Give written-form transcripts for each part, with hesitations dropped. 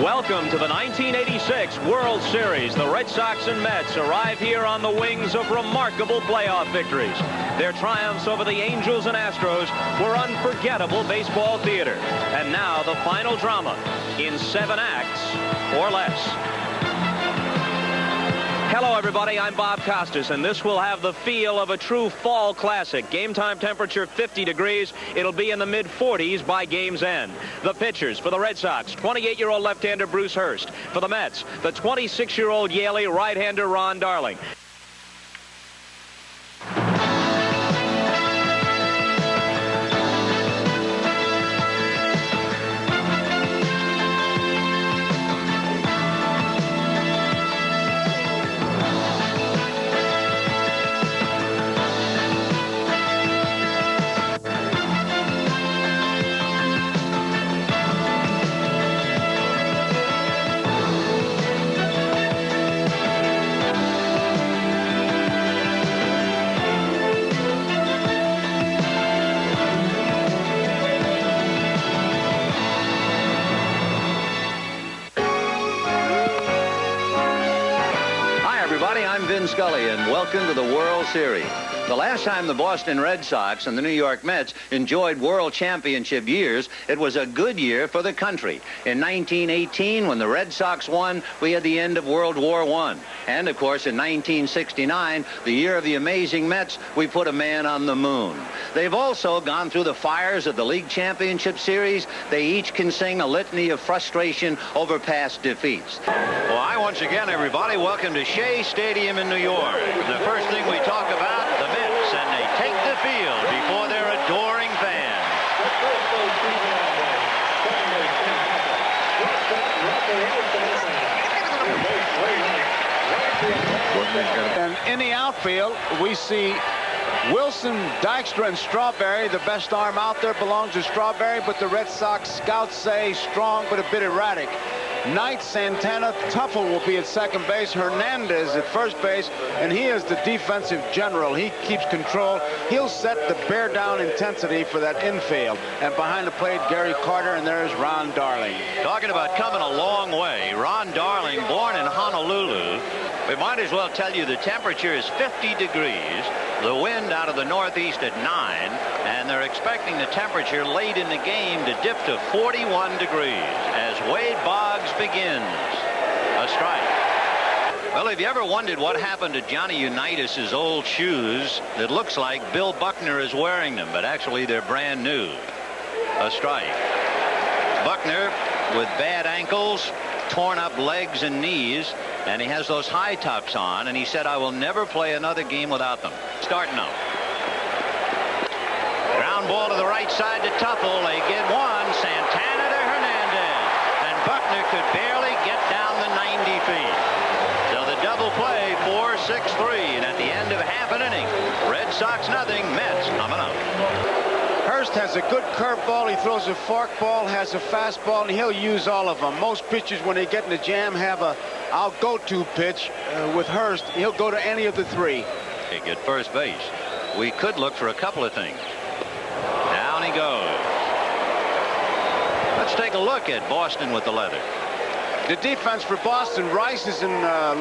Welcome to the 1986 World Series. The Red Sox and Mets arrive here on the wings of remarkable playoff victories. Their triumphs over the Angels and Astros were unforgettable baseball theater. And now the final drama in 7 acts or less. Hello, everybody. I'm Bob Costas, and this will have the feel of a true fall classic. Game time temperature 50 degrees. It'll be in the mid-40s by game's end. The pitchers for the Red Sox, 28-year-old left-hander Bruce Hurst. For the Mets, the 26-year-old Yaley right-hander Ron Darling. I'm Vin Scully, and welcome to the World Series. The last time the Boston Red Sox and the New York Mets enjoyed World Championship years, it was a good year for the country. In 1918, when the Red Sox won, we had the end of World War I. And, of course, in 1969, the year of the amazing Mets, we put a man on the moon. They've also gone through the fires of the League Championship Series. They each can sing a litany of frustration over past defeats. Well, hi once again, everybody. Welcome to Shea Stadium in New York. The first thing we talk about, the Mets, and they take the field before their adoring fans. And in the outfield, we see Wilson, Dykstra, and Strawberry. The best arm out there belongs to Strawberry, but the Red Sox scouts say strong but a bit erratic. Knight, Santana, Tuffle will be at second base, Hernandez at first base, and he is the defensive general. He keeps control. He'll set the bear-down intensity for that infield. And behind the plate, Gary Carter, and there's Ron Darling. Talking about coming a long way, Ron Darling, born in Honolulu. We might as well tell you the temperature is 50 degrees, the wind out of the northeast at 9, and they're expecting the temperature late in the game to dip to 41 degrees as Wade Boggs begins. A strike. Well, have you ever wondered what happened to Johnny Unitas' old shoes? It looks like Bill Buckner is wearing them, but actually they're brand new. A strike. Buckner with bad ankles, torn up legs and knees, and he has those high tops on, and he said, I will never play another game without them. Starting out. Ground ball to the right side to Tuffle. They get one. Santana to Hernandez. And Buckner could barely get down the 90 feet. So the double play, 4-6-3. And at the end of half an inning, Red Sox nothing, Mets coming up. Hurst has a good curveball. He throws a forkball, has a fastball, and he'll use all of them. Most pitchers, when they get in the jam, have a I'll go-to pitch. With Hurst, he'll go to any of the three. At first base, we could look for a couple of things. Down he goes. Let's take a look at Boston with the leather. The defense for Boston, Rice is in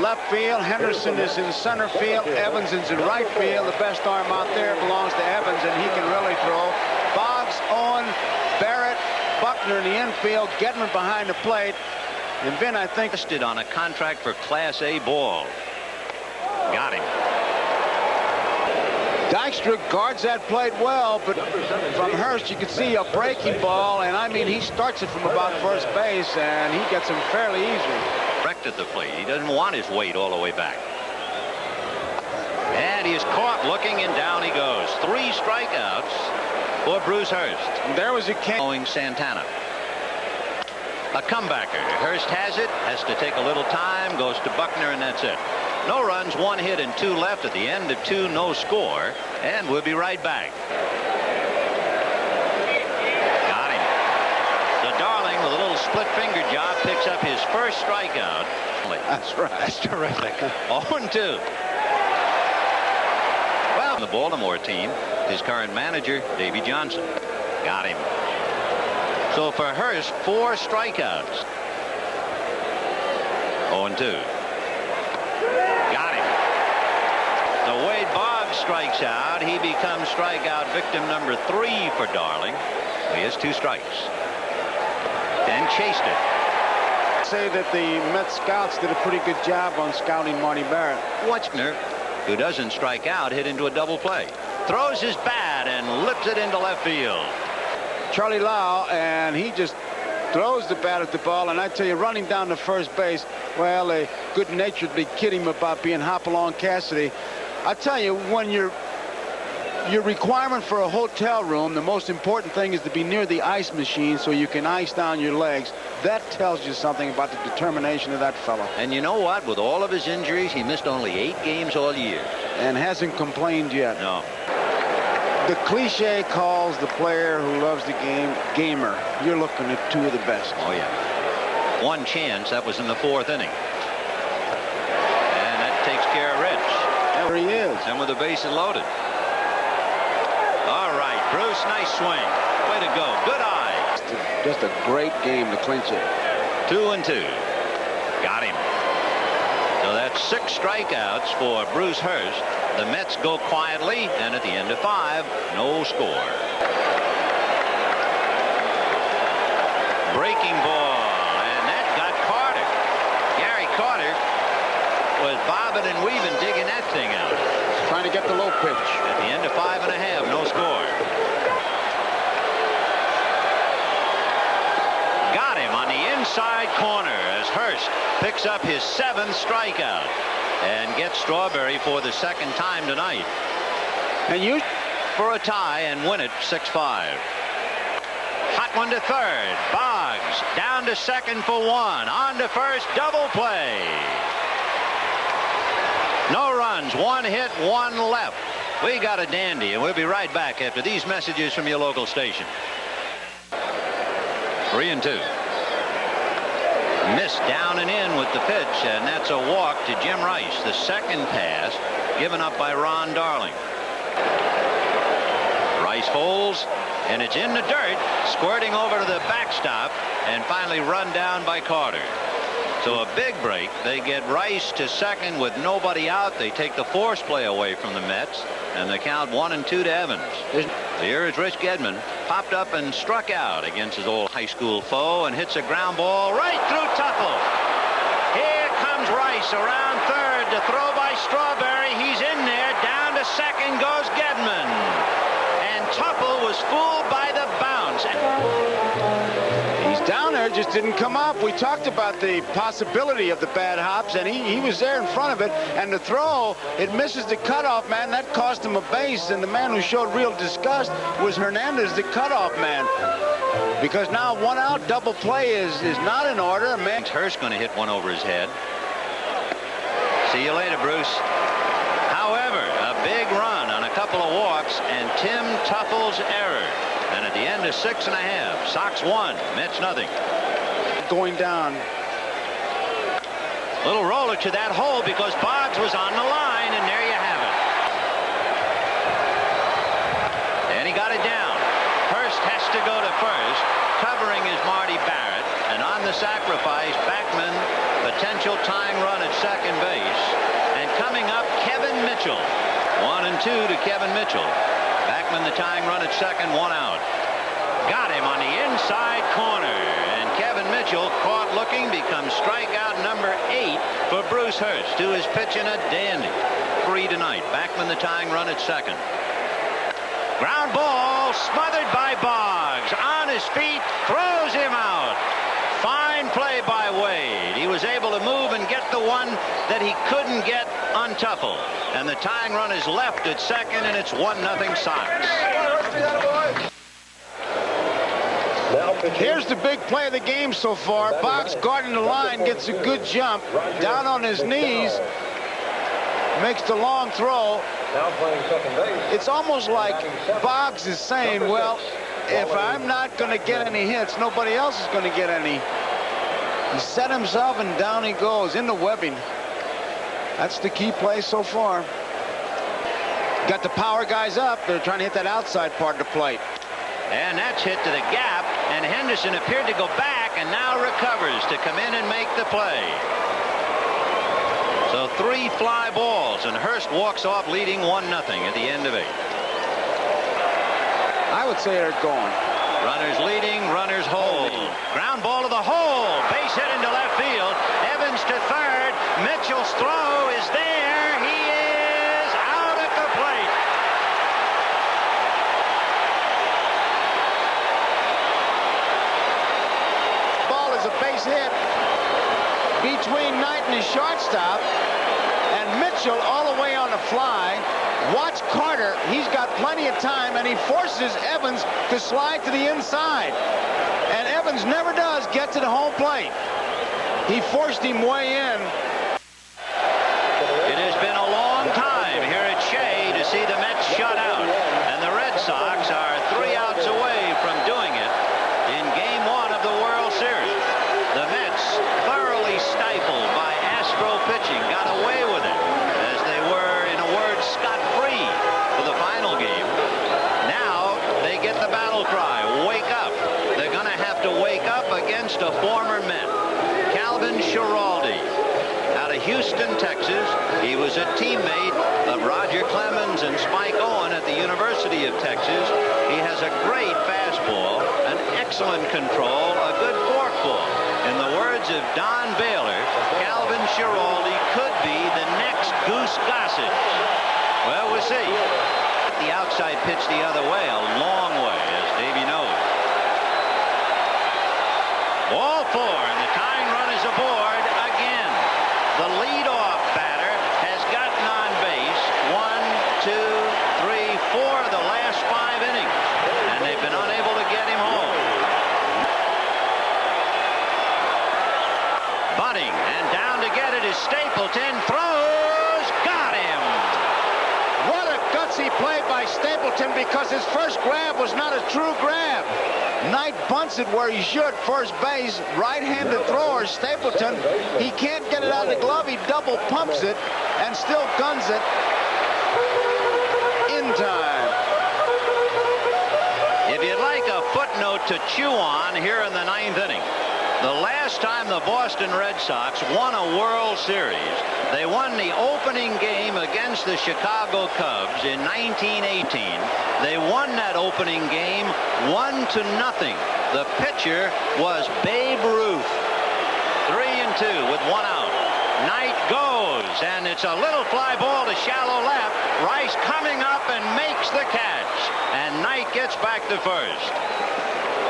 left field, Henderson is in center field, Evans is in right field. The best arm out there belongs to Evans, and he can really throw. Boggs, Owen, Barrett, Buckner in the infield, Gedman behind the plate. And Vin, I think, listed on a contract for Class A ball. Got him. Dykstra guards that plate well, but from Hurst you can see a breaking ball, and I mean he starts it from about first base, and he gets him fairly easily. Correct at the plate. He doesn't want his weight all the way back. And he is caught looking, and down he goes. 3 strikeouts for Bruce Hurst. And there was a going Santana. A comebacker. Hurst has it, has to take a little time, goes to Buckner, and that's it. No runs, 1 hit, and 2 left at the end of 2, no score, and we'll be right back. Got him. The Darling with a little split finger job picks up his first strikeout. That's right. That's terrific. 0-2. Well, the Baltimore team, his current manager, Davey Johnson. Got him. So for Hurst, 4 strikeouts. 0-2. Got him. So Wade Boggs strikes out. He becomes strikeout victim number 3 for Darling. He has 2 strikes. And chased it. Say that the Mets scouts did a pretty good job on scouting Marty Barrett. Wachner, who doesn't strike out, hit into a double play. Throws his bat and lips it into left field. Charlie Lau, and he just throws the bat at the ball, and I tell you, running down to first base, well, they good-naturedly kid him about being Hopalong Cassidy. I tell you, when your requirement for a hotel room, the most important thing is to be near the ice machine so you can ice down your legs. That tells you something about the determination of that fellow. And you know what? With all of his injuries, he missed only 8 games all year. And hasn't complained yet. No. The cliche calls the player who loves the game gamer. You're looking at 2 of the best. Oh, yeah. 1 chance. That was in the 4th inning. And that takes care of Rich. There he is. And with the bases loaded. All right, Bruce, nice swing. Way to go. Good eye. Just a great game to clinch it. 2-2. Got him. So that's 6 strikeouts for Bruce Hurst. The Mets go quietly, and at the end of 5, no score. Breaking ball, and that got Carter. Gary Carter was bobbing and weaving, digging that thing out. Trying to get the low pitch. At the end of 5 1/2, no score. Got him on the inside corner as Hurst picks up his 7th strikeout and gets Strawberry for the 2nd time tonight. And you For a tie and win it 6-5. Hot one to third. Boggs down to second for 1. On to first, double play. No runs, 1 hit, 1 left. We got a dandy, and we'll be right back after these messages from your local station. 3-2. Missed down and in with the pitch, and that's a walk to Jim Rice. The 2nd pass given up by Ron Darling. Rice folds, and it's in the dirt, squirting over to the backstop, and finally run down by Carter. So a big break. They get Rice to second with nobody out. They take the force play away from the Mets, and they count 1-2 to Evans. Here is Rich Gedman. Popped up and struck out against his old high school foe and hits a ground ball right through Tupple. Here comes Rice around third to throw by Strawberry. He's in there. Down to second goes Gedman. And Tupple was fooled by the bounce. He's down there, just didn't come up. We talked about the possibility of the bad hops, and he was there in front of it. And the throw, it misses the cutoff man. That cost him a base, and the man who showed real disgust was Hernandez, the cutoff man. Because now 1 out, double play is not in order. Man, Hurst going to hit one over his head. See you later, Bruce. However, a big run on a couple of walks and Tim Tuffle's error. And at the end of 6 1/2, Sox 1, Mets nothing. going down. Little roller to that hole because Boggs was on the line, and there you have it. And he got it down. Hurst has to go to first. Covering is Marty Barrett. And on the sacrifice, Backman, potential tying run at second base. And coming up, Kevin Mitchell. 1-2 to Kevin Mitchell. Backman the tying run at second, 1 out. Got him on the inside corner. And Kevin Mitchell, caught looking, becomes strikeout number 8 for Bruce Hurst, who is pitching a dandy. 3 tonight. Backman the tying run at second. Ground ball smothered by Boggs. On his feet, throws him out. Fine play by Wade. He was able to move and get the one that he couldn't get on Tuffle. And the tying run is left at second, and it's 1-0 Sox. Here's the big play of the game so far. Boggs guarding the line, gets a good jump. Down on his knees, makes the long throw. It's almost like Boggs is saying, well, if I'm not going to get any hits, nobody else is going to get any. He set himself, and down he goes into webbing. That's the key play so far. Got the power guys up. They're trying to hit that outside part of the plate. And that's hit to the gap, and Henderson appeared to go back and now recovers to come in and make the play. 3 fly balls, and Hurst walks off leading 1-0 at the end of 8. I would say they're going. Runners leading, runners hold. Ground ball to the hole. Base hit into left field. Evans to third. Mitchell's throw is there. He is out at the plate. Ball is a base hit between Knight and his shortstop, and Mitchell all the way on the fly. Watch Carter. He's got plenty of time, and he forces Evans to slide to the inside. And Evans never does get to the home plate. He forced him way in. It has been a long time here at Shea to see the Mets shut out, and the Red Sox are 3 outs away from doing it in Game 1 of the World Series. The Mets, thoroughly stifled by Astro pitching, got away with it as they were, in a word, scot-free for the final game. Now they get the battle cry, wake up. They're going to have to wake up against a former Met, Calvin Schiraldi, out of Houston, Texas. He was a teammate of Roger Clemens and Spike Owen at the University of Texas. He has a great fastball, an excellent control, a good forkball. In the words of Don Baylor, Calvin Schiraldi could be the next Goose Gossage. Well, we'll see. The outside pitch the other way, a long way, as Davey knows. Ball 4, and the tying run is aboard again. The leadoff batter has gotten on base 1, 2, 3, 4 of the last 5 innings, and they've been unable to get him home. Bunting, and down to get it is Stapleton. Throws, got him. What a gutsy play by Stapleton, because his first grab was not a true grab. Knight bunts it where he should, first base, right-handed thrower, Stapleton. He can't get it out of the glove. He double pumps it and still guns it in time. If you'd like a footnote to chew on here in the 9th inning, the last time the Boston Red Sox won a World Series, they won the opening game against the Chicago Cubs in 1918. They won that opening game 1-0. The pitcher was Babe Ruth. 3-2 with 1 out. Knight goes, and it's a little fly ball to shallow left. Rice coming up and makes the catch, and Knight gets back to first.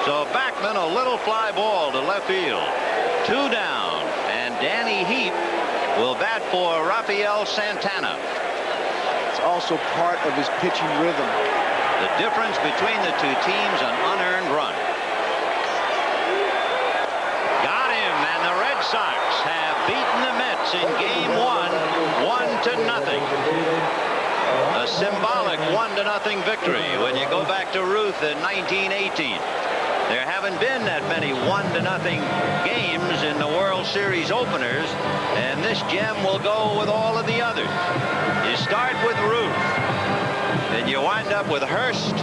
So Backman, a little fly ball to left field. 2 down, and Danny Heap will bat for Rafael Santana. It's also part of his pitching rhythm. The difference between the two teams, an unearned run. Got him, and the Red Sox have beaten the Mets in Game 1, 1-0. A symbolic 1-0 victory when you go back to Ruth in 1918. There haven't been that many 1-0 games in the World Series openers, and this gem will go with all of the others. You start with Ruth, then you wind up with Hurst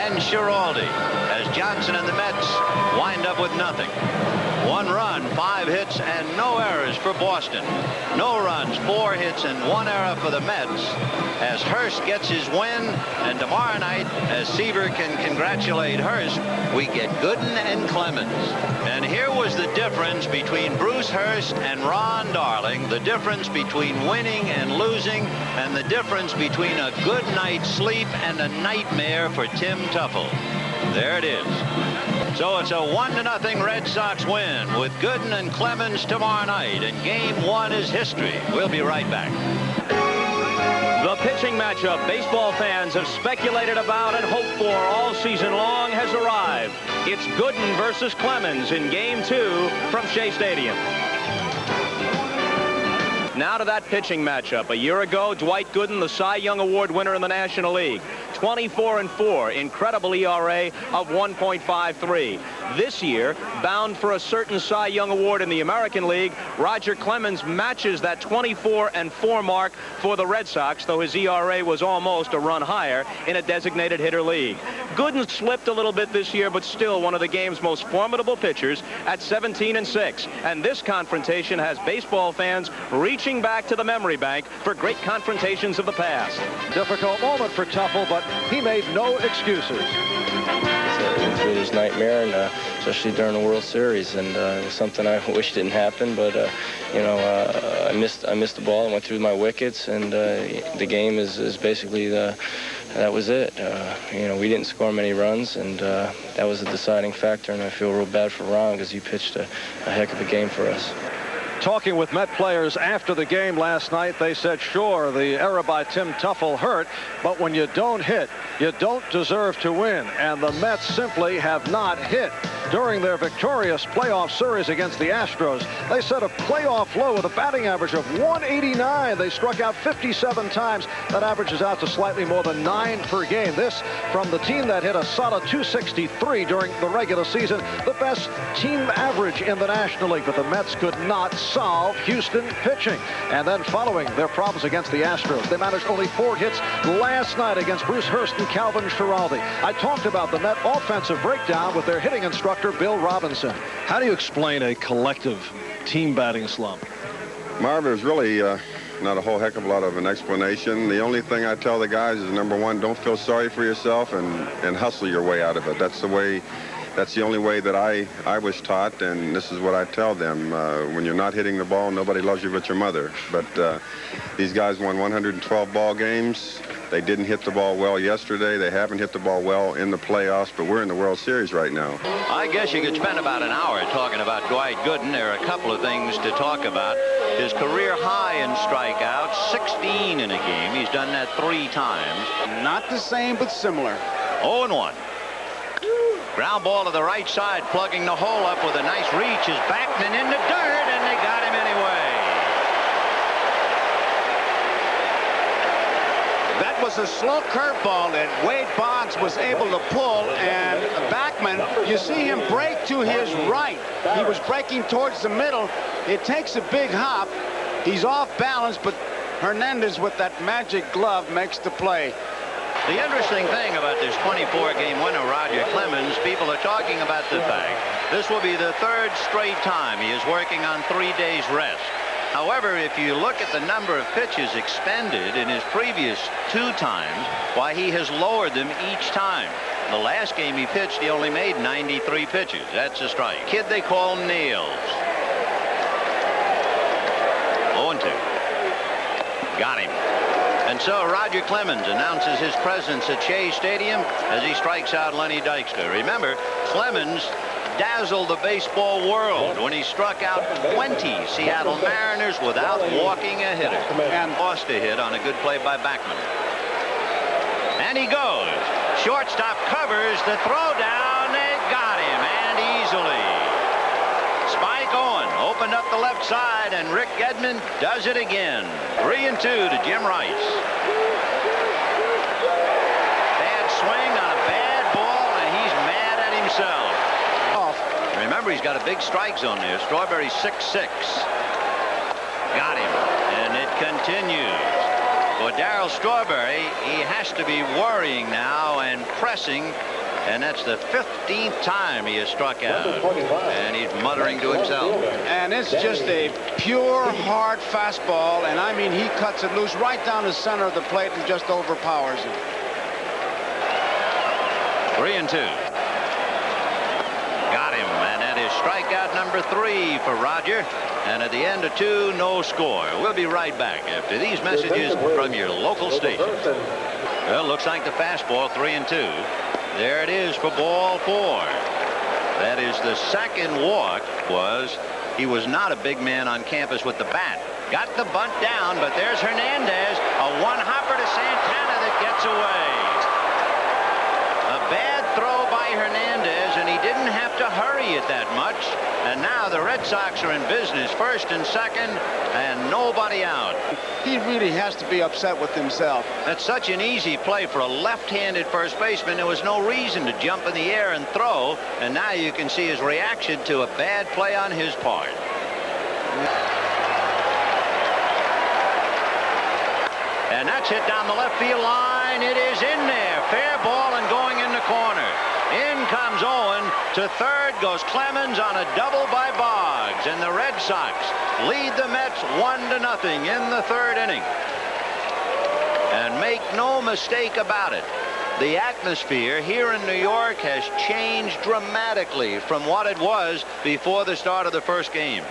and Schiraldi, as Johnson and the Mets wind up with nothing. 1 run, 5 hits, and no errors for Boston. No runs, 4 hits, and 1 error for the Mets, as Hurst gets his win. And tomorrow night, as Seaver can congratulate Hurst, we get Gooden and Clemens. And here was the difference between Bruce Hurst and Ron Darling, the difference between winning and losing, and the difference between a good night's sleep and a nightmare for Tim Tuffle. There it is. So it's a 1-0 Red Sox win with Gooden and Clemens tomorrow night, and Game 1 is history. We'll be right back. The pitching matchup baseball fans have speculated about and hoped for all season long has arrived. It's Gooden versus Clemens in Game 2 from Shea Stadium. Now to that pitching matchup. A year ago, Dwight Gooden, the Cy Young Award winner in the National League, 24-4, incredible ERA of 1.53. This year, bound for a certain Cy Young Award in the American League, Roger Clemens matches that 24-4 mark for the Red Sox, though his ERA was almost a run higher in a designated hitter league. Gooden slipped a little bit this year, but still one of the game's most formidable pitchers at 17-6. And this confrontation has baseball fans reaching back to the memory bank for great confrontations of the past. Difficult moment for Teufel, but he made no excuses. It's a hitter's nightmare, and especially during the World Series, and it was something I wish didn't happen. But I missed the ball and went through my wickets, and the game is basically that was it. We didn't score many runs, and that was a deciding factor. And I feel real bad for Ron because he pitched a heck of a game for us. Talking with Met players after the game last night, they said, sure, the error by Tim Teufel hurt, but when you don't hit, you don't deserve to win. And the Mets simply have not hit. During their victorious playoff series against the Astros, they set a playoff low with a batting average of 189. They struck out 57 times. That averages out to slightly more than 9 per game. This from the team that hit a solid 263 during the regular season, the best team average in the National League. But the Mets could not solve Houston pitching. And then following their problems against the Astros, they managed only 4 hits last night against Bruce Hurst and Calvin Schiraldi. I talked about the Met offensive breakdown with their hitting instructor, Bill Robinson. How do you explain a collective team batting slump? Marv, there's really not a whole heck of a lot of an explanation. The only thing I tell the guys is, number one, don't feel sorry for yourself and hustle your way out of it. That's the only way that I was taught, and this is what I tell them. When you're not hitting the ball, nobody loves you but your mother. But these guys won 112 ball games. They didn't hit the ball well yesterday. They haven't hit the ball well in the playoffs, but we're in the World Series right now. I guess you could spend about an hour talking about Dwight Gooden. There are a couple of things to talk about. His career high in strikeouts, 16 in a game. He's done that 3 times. Not the same, but similar. 0-1. Ground ball to the right side, plugging the hole up with a nice reach is Backman in the dirt, and they got him anyway. That was a slow curveball that Wade Boggs was able to pull, and Backman, you see him break to his right. He was breaking towards the middle. It takes a big hop. He's off balance, but Hernandez with that magic glove makes the play. The interesting thing about this 24-game winner, Roger Clemens, people are talking about the fact this will be the 3rd straight time he is working on 3 days rest. However, if you look at the number of pitches expended in his previous 2 times, why, he has lowered them each time. The last game he pitched, he only made 93 pitches. That's a strike. Kid they call Niels. 0-2. Got him. And so Roger Clemens announces his presence at Shea Stadium as he strikes out Lenny Dykstra. Remember, Clemens dazzled the baseball world when he struck out 20 Seattle Mariners without walking a hitter and lost a hit on a good play by Backman. And he goes. Shortstop covers the throw down. They got him, and easily. Spike Owen opened up the left side, and Rick Gedman does it again. 3-2 to Jim Rice. Bad swing on a bad ball, and he's mad at himself. Remember, he's got a big strike zone there. Strawberry 6-6. Got him, and it continues. For Darryl Strawberry, he has to be worrying now and pressing. And that's the 15th time he has struck out. And he's muttering to himself. And it's just a pure, hard fastball. And I mean, he cuts it loose right down the center of the plate and just overpowers it. 3-2. Got him. And that is strikeout number 3 for Roger. And at the end of 2, no score. We'll be right back after these messages from your local station. Well, looks like the fastball, 3-2. There it is for ball 4. That is the second walk. He was not a big man on campus with the bat. Got the bunt down, but there's Hernandez. A one-hopper to Santana that gets away. A bad throw by Hernandez, and he didn't have to hurry it that much. And now now the Red Sox are in business, first and second, and nobody out. He really has to be upset with himself. That's such an easy play for a left-handed first baseman. There was no reason to jump in the air and throw, and now you can see his reaction to a bad play on his part. And that's hit down the left field line. It is in there. Fair ball and going in the corner. In comes Owen. To third goes Clemens on a double by Boggs. And the Red Sox lead the Mets 1-0 in the third inning. And make no mistake about it, the atmosphere here in New York has changed dramatically from what it was before the start of the first game.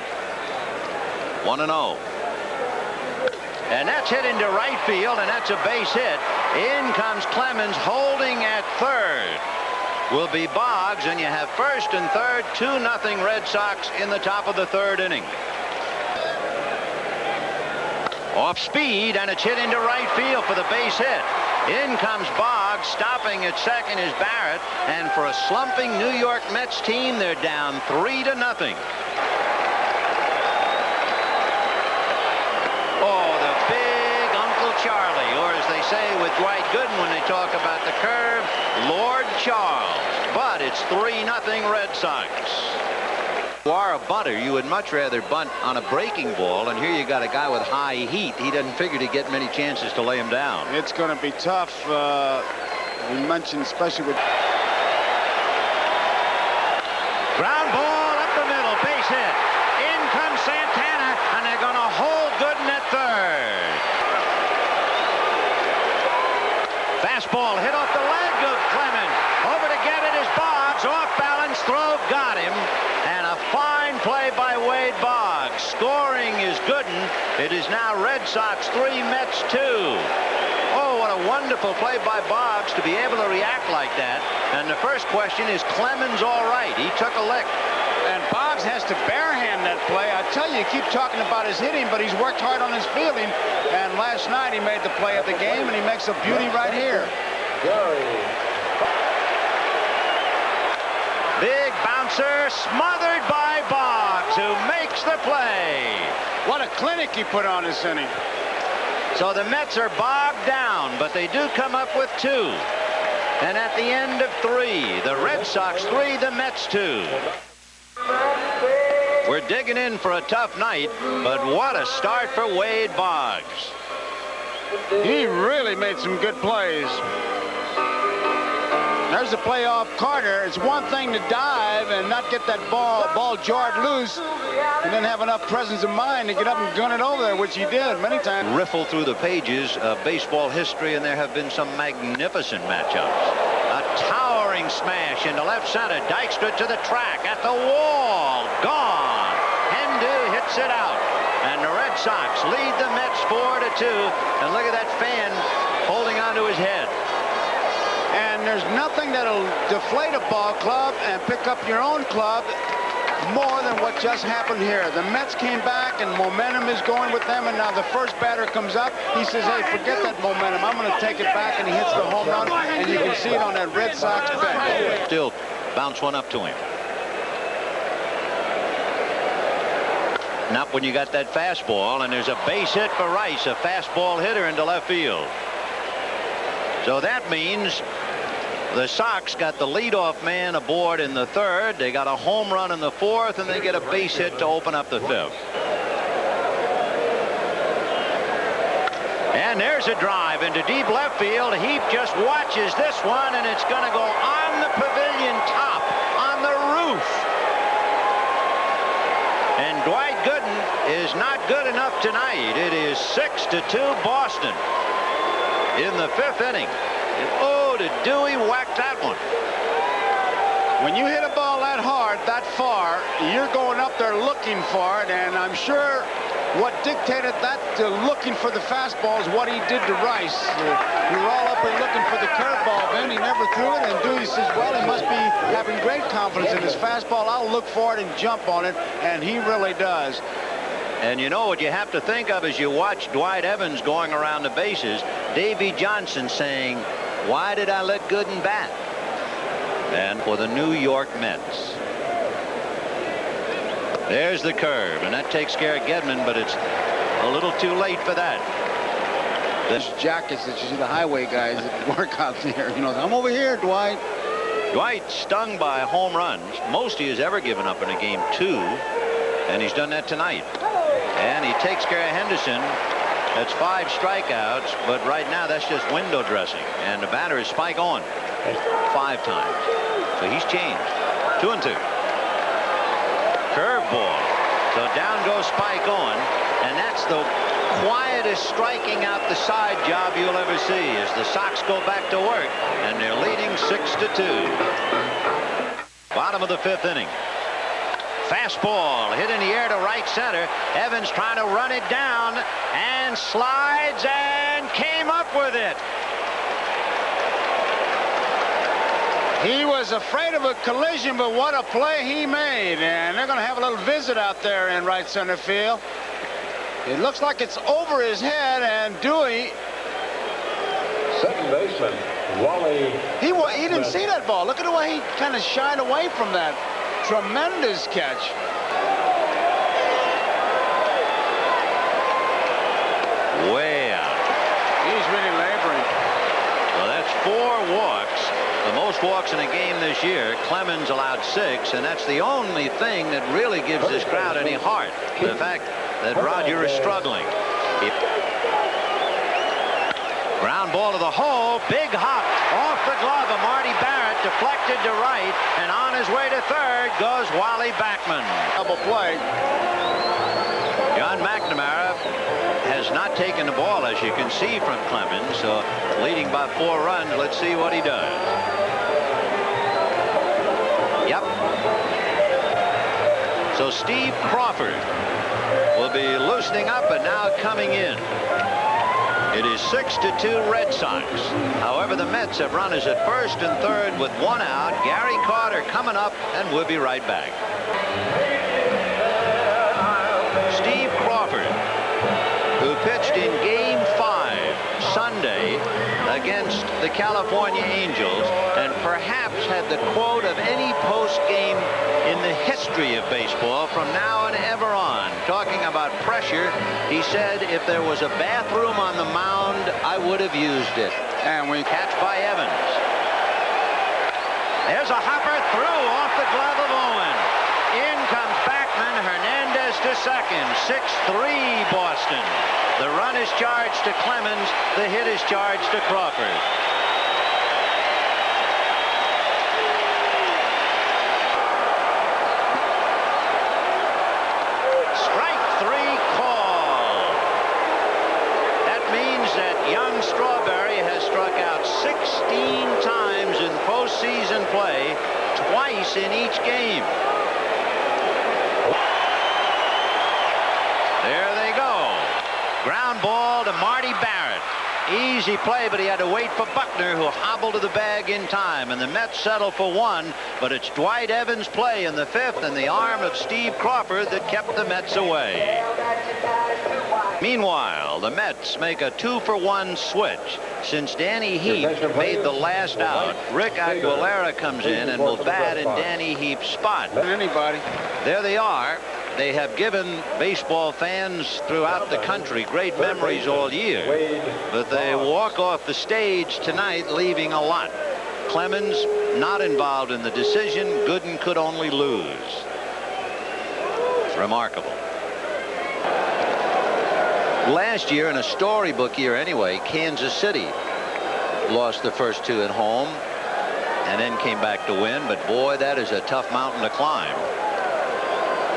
1-0. And that's hit into right field, and that's a base hit. In comes Clemens, holding at third will be Boggs, and you have first and third, 2-0 Red Sox in the top of the third inning. Off speed, and it's hit into right field for the base hit. In comes Boggs. Stopping at second is Barrett, and for a slumping New York Mets team, they're down 3-0. Charlie, or as they say with Dwight Gooden when they talk about the curve, Lord Charles. But it's 3-0 Red Sox. If you are a bunter, you would much rather bunt on a breaking ball, and here you got a guy with high heat. He doesn't figure to get many chances to lay him down. It's going to be tough. We mentioned especially with ground ball up the middle, base hit. In comes Santana, and they're going to hold Gooden at third. Fastball hit off the leg of Clemens. Over to get it is Boggs. Off balance throw, got him. And a fine play by Wade Boggs. Scoring is Gooden. It is now Red Sox 3, Mets 2. Oh, what a wonderful play by Boggs to be able to react like that. And the first question is, Clemens all right? He took a lick. And Boggs has to barehand that play. I tell you, you keep talking about his hitting, but he's worked hard on his fielding. And last night he made the play of the game, and he makes a beauty right here. Big bouncer smothered by Boggs, who makes the play. What a clinic he put on this inning. So the Mets are bogged down, but they do come up with 2. And at the end of 3, the Red Sox 3, the Mets 2. We're digging in for a tough night, but what a start for Wade Boggs. He really made some good plays. There's a play off Carter. It's one thing to dive and not get that ball jarred loose, and then have enough presence of mind to get up and gun it over there, which he did many times. Riffle through the pages of baseball history, and there have been some magnificent matchups. A towering smash into left center. Dykstra to the track, at the wall, gone. Hendu hits it out, and the Red Sox lead the Mets 4-2. And look at that fan holding onto his head. And there's nothing that'll deflate a ball club and pick up your own club more than what just happened here. The Mets came back, and momentum is going with them, and now the first batter comes up. He says, hey, forget that momentum. I'm going to take it back, and he hits the home run, and you can see it on that Red Sox bench. Still bounce one up to him. Not when you got that fastball, and there's a base hit for Rice, a fastball hitter into left field. So that means the Sox got the leadoff man aboard in the third. They got a home run in the fourth, and they get a base hit to open up the fifth. And there's a drive into deep left field. Heap just watches this one, and it's going to go on the pavilion top, on the roof. And Dwight Gooden is not good enough tonight. It is 6-2 Boston in the fifth inning. And oh, did Dewey whack that one. When you hit a ball that hard, that far, you're going up there looking for it, and I'm sure what dictated that looking for the fastball is what he did to Rice. We were all up there looking for the curveball, then he never threw it, and Dewey says, well, he must be having great confidence in his fastball. I'll look for it and jump on it, and he really does. And you know what you have to think of as you watch Dwight Evans going around the bases, Davey Johnson saying, why did I let Gooden bat? And for the New York Mets. There's the curve, and that takes care of Gedman, but it's a little too late for that. Those jackets that you see the highway guys that work out there, you know, I'm over here, Dwight. Dwight stung by home runs, most he has ever given up in a game 2, and he's done that tonight. And he takes care of Henderson. That's 5 strikeouts, but right now that's just window dressing, and the batter is Spike Owen 5 times. So he's changed. 2-2. Curveball. So down goes Spike Owen, and that's the quietest striking out the side job you'll ever see as the Sox go back to work, and they're leading 6-2. Bottom of the 5th inning. Fastball hit in the air to right center. Evans trying to run it down and slides and came up with it. He was afraid of a collision, but what a play he made. And they're going to have a little visit out there in right center field. It looks like it's over his head, and Dewey. Second baseman, Wally. He didn't see that ball. Look at the way he kind of shied away from that. Tremendous catch. Way out. He's really laboring. Well, that's 4 walks. The most walks in a game this year. Clemens allowed 6, and that's the only thing that really gives this crowd any heart. The fact that Roger is struggling. Ground ball to the hole. Big hop off the glove of Marty Barrett. Deflected to right, and on his way to third goes Wally Backman. Double play. John McNamara has not taken the ball, as you can see from Clemens. So leading by 4 runs. Let's see what he does. Yep. So Steve Crawford will be loosening up and now coming in. It is 6-2 Red Sox. However, the Mets have runners at first and third with 1 out. Gary Carter coming up, and we'll be right back. Steve Crawford, who pitched in Game 5 Sunday against the California Angels, and perhaps had the quote of any post-game in the history of baseball from now and ever on. Talking about pressure, he said, if there was a bathroom on the mound, I would have used it. And we Catch by Evans. There's a hopper through off the glove of Owen. In comes Backman. Hernandez to second. 6-3 Boston. The run is charged to Clemens. The hit is charged to Crawford. Strike 3 call. That means that young Strawberry has struck out 16 times in postseason play, twice in each game. There they go. Ground ball to Marty Barrett. Easy play, but he had to wait for Buckner, who hobbled to the bag in time, and the Mets settle for 1, but it's Dwight Evans' play in the 5th and the arm of Steve Crawford that kept the Mets away. Meanwhile, the Mets make a 2-for-1 switch. Since Danny Heap made the last out, Rick Aguilera comes in and will bat in Danny Heap's spot. Anybody. There they are. They have given baseball fans throughout the country great memories all year, but they walk off the stage tonight leaving a lot. Clemens not involved in the decision. Gooden could only lose. It's remarkable. Last year, in a storybook year anyway, Kansas City lost the first 2 at home and then came back to win, but boy, that is a tough mountain to climb.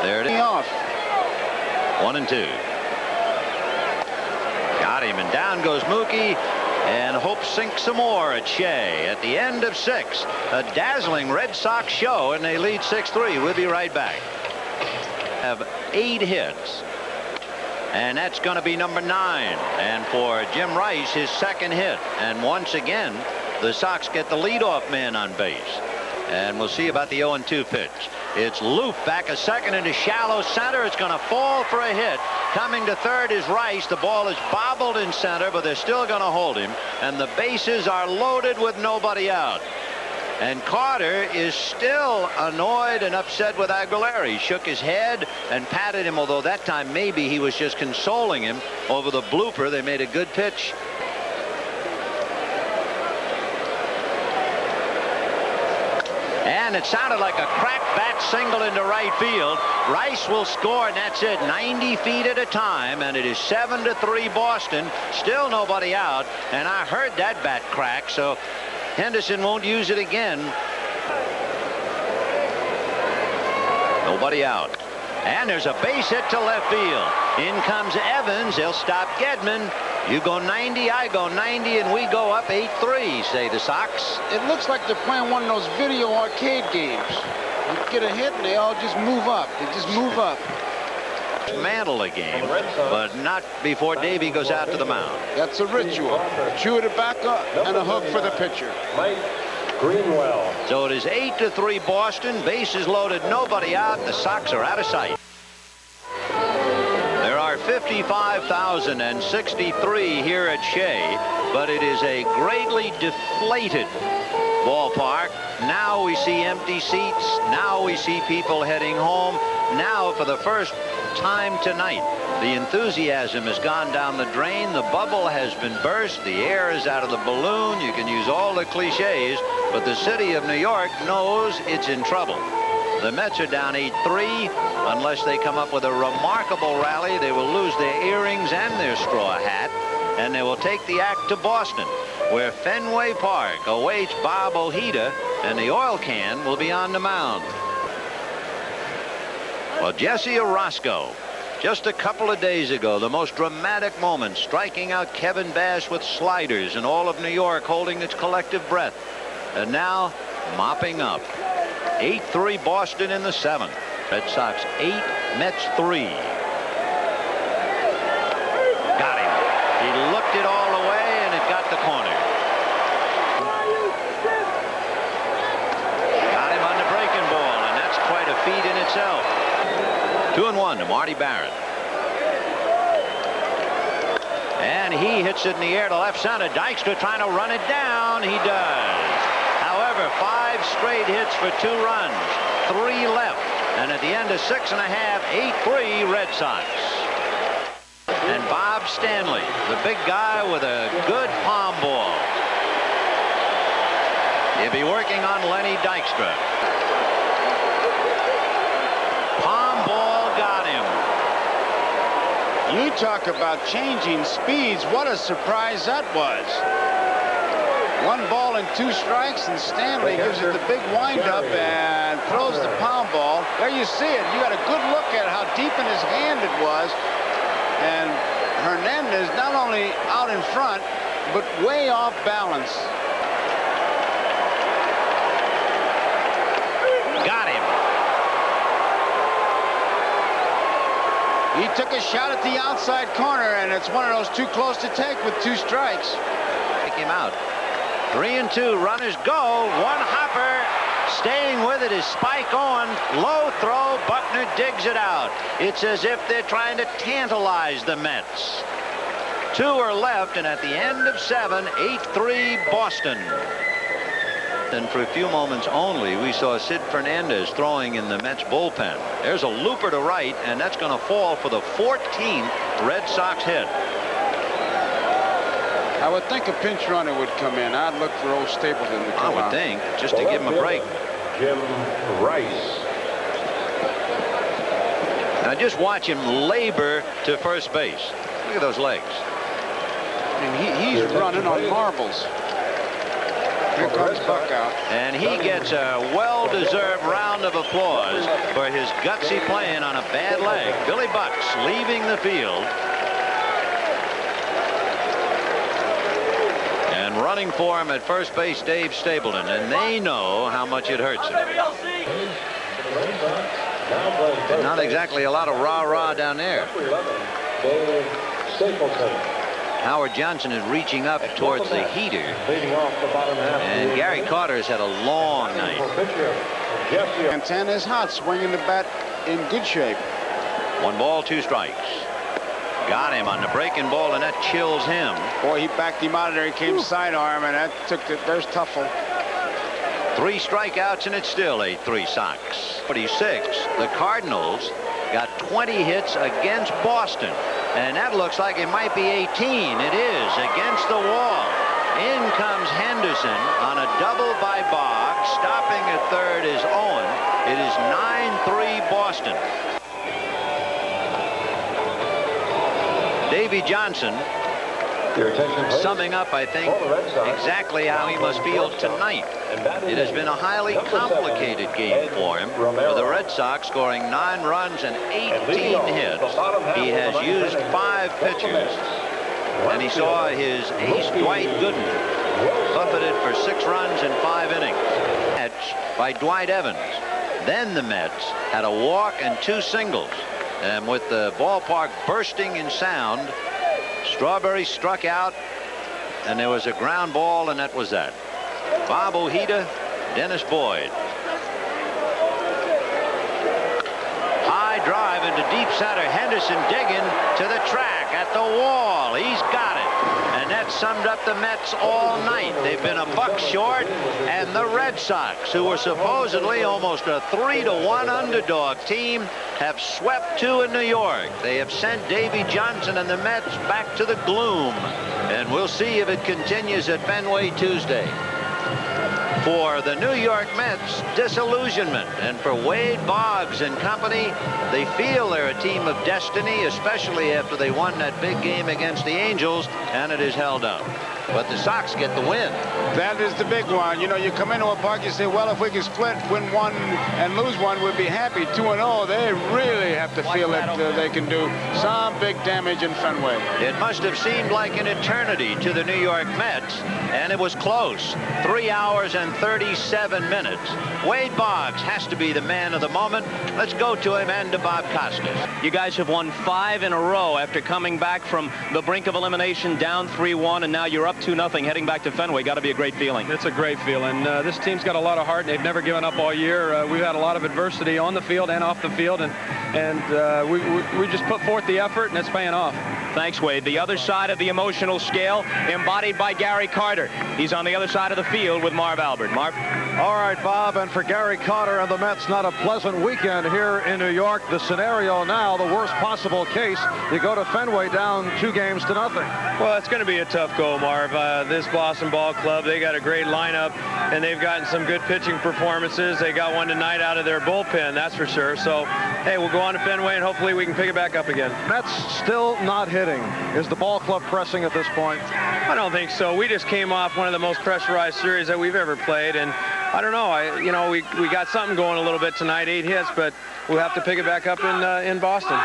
There it is. 1-2. Got him, and down goes Mookie, and Hope sinks some more at Shea. At the end of 6, a dazzling Red Sox show, and they lead 6-3. We'll be right back. Have 8 hits, and that's going to be number 9. And for Jim Rice, his 2nd hit. And once again, the Sox get the leadoff man on base. And we'll see about the 0-2 pitch. It's Loop back a second into shallow center. It's going to fall for a hit. Coming to third is Rice. The ball is bobbled in center, but they're still going to hold him. And the bases are loaded with nobody out. And Carter is still annoyed and upset with Aguilera. He shook his head and patted him, although that time maybe he was just consoling him over the blooper. They made a good pitch. And it sounded like a crack bat single into right field. Rice will score, and that's it. 90 feet at a time, and it is 7-3 Boston. Still nobody out, and I heard that bat crack, so Henderson won't use it again. Nobody out. And there's a base hit to left field. In comes Evans. They'll stop Gedman. You go 90, I go 90, and we go up 8-3, say the Sox. It looks like they're playing one of those video arcade games. You get a hit, and they all just move up. They just move up. Mantle a game, but not before Davey goes out to the mound. That's a ritual. Chew tobacco and a hook for the pitcher. Mike Greenwell. So it is 8-3 Boston. Bases loaded, nobody out. The Sox are out of sight. There are 55,063 here at Shea, but it is a greatly deflated ballpark. Now we see empty seats. Now we see people heading home. Now, for the first time tonight, the enthusiasm has gone down the drain. The bubble has been burst. The air is out of the balloon. You can use all the cliches, but the city of New York knows it's in trouble. The Mets are down 8-3. Unless they come up with a remarkable rally, they will lose their earrings and their straw hat, and they will take the act to Boston, where Fenway Park awaits Bob Ojeda, and the oil can will be on the mound. Well, Jesse Orosco, just a couple of days ago, the most dramatic moment, striking out Kevin Bass with sliders, and all of New York holding its collective breath. And now, mopping up. 8-3 Boston in the 7th. Red Sox 8, Mets 3. Got him. He looked it all the way, and it got the corner. Got him on the breaking ball, and that's quite a feat in itself. 2-1 to Marty Barron. And he hits it in the air to left center. Dykstra trying to run it down. He does. However, 5 straight hits for 2 runs. 3 left. And at the end of 6.5, 8-3 Red Sox. And Bob Stanley, the big guy with a good palm ball. He'll be working on Lenny Dykstra. Palm ball got him. You talk about changing speeds. What a surprise that was. 1 ball and 2 strikes, and Stanley gives it the big windup and throws the palm ball. There you see it. You got a good look at how deep in his hand it was. And Hernandez not only out in front, but way off balance. Got him. He took a shot at the outside corner, and it's one of those too close to take with 2 strikes. Take him out. 3-2, runners go. 1 hopper, staying with it is Spike Owen. Low throw, Buckner digs it out. It's as if they're trying to tantalize the Mets. 2 are left, and at the end of 7, 8-3 Boston. And for a few moments only, we saw Sid Fernandez throwing in the Mets bullpen. There's a looper to right, and that's going to fall for the 14th Red Sox hit. I would think a pinch runner would come in. I'd look for old Stapleton to come I would out. think, just to give him a break. Jim Rice. Now just watch him labor to first base. Look at those legs. And he's running on marbles. Here comes Buck out. And he gets a well-deserved round of applause for his gutsy playing on a bad leg. Billy Bucks leaving the field. And running for him at first base, Dave Stapleton. And they know how much it hurts him. And not exactly a lot of rah-rah down there. Dave Stapleton. Howard Johnson is reaching up towards the heater. Leading off the bottom half. And Gary Carter's had a long night. Santana is hot, swinging the bat in good shape. 1 ball, 2 strikes. Got him on the breaking ball, and that chills him. Boy, he backed him out of there. He came sidearm, and that took the. There's Tuffle. 3 strikeouts, and it's still 8-3 Sox. 46. The Cardinals got 20 hits against Boston, and that looks like it might be 18. It is against the wall. In comes Henderson on a double by Boggs. Stopping at third is Owen. It is 9-3 Boston. Davy Johnson summing up, I think, exactly how he must feel tonight. It has been a highly complicated game for him, with the Red Sox scoring 9 runs and 18 hits. He has used 5 pitchers, and he saw his ace Dwight Gooden buffeted for 6 runs in 5 innings. Catch by Dwight Evans. Then the Mets had a walk and 2 singles, and with the ballpark bursting in sound, Strawberry struck out, and there was a ground ball, and that was that. Bob Ojeda, Dennis Boyd. High drive into deep center. Henderson digging to the track at the wall. He's got it. And that summed up the Mets all night. They've been a buck short, and the Red Sox, who were supposedly almost a 3-1 underdog team, have swept 2 in New York. They have sent Davy Johnson and the Mets back to the gloom, and we'll see if it continues at Fenway Tuesday. For the New York Mets, disillusionment, and for Wade Boggs and company, they feel they're a team of destiny, especially after they won that big game against the Angels, and it is held up. But the Sox get the win. That is the big one. You know, you come into a park, you say, well, if we can split, win 1 and lose 1, we'd be happy. 2-0, they really have to feel that they can do some big damage in Fenway. It must have seemed like an eternity to the New York Mets, and it was close. 3 hours and 37 minutes. Wade Boggs has to be the man of the moment. Let's go to him and to Bob Costas. You guys have won 5 in a row after coming back from the brink of elimination, down 3-1, and now you're up 2-0 heading back to Fenway. Got to be a great feeling. It's a great feeling. This team's got a lot of heart, and they've never given up all year. We've had a lot of adversity on the field and off the field, and we just put forth the effort, and it's paying off. Thanks, Wade. The other side of the emotional scale, embodied by Gary Carter. He's on the other side of the field with Marv Albert. Marv? All right, Bob, and for Gary Carter and the Mets, not a pleasant weekend here in New York. The scenario now, the worst possible case, you go to Fenway down 2-0. Well, it's going to be a tough go, Marv. This Boston Ball Club, they got a great lineup, and they've gotten some good pitching performances. They got one tonight out of their bullpen, that's for sure. So, hey, we'll go on to Fenway, and hopefully we can pick it back up again. Mets still not hitting. Is the ball club pressing at this point? I don't think so. We just came off one of the most pressurized series that we've ever played, and I don't know. We got something going a little bit tonight, 8 hits, but we'll have to pick it back up in Boston.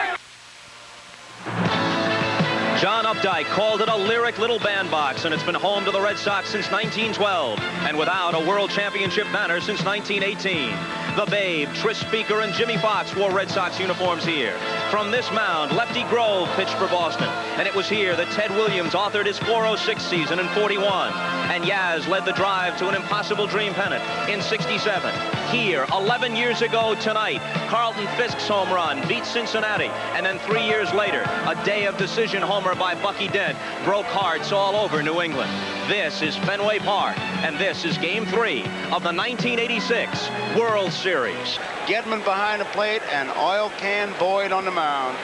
John Updike called it a lyric little bandbox, and it's been home to the Red Sox since 1912, and without a World Championship banner since 1918. The Babe, Tris Speaker, and Jimmy Fox wore Red Sox uniforms here. From this mound, Lefty Grove pitched for Boston, and it was here that Ted Williams authored his .406 season in '41, and Yaz led the drive to an impossible dream pennant in '67. Here, 11 years ago tonight, Carlton Fisk's home run beat Cincinnati, and then 3 years later, a day of decision homer by Bucky Dent broke hearts all over New England. This is Fenway Park, and this is Game 3 of the 1986 World Series. Gedman behind the plate and Oil Can Boyd on the mound.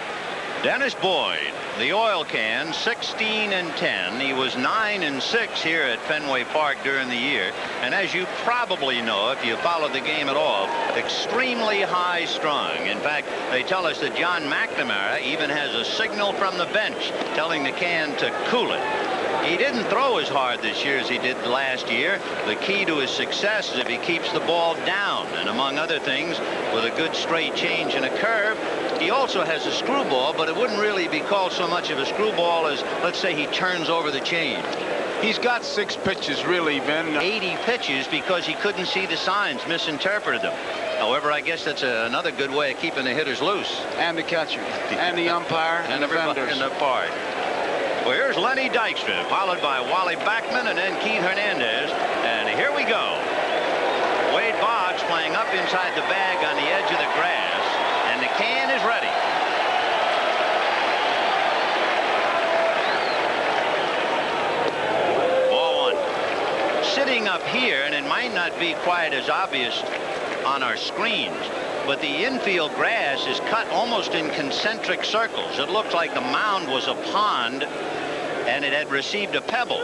Dennis Boyd, the oil can, 16-10. He was 9-6 here at Fenway Park during the year. And as you probably know, if you followed the game at all, extremely high strung. In fact, they tell us that John McNamara even has a signal from the bench telling the can to cool it. He didn't throw as hard this year as he did last year. The key to his success is if he keeps the ball down, and among other things, with a good straight change and a curve. He also has a screwball, but it wouldn't really be called so much of a screwball as, let's say, he turns over the change. He's got 6 pitches, really, Ben. 80 pitches because he couldn't see the signs, misinterpreted them. However, I guess that's another good way of keeping the hitters loose. And the catcher, and the umpire, and the everybody vendors. in the park. Well, here's Lenny Dykstra, followed by Wally Backman and then Keith Hernandez. And here we go. Wade Boggs playing up inside the bag on the edge of the grass. And the can is ready. Ball 1. Sitting up here, and it might not not be quite as obvious on our screens, but the infield grass is cut almost in concentric circles. It looks like the mound was a pond and it had received a pebble. 1-1.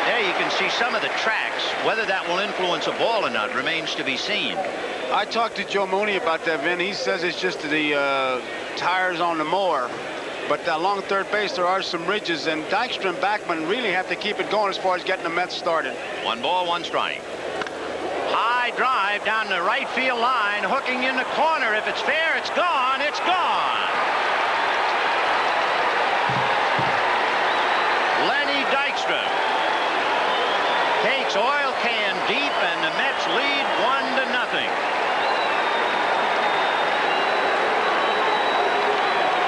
There you can see some of the tracks. Whether that will influence a ball or not remains to be seen. I talked to Joe Mooney about that, Vin. He says it's just the tires on the mower. But along third base, there are some ridges, and Dykstra and Backman really have to keep it going as far as getting the Mets started. 1 ball, 1 strike. High drive down the right field line, hooking in the corner. If it's fair, it's gone. It's gone. Lenny Dykstra takes oil can deep, and the Mets lead 1-0.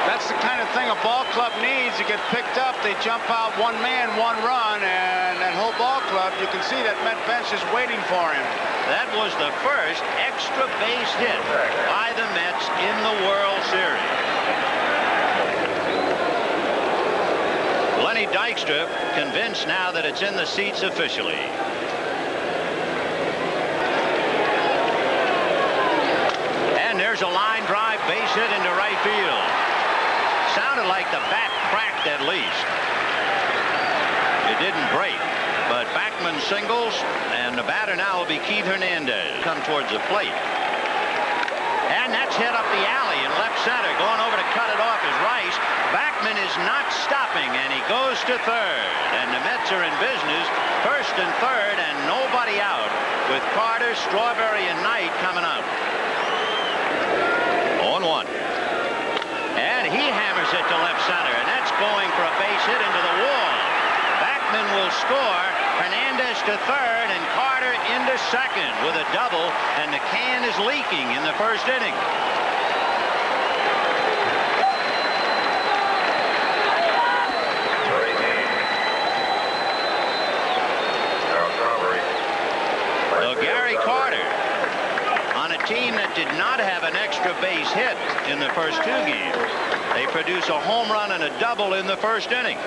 That's the kind of thing a ball club needs. You get picked up, they jump out 1 man, 1 run, and that whole ball club, you can see that Met bench is waiting for him. That was the first extra base hit by the Mets in the World Series. Lenny Dykstra convinced now that it's in the seats officially. And there's a line drive base hit into right field. Sounded like the bat cracked at least. It didn't break, but Backman singles, and the batter now will be Keith Hernandez. Come towards the plate. And that's hit up the alley in left center. Going over to cut it off is Rice. Backman is not stopping, and he goes to third. And the Mets are in business, first and third, and nobody out, with Carter, Strawberry, and Knight coming up. 0-1. And he hammers it to left center, and that's going for a base hit into the wall. Backman will score. Hernandez to third, and Carter into second with a double, and the can is leaking in the first inning. So Gary Carter, on a team that did not have an extra base hit in the first 2 games, they produce a home run and a double in the first inning.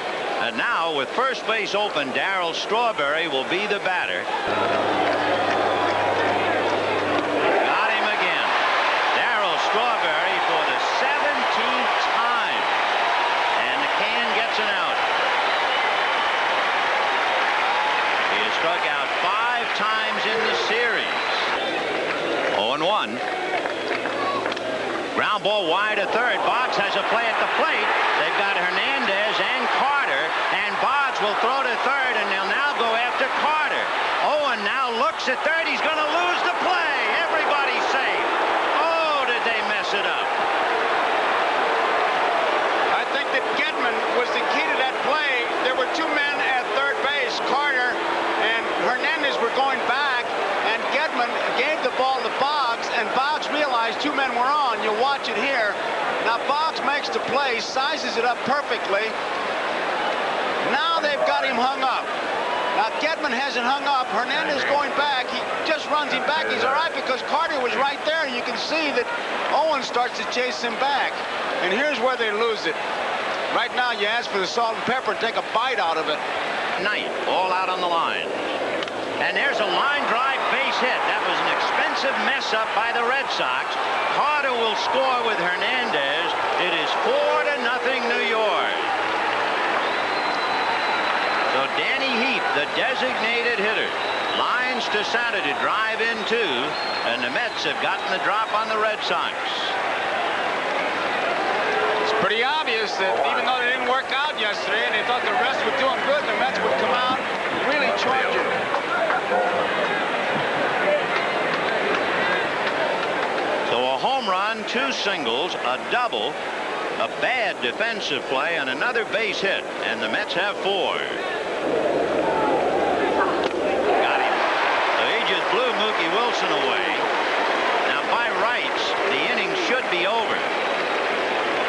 And now, with first base open, Darryl Strawberry will be the batter. Got him again. Darryl Strawberry for the 17th time. And the can gets an out. He has struck out 5 times in the series. 0-1. Ground ball wide to third. Boggs has a play at the plate. They've got Hernandez and Carter, and Boggs will throw to third, and they'll now go after Carter. Owen now looks at third. He's going to lose the play. Everybody's safe. Oh, did they mess it up? I think that Gedman was the key to that play. There were 2 men at third base. Carter and Hernandez were going back, and Gedman gave the ball to Boggs, and Boggs realized 2 men were on. You'll watch it here. Now Boggs makes the play, sizes it up perfectly. Now they've got him hung up. Now Gedman hasn't hung up. Hernandez going back. He just runs him back. He's all right because Carter was right there. You can see that Owen starts to chase him back. And here's where they lose it. Right now you ask for the salt and pepper and take a bite out of it. Knight all out on the line. And there's a line drive base hit. That was an expensive mess up by the Red Sox. Carter will score with Hernandez. It is 4-0 New York. So Danny Heap, the designated hitter, lines to center to drive in 2, and the Mets have gotten the drop on the Red Sox. It's pretty obvious that even though they didn't work out yesterday and they thought the rest were doing good, the Mets would come out really charging. So a home run, 2 singles, a double, a bad defensive play, and another base hit, and the Mets have 4. Got him. So he just blew Mookie Wilson away. Now by rights, the inning should be over.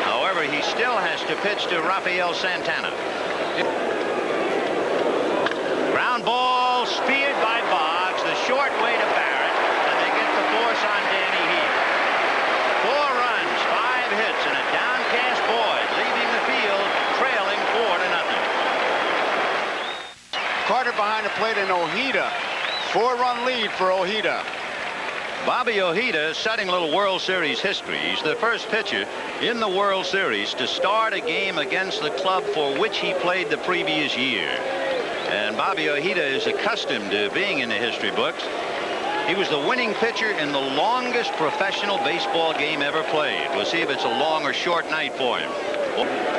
However, he still has to pitch to Rafael Santana. Ground ball speared by Boggs, the short way to Barrett, and they get the force on Danny Heap. 4 runs, 5 hits, and a downcast Boyd, leaving the field trailing 4-0. Carter behind the plate in Ojeda. 4-run lead for Ojeda. Bobby Ojeda setting a little World Series history. He's the first pitcher in the World Series to start a game against the club for which he played the previous year. And Bobby Ojeda is accustomed to being in the history books. He was the winning pitcher in the longest professional baseball game ever played. We'll see if it's a long or short night for him.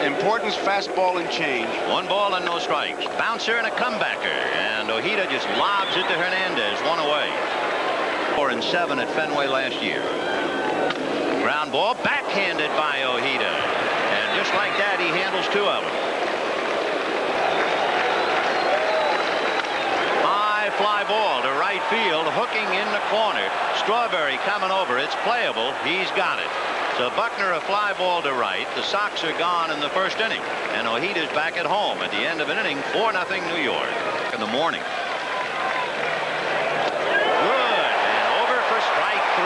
Importance, fastball, and change. 1 ball and no strikes. Bouncer and a comebacker. And Ojeda just lobs it to Hernandez. 1 away. 4-7 at Fenway last year. Ground ball backhanded by Ojeda. And just like that, he handles 2 of them. High fly ball to right field, hooking in the corner. Strawberry coming over. It's playable. He's got it. So Buckner a fly ball to right. The Sox are gone in the first inning. And Ojeda's back at home at the end of an inning. 4-0 New York in the morning. Good. And over for strike 3.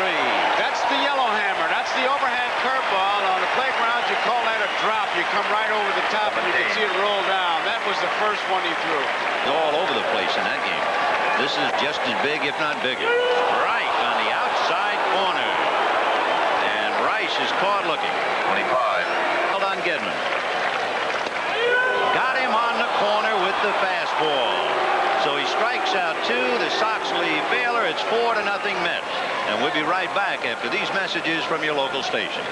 That's the yellow hammer. That's the overhand curveball. On the playground, you call that a drop. You come right over the top and you can see it roll down. That was the first one he threw. All over the place in that game. This is just as big, if not bigger. Right on the outside corner. Is caught looking. 25. Held on Gedman. Got him on the corner with the fastball. So he strikes out 2. The Sox leave Baylor. It's 4-0 Mets. And we'll be right back after these messages from your local station.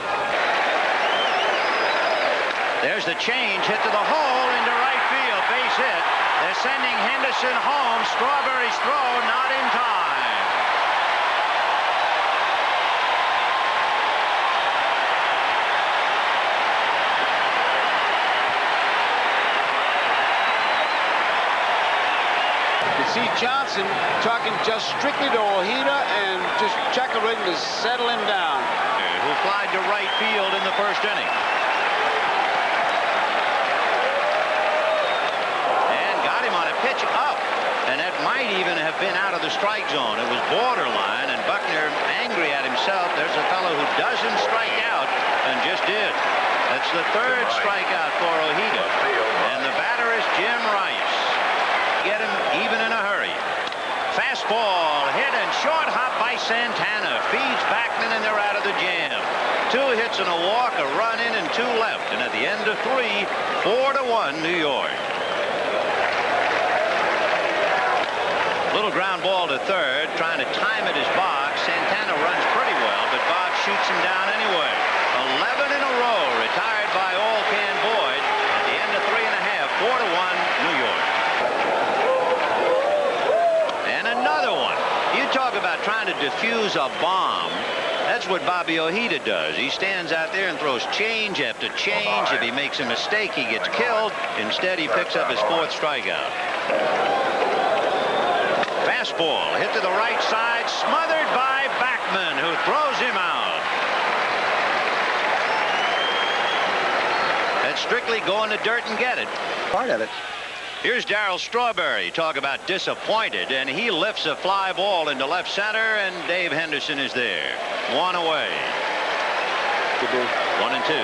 There's the change. Hit to the hole into right field. Base hit. They're sending Henderson home. Strawberry's throw not in time. See Johnson talking just strictly to Ojeda and just checking to settle him down. Who flied to right field in the first inning. And got him on a pitch up. And that might even have been out of the strike zone. It was borderline, and Buckner angry at himself. There's a fellow who doesn't strike out and just did. That's the 3rd strikeout for Ojeda. And the batter is Jim Rice. Get him even in a hurry. Fastball hit and short hop by Santana. Feeds Backman and they're out of the jam. 2 hits and a walk, a run in and 2 left. And at the end of 3, 4-1 New York. Little ground ball to 3rd, trying to time at his box. Santana runs pretty well, but Bob shoots him down anyway. 11 in a row, retired by All-Can Boyd. At the end of 3 1/2, 4-1 New York. Another one. You talk about trying to defuse a bomb. That's what Bobby Ojeda does. He stands out there and throws change after change. If he makes a mistake, he gets killed. Instead, he picks up his 4th strikeout. Fastball hit to the right side, smothered by Backman, who throws him out. That's strictly go in the dirt and get it. Part of it. Here's Darryl Strawberry. Talk about disappointed, and he lifts a fly ball into left center, and Dave Henderson is there. 1 away. 1-2.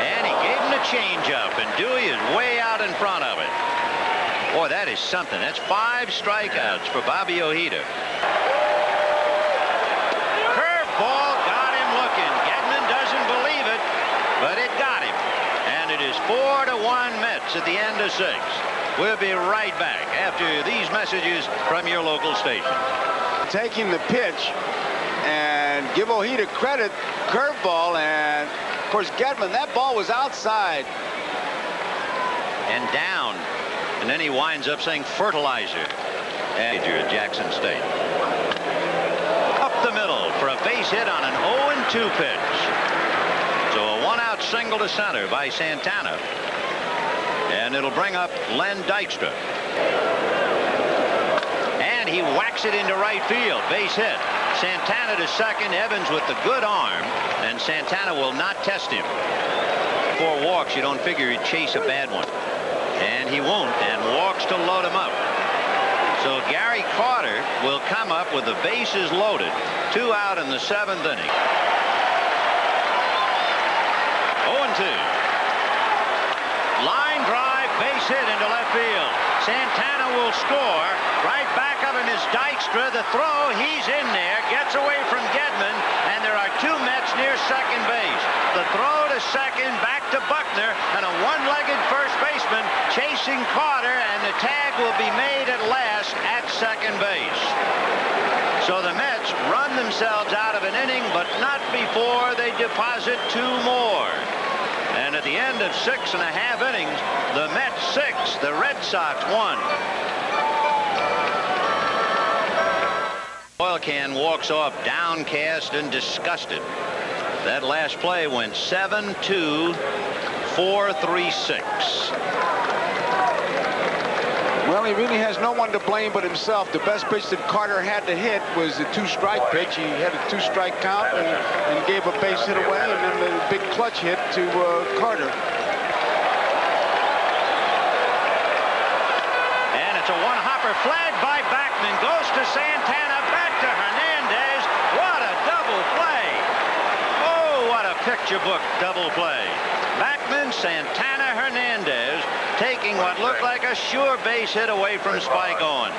And he gave him the changeup, and Dewey is way out in front of it. Boy, that is something. That's 5 strikeouts for Bobby Ojeda. Curveball got him looking. Gedman doesn't believe it, but it got him. And it is 4-1 Mets at the end of 6. We'll be right back after these messages from your local station. Taking the pitch and give Ojeda credit, curveball, and of course Gedman, that ball was outside. And down. And then he winds up saying fertilizer. Major at Jackson State. Up the middle for a base hit on an 0-2 pitch. So a 1-out single to center by Santana. And it'll bring up Len Dykstra. And he whacks it into right field. Base hit. Santana to second. Evans with the good arm. And Santana will not test him. 4 walks. You don't figure he'd chase a bad one. And he won't, and walks to load him up. So Gary Carter will come up with the bases loaded. 2 out in the 7th inning. 0-2. Line drive base hit into left field. Santana will score. Right back of him is Dykstra. The throw, he's in there, gets away from Gedman, and there are two Mets near second base. The throw to second, back to Buckner, and a one-legged first baseman chasing Carter, and the tag will be made at last at second base. So the Mets run themselves out of an inning, but not before they deposit two more. And at the end of 6.5 innings, the Mets 6, the Red Sox 1. Oil Can walks off downcast and disgusted. That last play went 7-2, 4-3-6. Well, he really has no one to blame but himself. The best pitch that Carter had to hit was the two-strike pitch. He had a two-strike count and gave a base hit away, and then the big clutch hit to Carter. And it's a one-hopper flag by Backman. Goes to Santana, back to Hernandez. What a double play. Oh, what a picture book double play. Backman, Santana, Hernandez taking what looked like a sure base hit away from Spike Owen.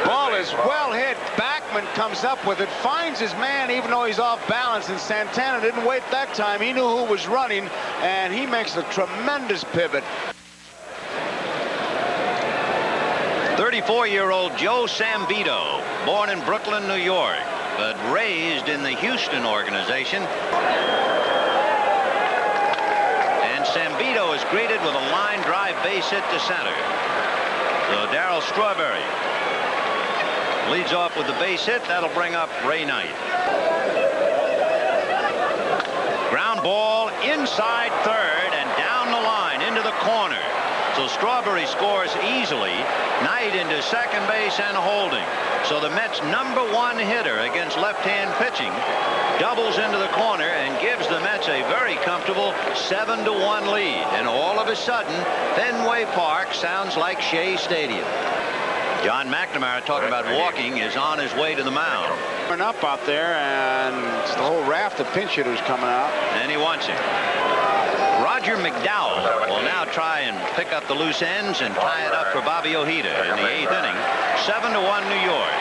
Ball is well hit. Backman comes up with it, finds his man even though he's off balance, and Santana didn't wait that time. He knew who was running, and he makes a tremendous pivot. 34-year-old Joe Sambito, born in Brooklyn, New York, but raised in the Houston organization. Sambito is greeted with a line drive base hit to center. So Darryl Strawberry leads off with the base hit. That'll bring up Ray Knight. Ground ball inside third and down the line into the corner. So Strawberry scores easily. Knight into second base and holding. So the Mets' #1 hitter against left-hand pitching doubles into the corner and gives the Mets a very comfortable 7-1 lead. And all of a sudden, Fenway Park sounds like Shea Stadium. John McNamara, talking about walking, is on his way to the mound. Up out there, and it's the whole raft of pinch hitters coming out. And he wants it. Roger McDowell will now try and pick up the loose ends and tie it up for Bobby Ojeda in the 8th inning. 7-1 New York.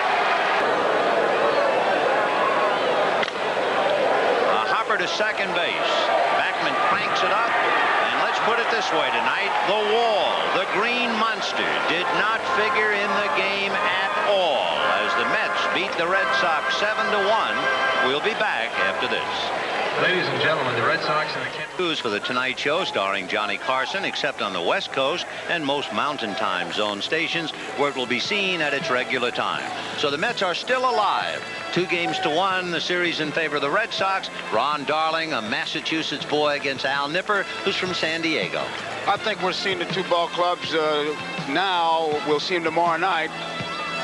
A hopper to second base. Backman cranks it up. And let's put it this way tonight. The wall, the green monster, did not figure in the game at all as the Mets beat the Red Sox 7-1. We'll be back after this. Ladies and gentlemen, the Red Sox and the News for the Tonight Show starring Johnny Carson, except on the West Coast and most Mountain Time Zone stations where it will be seen at its regular time. So the Mets are still alive. 2-1 the series in favor of the Red Sox. Ron Darling, a Massachusetts boy, against Al Nipper, who's from San Diego. I think we're seeing the two ball clubs now. We'll see them tomorrow night.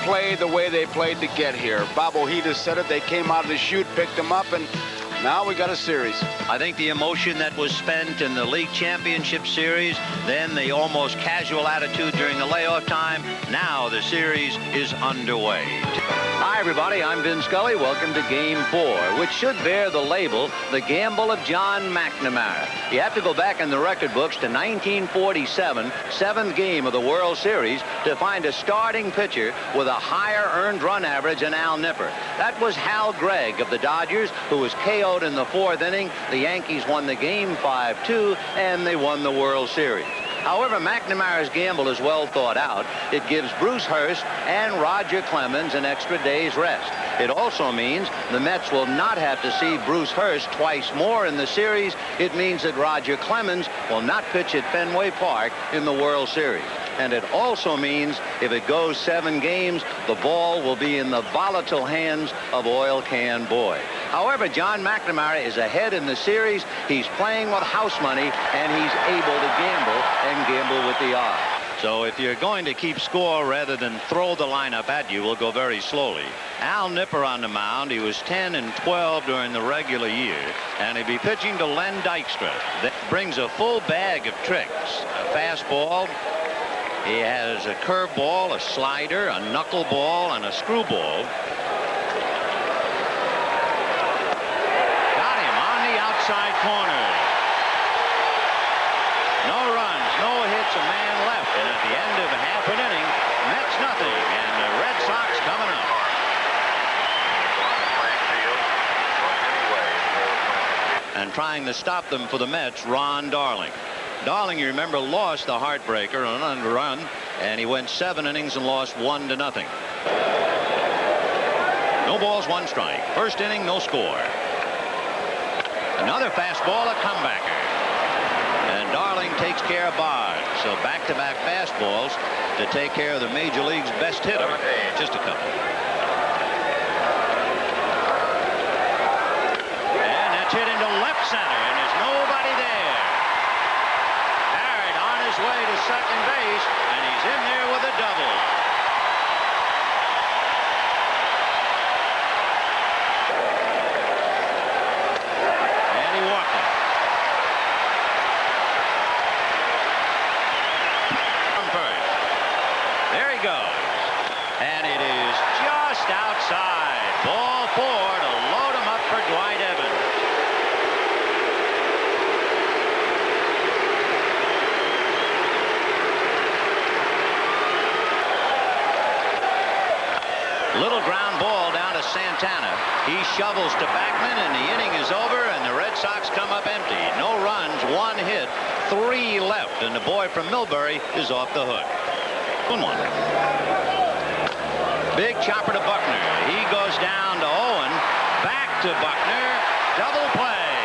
Play the way they played to get here. Bob Ojeda said it. They came out of the chute, picked them up, and now we got a series. I think the emotion that was spent in the league championship series, then the almost casual attitude during the layoff time, now the series is underway. Hi, everybody. I'm Vin Scully. Welcome to Game 4, which should bear the label, The Gamble of John McNamara. You have to go back in the record books to 1947, 7th game of the World Series, to find a starting pitcher with a higher earned run average than Al Nipper. That was Hal Gregg of the Dodgers, who was KO'd in the 4th inning. The Yankees won the game 5-2, and they won the World Series. However, McNamara's gamble is well thought out. It gives Bruce Hurst and Roger Clemens an extra day's rest. It also means the Mets will not have to see Bruce Hurst twice more in the series. It means that Roger Clemens will not pitch at Fenway Park in the World Series. And it also means if it goes 7 games, the ball will be in the volatile hands of Oil Can Boy. However, John McNamara is ahead in the series. He's playing with house money, and he's able to gamble and gamble with the odds. So if you're going to keep score rather than throw the lineup at you, we'll go very slowly. Al Nipper on the mound. He was 10-12 during the regular year, and he'll be pitching to Len Dykstra. That brings a full bag of tricks. A fastball. He has a curveball, a slider, a knuckleball, and a screwball. Got him on the outside corner. No runs, no hits, a man left. And open inning. Mets nothing, and the Red Sox coming up. And trying to stop them for the Mets, Ron Darling. Darling, you remember, lost the heartbreaker on an run, and he went 7 innings and lost 1-0. No balls, 1 strike. First inning, no score. Another fastball, a comebacker. And Darling takes care of Bard. So back-to-back fastballs to take care of the Major League's best hitter. Just a couple. And that's hit into left center, and there's nobody there. Barrett on his way to second base, and he's in there with a double. And he walked it. From first. There he goes. And it is just outside. Ball 4 to load him up for Dwight Evans. Little ground ball down to Santana. He shovels to Backman, and the inning is over, and the Red Sox come up empty. No runs, 1 hit, 3 left, and the boy from Millbury is off the hook. 1-1. Big chopper to Buckner. He goes down to Owen. Back to Buckner. Double play.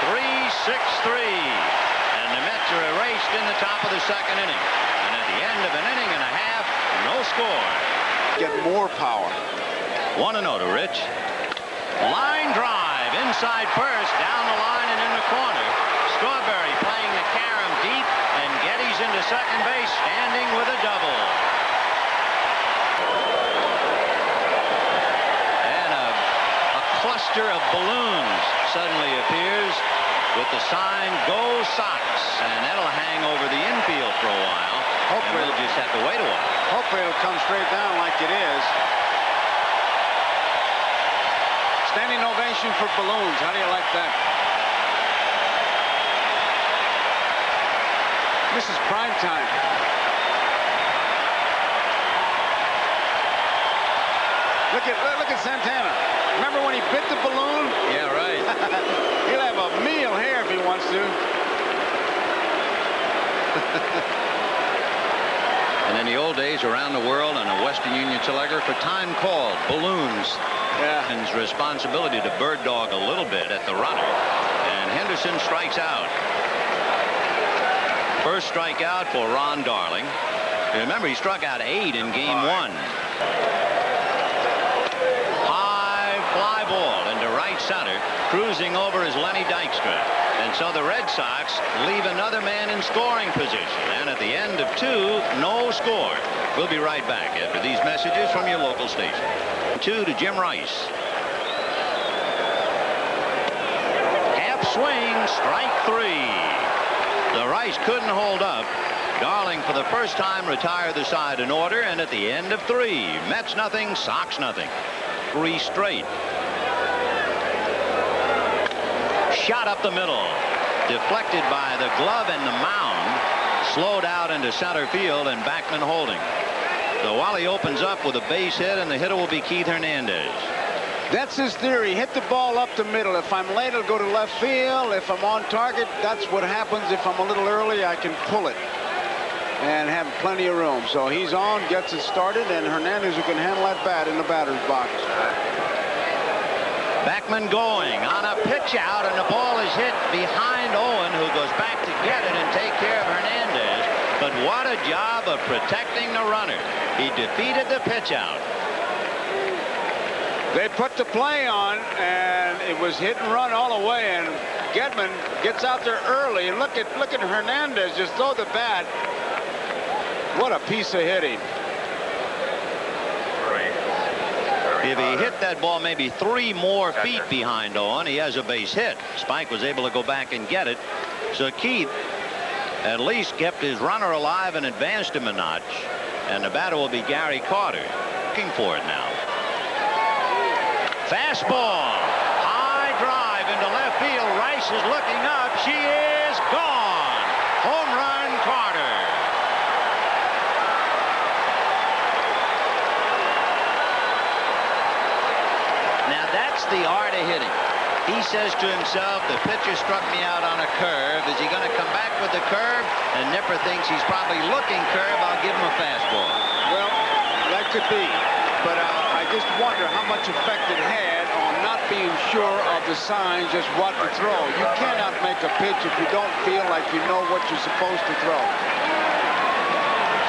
3-6-3. And the Mets are erased in the top of the second inning. And at the end of an inning and a half, no score. Get more power. 1-0 to Rich. Line drive inside first, down the line and in the corner. Strawberry playing the carom deep, and Geddes into second base, standing with a double. And a cluster of balloons suddenly appears with the sign "Go Sox," and that'll hang over the infield for a while. Hopefully we'll just have to wait a while. Hopefully it'll come straight down like it is. Standing ovation for balloons. How do you like that? This is prime time. Look at Santana. Remember when he bit the balloon? Yeah, right. He'll have a meal here if he wants to. And in the old days, around the world on a Western Union telegraph, a time called balloons. Yeah. And his responsibility to bird dog a little bit at the runner. And Henderson strikes out. First strikeout for Ron Darling. Remember, he struck out 8 in game 1. High fly ball into right center. Cruising over is Lenny Dykstra. And so the Red Sox leave another man in scoring position. And at the end of 2, no score. We'll be right back after these messages from your local station. 2 to Jim Rice. Half swing, strike 3. The Rice couldn't hold up. Darling, for the first time, retired the side in order. And at the end of 3, Mets nothing, Sox nothing. 3 straight. Shot up the middle, deflected by the glove and the mound, slowed out into center field, and Backman holding. So Wally opens up with a base hit, and the hitter will be Keith Hernandez. That's his theory. Hit the ball up the middle. If I'm late, it'll go to left field. If I'm on target, that's what happens. If I'm a little early, I can pull it and have plenty of room. So he's on, gets it started, and Hernandez who can handle that bat in the batter's box. Backman going on a pitch out, and the ball is hit behind Owen, who goes back to get it and take care of Hernandez. But what a job of protecting the runner. He defeated the pitch out. They put the play on, and it was hit and run all the way, and Gedman gets out there early. And look at Hernandez just throw the bat. What a piece of hitting. If he hit that ball maybe 3 more feet behind Owen, he has a base hit. Spike was able to go back and get it. So Keith at least kept his runner alive and advanced him a notch. And the batter will be Gary Carter. Looking for it now. Fastball. High drive into left field. Rice is looking up. She is gone. Home run, Carter. the art of hitting. He says to himself, the pitcher struck me out on a curve. Is he going to come back with the curve? And Nipper thinks he's probably looking curve. I'll give him a fastball. Well, that could be. But I just wonder how much effect it had on not being sure of the signs, just what to throw. You cannot make a pitch if you don't feel like you know what you're supposed to throw.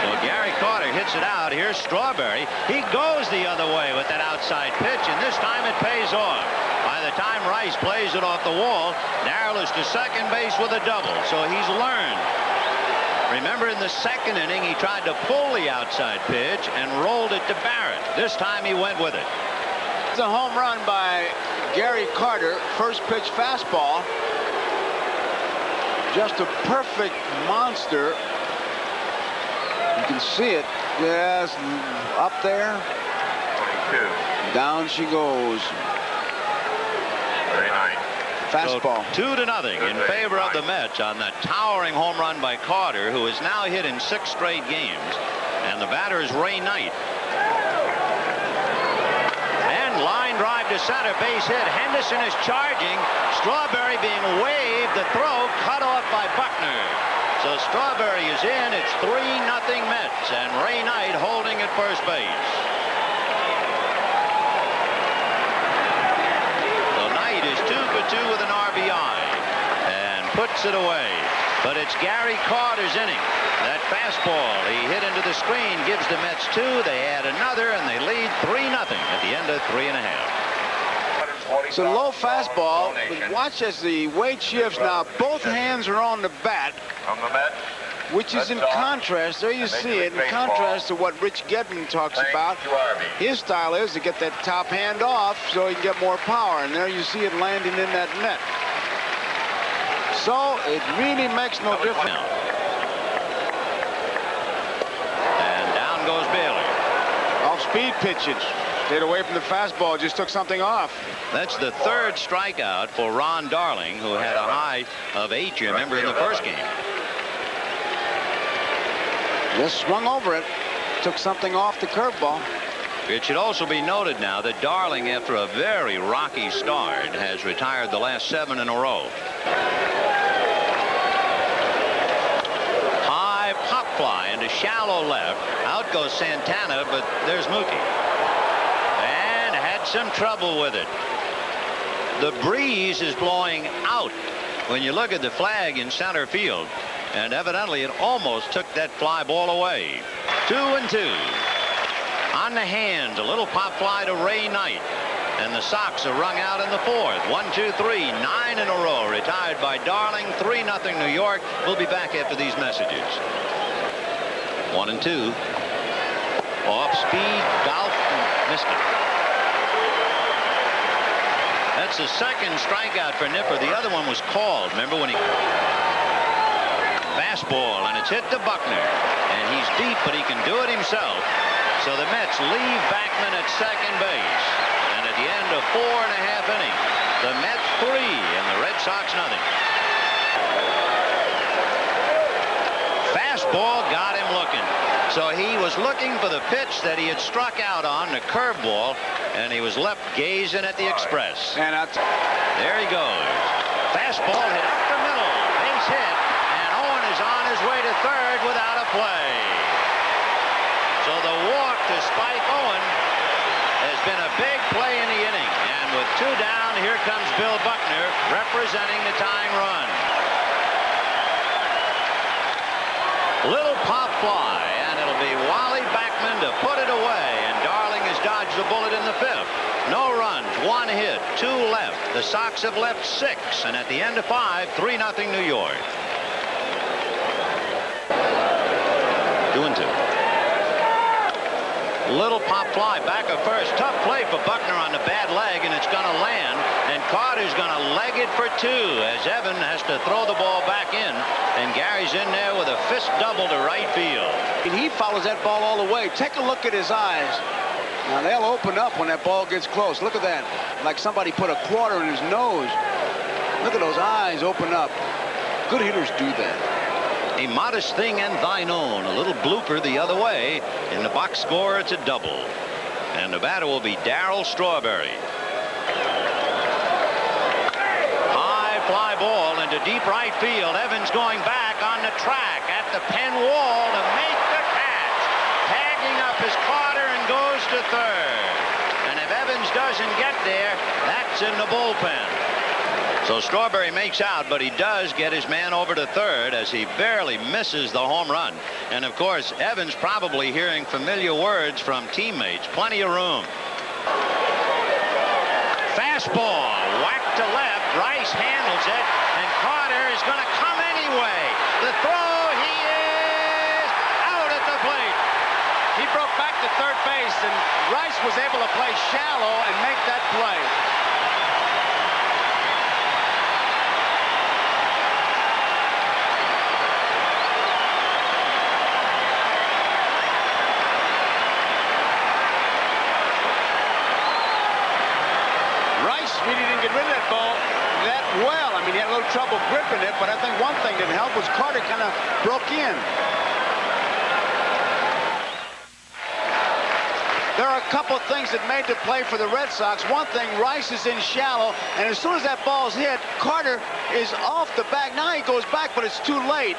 So Gary Carter hits it out. Here's Strawberry. He goes the other way with that outside pitch, and this time it pays off. By the time Rice plays it off the wall, Darrell is to second base with a double, so he's learned. Remember, in the second inning, he tried to pull the outside pitch and rolled it to Barrett. This time he went with it. It's a home run by Gary Carter. First pitch fastball. Just a perfect monster. You can see it. Yes, up there. 22. Down she goes. Very nice. Fastball. So 2-0 in favor of the Mets on that towering home run by Carter, who is now hit in 6 straight games. And the batter is Ray Knight. And line drive to center, base hit. Henderson is charging. Strawberry being waved. The throw cut off by Buckner. So Strawberry is in. It's 3-0 Mets, and Ray Knight holding at first base. So Knight is 2 for 2 with an RBI and puts it away. But it's Gary Carter's inning. That fastball he hit into the screen gives the Mets 2. They add another, and they lead 3-0 at the end of 3.5. It's a low fastball, but watch as the weight shifts. Now both hands are on the bat, which is in contrast. There you see it, in contrast to what Rich Gedman talks about. His style is to get that top hand off so he can get more power, and there you see it landing in that net. So it really makes no difference. And down goes Bailey. Off-speed pitches. Stayed away from the fastball, just took something off. That's the 3rd strikeout for Ron Darling, who had a high of 8, you remember, in the first game. Just swung over it. Took something off the curveball. It should also be noted now that Darling, after a very rocky start, has retired the last 7 in a row. High pop fly into shallow left. Out goes Santana, but there's Mookie. Some trouble with it. The breeze is blowing out when you look at the flag in center field, and evidently it almost took that fly ball away. 2-2 on the hands. A little pop fly to Ray Knight, and the Sox are rung out in the 4th. 1, 2, 3, 9 in a row retired by Darling. 3-0 New York. We'll be back after these messages. 1-2 off speed. Golf missed it. That's the 2nd strikeout for Nipper. The other one was called. Remember when he... Fastball, and it's hit to Buckner. And he's deep, but he can do it himself. So the Mets leave Backman at second base. And at the end of 4.5 innings, the Mets 3 and the Red Sox nothing. Fastball got him looking. So he was looking for the pitch that he had struck out on, the curveball, and he was left gazing at the Express. And there he goes. Fastball hit up the middle. Base hit, and Owen is on his way to third without a play. So the walk to Spike Owen has been a big play in the inning. And with 2 down, here comes Bill Buckner representing the tying run. Little pop fly, and it'll be Wally Backman to put it away, and Darling has dodged a bullet in the 5th. No runs, 1 hit, 2 left. The Sox have left 6, and at the end of 5, 3-0 New York. 2-2. Little pop fly back at first. Tough play for Buckner on the bad leg, and it's going to land. And Carter's going to leg it for 2 as Evan has to throw the ball back in. And Gary's in there with a fist double to right field. And he follows that ball all the way. Take a look at his eyes. Now they'll open up when that ball gets close. Look at that. Like somebody put a quarter in his nose. Look at those eyes open up. Good hitters do that. A modest thing and thine own. A little blooper the other way. In the box score, it's a double. And the batter will be Darryl Strawberry. ball into deep right field. Evans going back on the track at the pen wall to make the catch. Tagging up is Carter and goes to third. And if Evans doesn't get there, that's in the bullpen. So Strawberry makes out, but he does get his man over to third as he barely misses the home run. And of course, Evans probably hearing familiar words from teammates. Plenty of room. Fastball, whack to left. Rice handles it, and Carter is going to come anyway. The throw, he is out at the plate. He broke back to third base, and Rice was able to play shallow and make that play. Rice really didn't get rid of that ball that well. I mean, he had a little trouble gripping it, but I think one thing that helped was Carter kind of broke in. There are a couple of things that made the play for the Red Sox. One thing, Rice is in shallow, and as soon as that ball's hit, Carter is off the back. Now he goes back, but it's too late.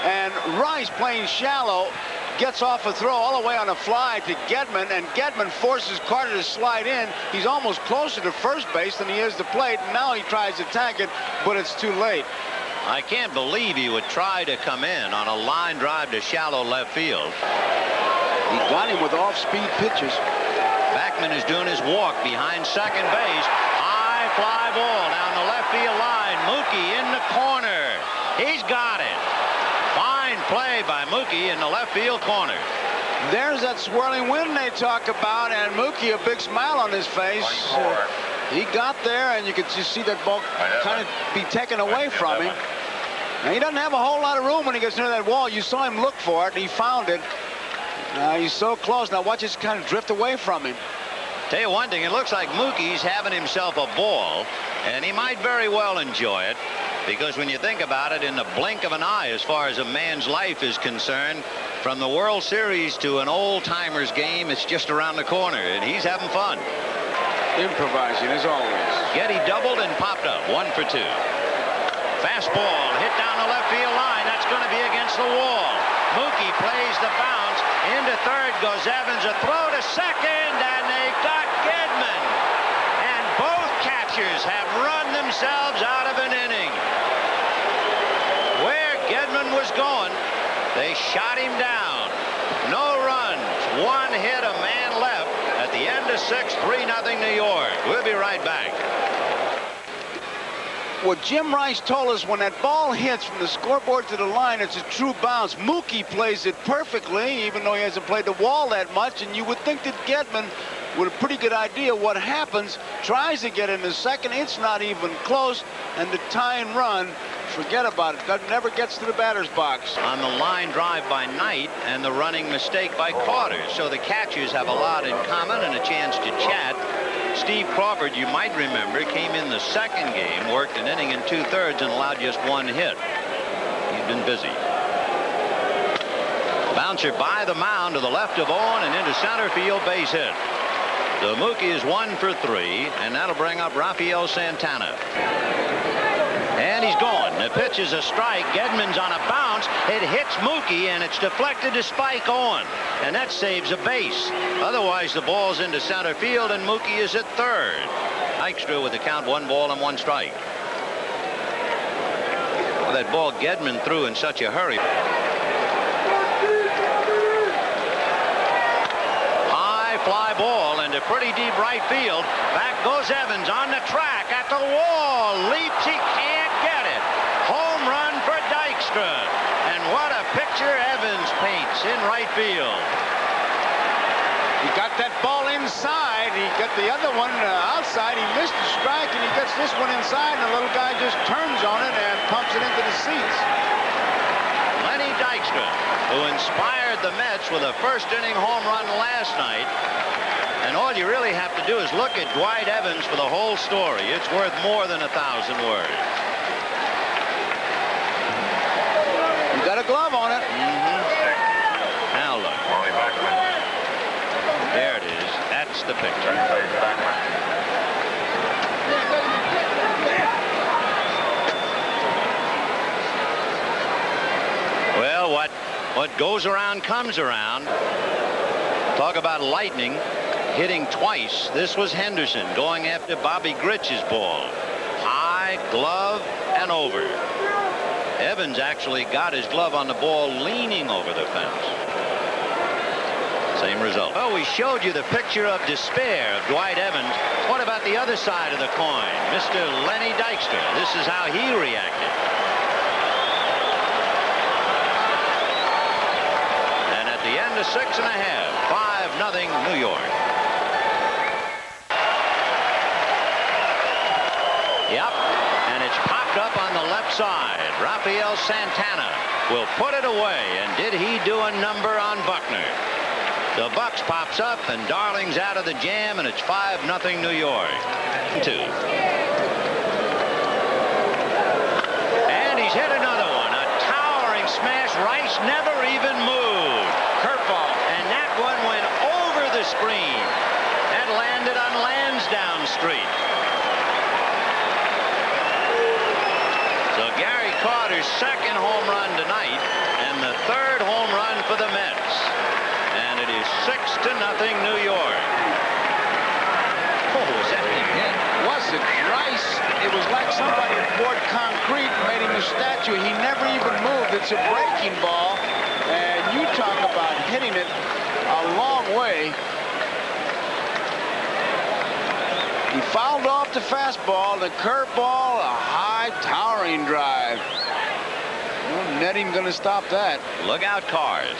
And Rice, playing shallow, gets off a throw all the way on a fly to Gedman, and Gedman forces Carter to slide in. He's almost closer to first base than he is to plate. Now he tries to tag it, but it's too late. I can't believe he would try to come in on a line drive to shallow left field. He got him with off-speed pitches. Backman is doing his walk behind second base. High fly ball down the left field line. Mookie in the corner. He's got it. Fine play by Mookie in the left field corner. There's that swirling wind they talk about, and Mookie, a big smile on his face. He got there, and you could just see that ball kind of be taken away from him. Now, he doesn't have a whole lot of room when he gets near that wall. You saw him look for it, and he found it. He's so close. Now watch it kind of drift away from him. Tell you one thing, it looks like Mookie's having himself a ball, and he might very well enjoy it, because when you think about it, in the blink of an eye, as far as a man's life is concerned, from the World Series to an old-timers game, it's just around the corner, and he's having fun. Improvising, as always. Getty doubled and popped up, 1 for 2. Fastball hit down the left field line. That's going to be against the wall. Mookie plays the bounce. Into third goes Evans. A throw to second, and they got Gedman. And both catchers have run themselves out of an inning. Where Gedman was going, they shot him down. No runs, 1 hit, a man left. At the end of 6, 3-0 New York. We'll be right back. What Jim Rice told us, when that ball hits from the scoreboard to the line, it's a true bounce. Mookie plays it perfectly, even though he hasn't played the wall that much, and you would think that Gedman, with a pretty good idea what happens, tries to get in the second. It's not even close, and the tying run, forget about it. Never gets to the batter's box. On the line drive by Knight and the running mistake by Carter. So the catchers have a lot in common and a chance to chat. Steve Crawford, you might remember, came in the second game, worked an inning and 2/3 and allowed just 1 hit. He's been busy. Bouncer by the mound to the left of Owen and into center field, base hit. So Mookie is 1 for 3, and that'll bring up Rafael Santana. And he's gone. The pitch is a strike. Gedman's on a bounce. It hits Mookie, and it's deflected to Spike Owen. And that saves a base. Otherwise, the ball's into center field, and Mookie is at third. Dykstra with the count, 1 ball and 1 strike. Well, that ball Gedman threw in such a hurry. High fly ball into pretty deep right field. Back goes Evans on the track at the wall. Leaps, he can't get it. Home run for Dykstra. And what a picture Evans paints in right field. He got that ball inside. He got the other one outside. He missed the strike, and he gets this one inside, and the little guy just turns on it and pumps it into the seats. Lenny Dykstra, who inspired the Mets with a first-inning home run last night. And all you really have to do is look at Dwight Evans for the whole story. It's worth more than 1,000 words. You got a glove on it. Now look. There it is. That's the picture. What goes around comes around. Talk about lightning hitting twice. This was Henderson going after Bobby Grish's ball. High, glove, and over. Evans actually got his glove on the ball leaning over the fence. Same result. Well, we showed you the picture of despair of Dwight Evans. What about the other side of the coin? Mr. Lenny Dykstra. This is how he reacted. And at the end of 6 1/2, 5-0 New York. Yep, and it's popped up on the left side. Rafael Santana will put it away, and did he do a number on Buckner? The Bucks pops up, and Darling's out of the jam, and it's 5-0 New York. 2. And he's hit another one. A towering smash. Rice never even moved. Curveball. And that one went over the screen. That landed on Lansdowne Street. So Gary Carter's second home run tonight, and the third home run for the Mets. And it is 6-0 New York. Oh, was that big hit? Was it? Rice, it was like somebody poured concrete and made him a statue. He never even moved. It's a breaking ball. And you talk about hitting it a long way. He fouled off the fastball, the curveball, a high towering drive. No netting going to stop that. Look out, Cars.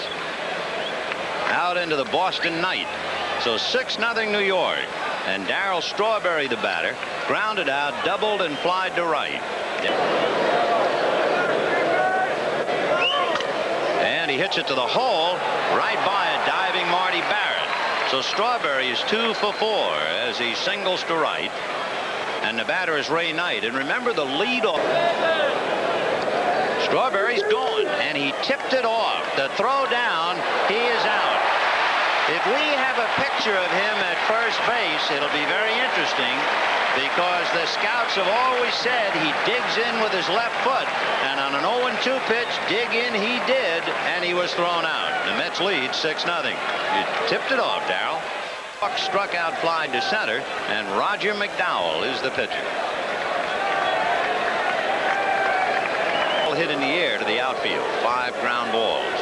Out into the Boston night. So 6-0 New York. And Darryl Strawberry, the batter, grounded out, doubled, and flied to right. And he hits it to the hole, right by a diving Marty Barrett. So Strawberry is 2 for 4 as he singles to right. And the batter is Ray Knight. And remember the leadoff. Strawberry's going, and he tipped it off. The throw down, he is out. If we have a picture of him at first base, it'll be very interesting because the scouts have always said he digs in with his left foot. And on an 0-2 pitch, dig in he did, and he was thrown out. The Mets lead 6-0. You tipped it off, Darryl. Buck struck out, fly to center, and Roger McDowell is the pitcher. Hit in the air to the outfield. 5 ground balls.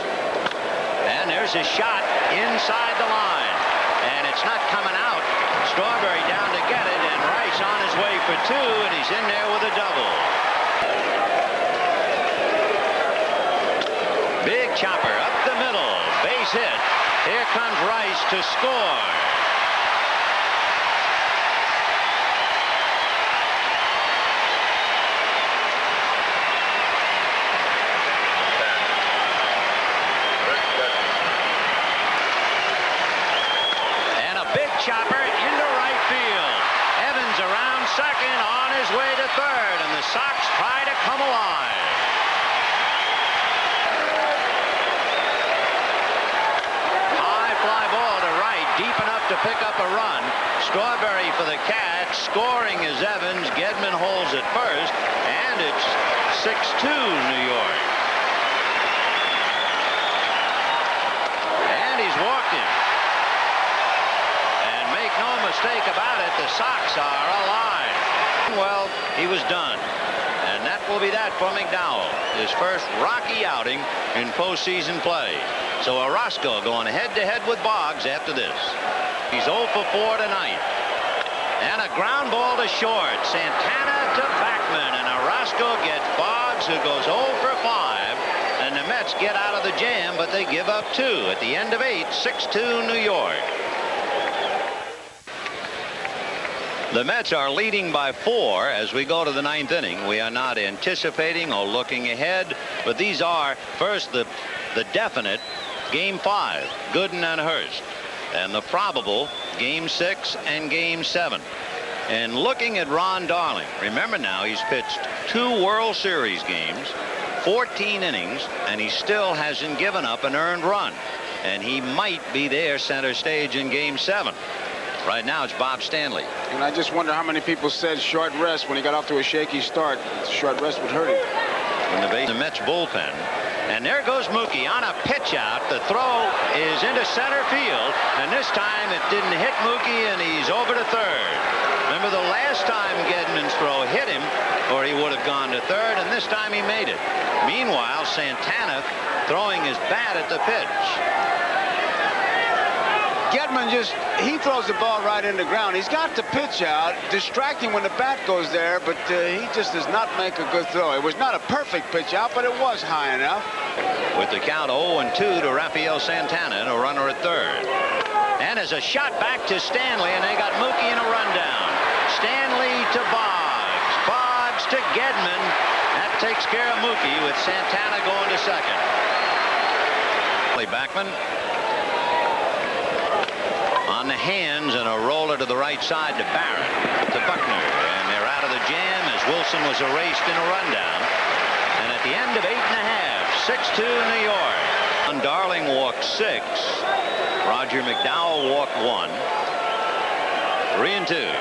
And there's his shot inside the line. And it's not coming out. Strawberry down to get it, and Rice on his way for 2, and he's in there with a double. Big chopper up the middle. Base hit. Here comes Rice to score. Chopper into right field. Evans around second, on his way to third, and the Sox try to come alive. High fly ball to right, deep enough to pick up a run. Strawberry for the catch. Scoring is Evans. Gedman holds it first, and it's 6-2 New York. And he's walked him. No mistake about it, the Sox are alive. Well, he was done. And that will be that for McDowell. His first rocky outing in postseason play. So Orozco going head-to-head with Boggs after this. He's 0 for 4 tonight. And a ground ball to short. Santana to Backman. And Orozco gets Boggs, who goes 0 for 5. And the Mets get out of the jam, but they give up 2 at the end of 8. 6-2 New York. The Mets are leading by 4 as we go to the 9th inning. We are not anticipating or looking ahead, but these are first the definite Game 5, Gooden and Hurst, and the probable Game 6 and Game 7. And looking at Ron Darling, remember now he's pitched 2 World Series games, 14 innings, and he still hasn't given up an earned run. And he might be there center stage in Game 7. Right now it's Bob Stanley. And I just wonder how many people said short rest when he got off to a shaky start. Short rest would hurt him. In the Mets bullpen, And there goes Mookie on a pitch out. The throw is into center field, and this time it didn't hit Mookie, and he's over to third. Remember the last time Gedman's throw hit him, or he would have gone to third, and this time he made it. Meanwhile, Santana throwing his bat at the pitch. Gedman he throws the ball right in the ground. He's got the pitch out, distracting when the bat goes there, but he just does not make a good throw. It was not a perfect pitch out, but it was high enough. With the count 0-2 to Rafael Santana and a runner at third. And as a shot back to Stanley, and they got Mookie in a rundown. Stanley to Boggs. Boggs to Gedman. That takes care of Mookie with Santana going to second. Backman on the hands and a roller to the right side to Barrett, to Buckner, and they're out of the jam as Wilson was erased in a rundown. And at the end of 8 1/2, 6-2 New York. Darling walked 6. Roger McDowell walked 1. 3-2.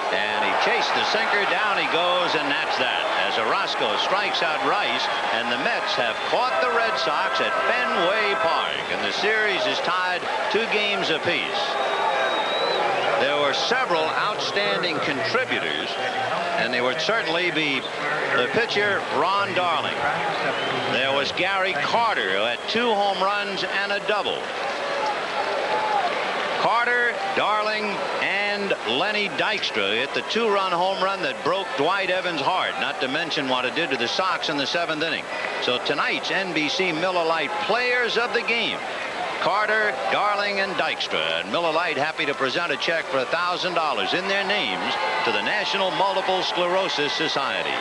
And he chased the sinker. Down he goes, and that's that. As Orozco strikes out Rice, and the Mets have caught the Red Sox at Fenway Park, and the series is tied 2 games apiece. There were several outstanding contributors, and they would certainly be the pitcher Ron Darling. There was Gary Carter, who had 2 home runs and a double. Carter, Darling, and Lenny Dykstra hit the 2-run home run that broke Dwight Evans' heart, not to mention what it did to the Sox in the 7th inning. So tonight's NBC Miller Lite players of the game: Carter, Darling, and Dykstra. And Miller Lite happy to present a check for $1,000 in their names to the National Multiple Sclerosis Society.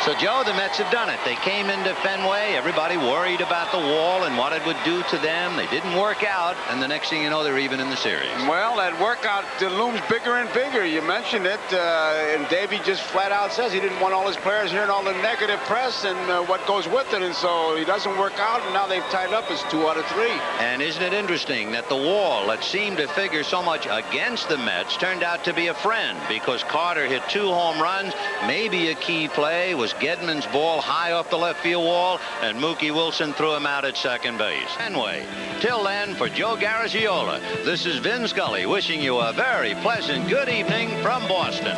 So, Joe, the Mets have done it. They came into Fenway. Everybody worried about the wall and what it would do to them. They didn't work out, and the next thing you know, they're even in the series. Well, that workout looms bigger and bigger. You mentioned it, and Davey just flat out says he didn't want all his players hearing all the negative press and what goes with it, and so he doesn't work out, and now they've tied up. It's 2 out of 3. And isn't it interesting that the wall that seemed to figure so much against the Mets turned out to be a friend, because Carter hit 2 home runs. Maybe a key play was Gedman's ball high off the left field wall, and Mookie Wilson threw him out at second base. Fenway. Till then, for Joe Garagiola, this is Vin Scully wishing you a very pleasant good evening from Boston.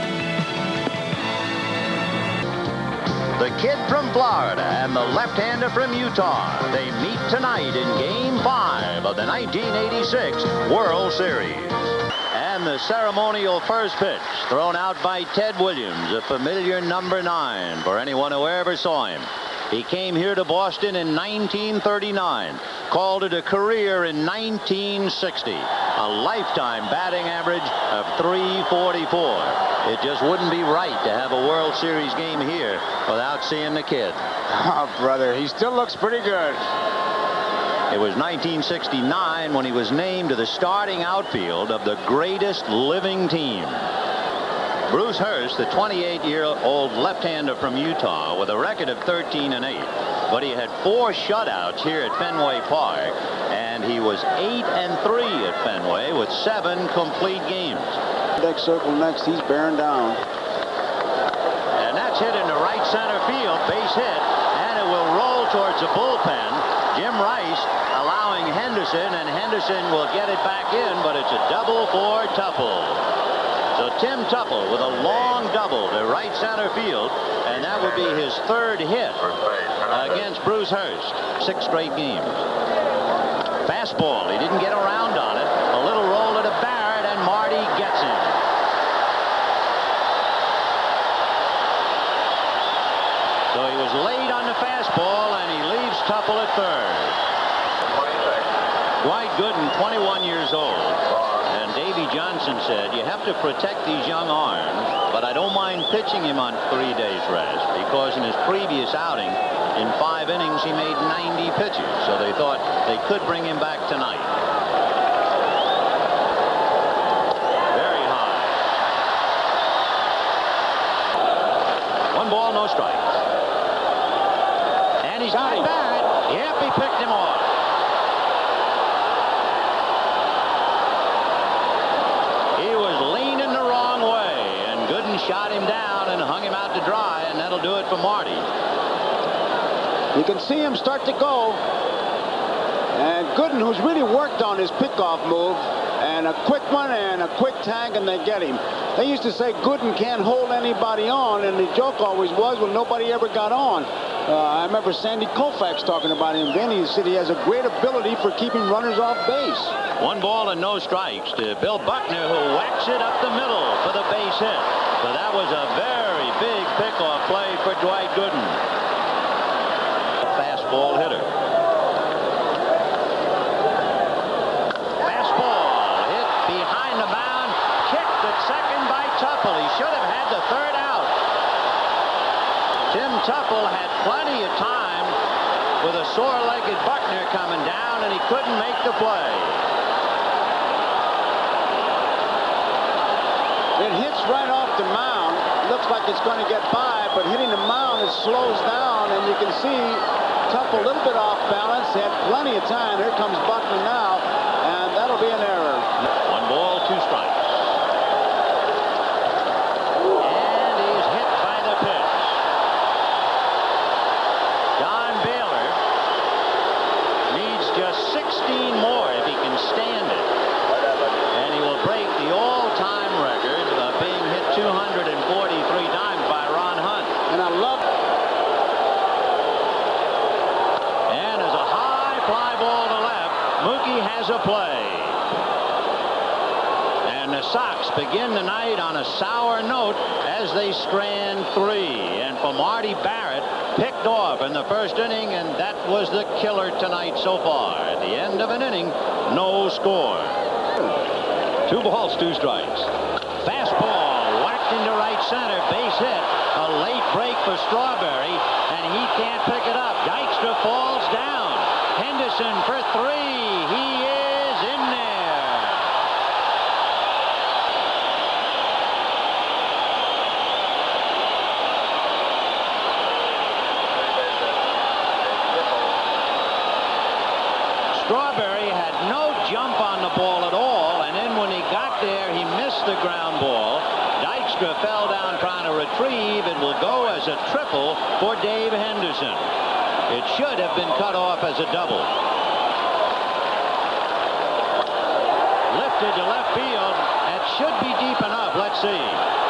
The kid from Florida and the left-hander from Utah. They meet tonight in Game 5 of the 1986 World Series. And the ceremonial first pitch thrown out by Ted Williams, a familiar number 9 for anyone who ever saw him. He came here to Boston in 1939, called it a career in 1960, a lifetime batting average of .344. It just wouldn't be right to have a World Series game here without seeing the kid. Oh, brother, he still looks pretty good. It was 1969 when he was named to the starting outfield of the greatest living team. Bruce Hurst, the 28-year-old left-hander from Utah, with a record of 13-8. But he had 4 shutouts here at Fenway Park, and he was 8-3 at Fenway with 7 complete games. Next circle next, he's bearing down. And that's hit into right center field, base hit, and it will roll towards the bullpen. Jim Rice allowing Henderson, and Henderson will get it back in, but it's a double for Tupple. So Tim Tupple with a long double to right center field, and that would be his 3rd hit against Bruce Hurst. 6 straight games. Fastball, he didn't get around on it. A little roll to Barrett, and Marty gets him. So he was late on the fastball, and he leaves Tupple at 3rd. Dwight Gooden, 21 years old. And Davy Johnson said, you have to protect these young arms, but I don't mind pitching him on 3 days rest, because in his previous outing, in 5 innings, he made 90 pitches. So they thought they could bring him back tonight. Very high. 1 ball, no strikes. And he's got him back. Yep, he picked him off. Shot him down and hung him out to dry, and that'll do it for Marty. You can see him start to go. And Gooden, who's really worked on his pickoff move, and a quick one and a quick tag, and they get him. They used to say Gooden can't hold anybody on, and the joke always was, well, nobody ever got on. I remember Sandy Koufax talking about him then. He said he has a great ability for keeping runners off base. 1 ball and no strikes to Bill Buckner, who whacks it up the middle for the base hit. So that was a very big pickoff play for Dwight Gooden. Fastball hitter. Tim Tuffle had plenty of time with a sore-legged Buckner coming down, and he couldn't make the play. It hits right off the mound. Looks like it's going to get by, but hitting the mound, it slows down, and you can see Tuffle a little bit off balance. He had plenty of time. Here comes Buckner now, and that'll be an error. 1 ball, 2 strikes. More if he can stand it, and he will break the all-time record of being hit 243 times by Ron Hunt. And I love it. And as a high fly ball to left, Mookie has a play. And the Sox begin the night on a sour note as they strand 3. And for Marty Barrett, picked off in the first inning, and that was the killer tonight so far. At the end of an inning, no score. 2 balls, 2 strikes. Fastball whacked into right center, base hit. A late break for Strawberry, and he can't pick it up. Dykstra falls down. Henderson for 3. He is in there. Strawberry had no jump on the ball at all, and then when he got there, he missed the ground ball. Dykstra fell down trying to retrieve. It will go as a triple for Dave Henderson. It should have been cut off as a double. Lifted to left field. That should be deep enough. Let's see.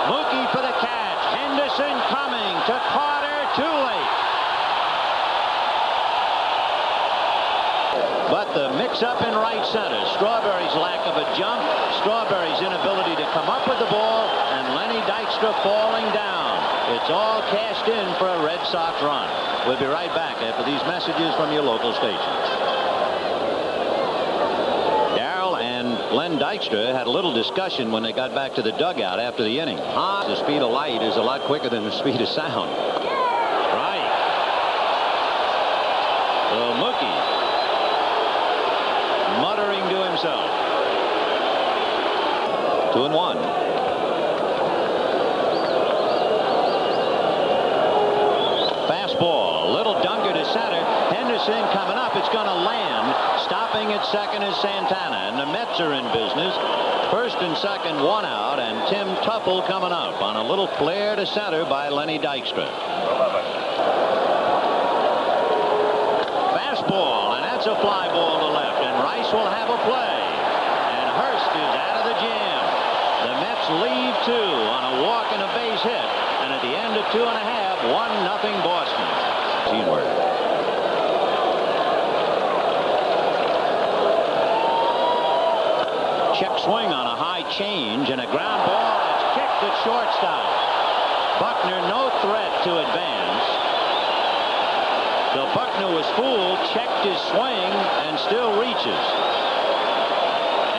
Mookie for the catch. Henderson coming to Carter. Too late. But the mix-up in right center, Strawberry's lack of a jump, Strawberry's inability to come up with the ball, and Lenny Dykstra falling down. It's all cashed in for a Red Sox run. We'll be right back after these messages from your local stations. Darrell and Len Dykstra had a little discussion when they got back to the dugout after the inning. The speed of light is a lot quicker than the speed of sound. Right. So Mookie muttering to himself. 2-1. Fastball, little dunker to center. Henderson coming up. It's going to land. Stopping at second is Santana, and the Mets are in business. First and second, 1 out, and Tim Tuffle coming up on a little flare to center by Lenny Dykstra. Fastball, and that's a fly ball to left, and Rice will have a play. And Hurst is out of the jam. The Mets lead 2 on a walk and a base hit, and at the end of 2 1/2, 1-0 Boston. Teamwork. Check swing on a high change, and a ground ball that's kicked at shortstop. Buckner no threat to advance. So Buckner was fooled, checked his swing, and still reaches.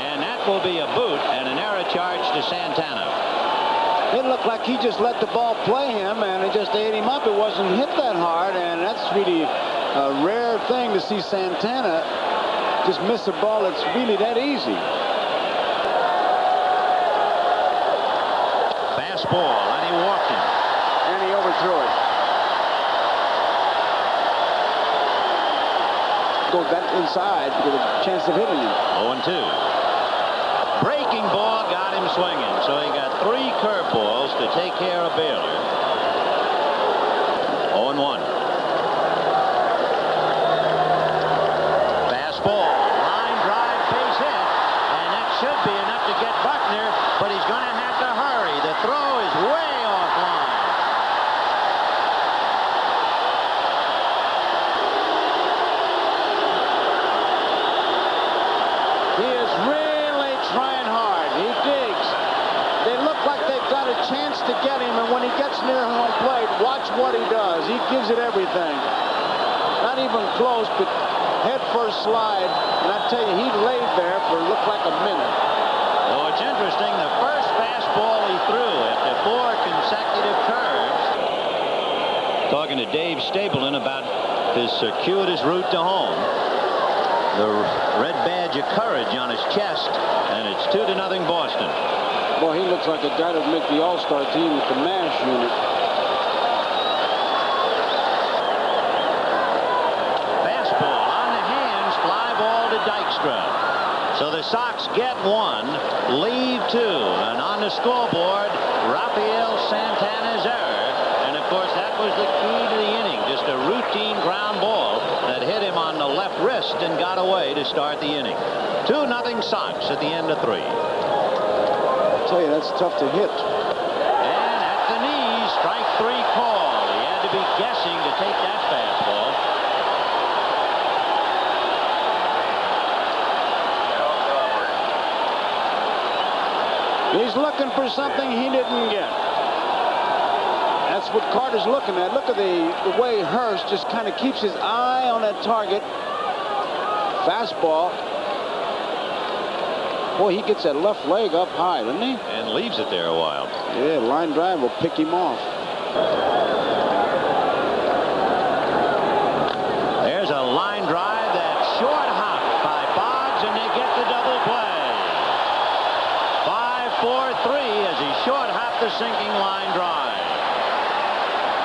And that will be a boot and an error charge to Santana. It looked like he just let the ball play him, and it just ate him up. It wasn't hit that hard, and that's really a rare thing to see Santana just miss a ball that's really that easy. Fastball, and he walked him. And he overthrew it. Go that inside to get a chance of hitting him. 0-2. Breaking ball got him swinging, so he got 3 curveballs to take care of Baylor. 0-1. trying hard. He digs. They look like they've got a chance to get him, and when he gets near home plate, watch what he does. He gives it everything. Not even close, but head first slide. And I tell you, he laid there for looked like a minute. Well, it's interesting. The first fastball he threw after 4 consecutive curves. Talking to Dave Stapleton about his circuitous route to home. The red badge of courage on his chest, and it's 2-0 Boston. Boy, he looks like a guy that would make the All-Star team with the MASH unit. Fastball on the hands, fly ball to Dykstra. So the Sox get 1, leave 2, and on the scoreboard, Rafael Santana's error. And of course, that was the key to the inning. Just a routine ground ball that hit him on the left wrist and got away to start the inning. 2-0 Sox at the end of 3. I tell you, that's tough to hit. And at the knees, strike 3 called. He had to be guessing to take that fastball. He's looking for something he didn't get. That's what Carter's looking at. Look at the way Hurst just kind of keeps his eye on that target. Fastball. Boy, he gets that left leg up high, doesn't he? And leaves it there a while. Yeah, line drive will pick him off. There's a line drive that's short hopped by Boggs, and they get the double play. 5-4-3 as he short hopped the sinking line drive.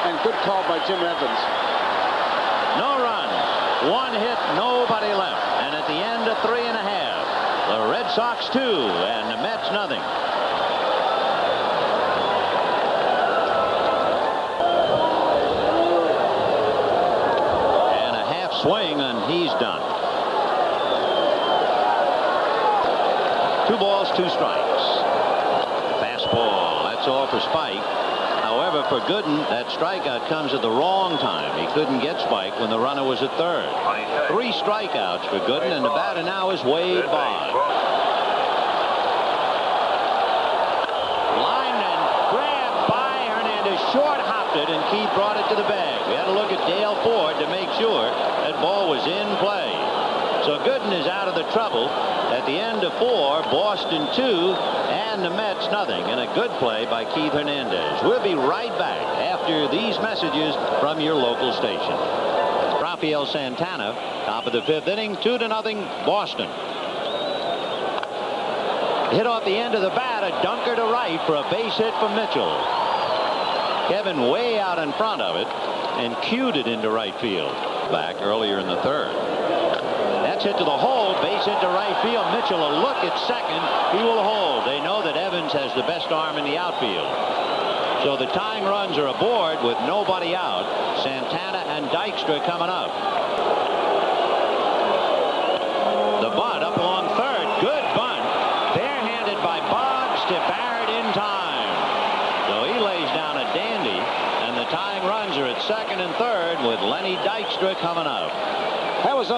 And good call by Jim Evans. No runs, 1 hit, nobody left. And at the end of 3½. The Red Sox 2 and the Mets nothing. And a half swing and he's done. 2 balls, 2 strikes. Fastball, that's all for Spike. However, for Gooden, that strikeout comes at the wrong time. He couldn't get Spike when the runner was at third. 3 strikeouts for Gooden, and the batter now is Wade Boggs. Lined and grabbed by Hernandez, short hopped it, and Keith brought it to the bag. We had to look at Dale Ford to make sure that ball was in play. So Gooden is out of the trouble. At the end of 4, Boston 2 and the Mets nothing, and a good play by Keith Hernandez. We'll be right back after these messages from your local station. Rafael Santana, top of the 5th inning, 2-0 Boston. Hit off the end of the bat, a dunker to right for a base hit for Mitchell. Kevin way out in front of it and cued it into right field. Back earlier in the 3rd. That's hit to the hole, base hit to right field. Mitchell a look at second. He will hold. They know that Evans has the best arm in the outfield. So the tying runs are aboard with nobody out. Santana and Dykstra coming up. The bunt up along 3rd. Good bunt. Barehanded by Boggs to Barrett in time. So he lays down a dandy. And the tying runs are at 2nd and 3rd with Lenny Dykstra coming up. That was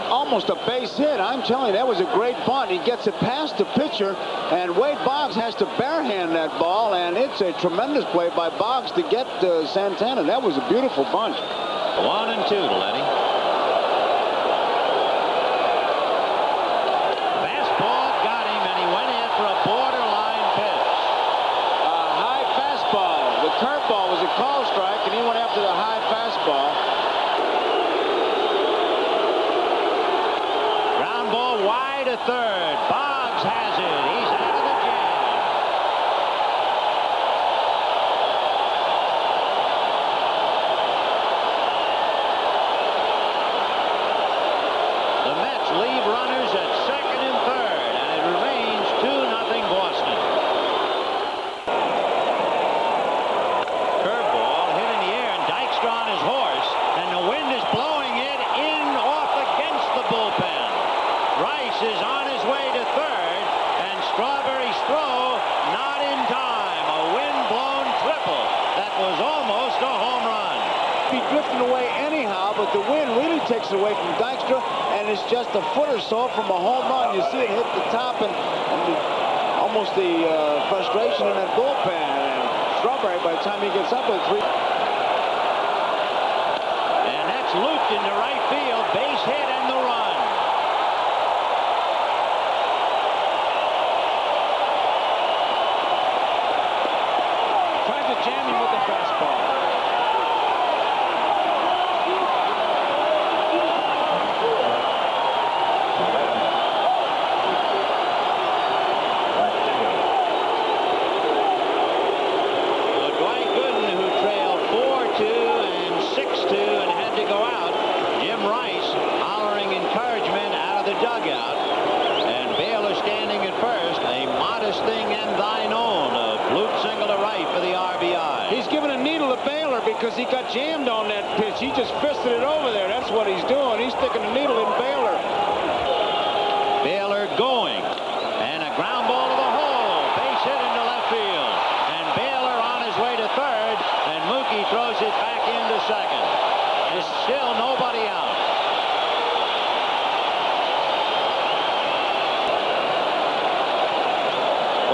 almost a base hit. I'm telling you, that was a great bunt. He gets it past the pitcher, and Wade Boggs has to barehand that ball, and it's a tremendous play by Boggs to get Santana. That was a beautiful bunt. 1-2 to Lenny. Fastball got him, and he went in for a borderline pitch. A high fastball. The curveball was a call strike, and he went after the high fastball. Wide to 3rd. Boggs has it. He's out of the jam. but the wind really takes it away from Dykstra, and it's just a foot or so from a home run. You see it hit the top, and almost the frustration in that bullpen. And Strawberry, by the time he gets up with 3. And that's looped into right field. Base hit and the run. Tried to jam him with the fastball. Because he got jammed on that pitch. He just fisted it over there. That's what he's doing. He's sticking a needle in Baylor. Baylor going. And a ground ball to the hole. Base hit into left field. And Baylor on his way to third. And Mookie throws it back into second. There's still nobody out.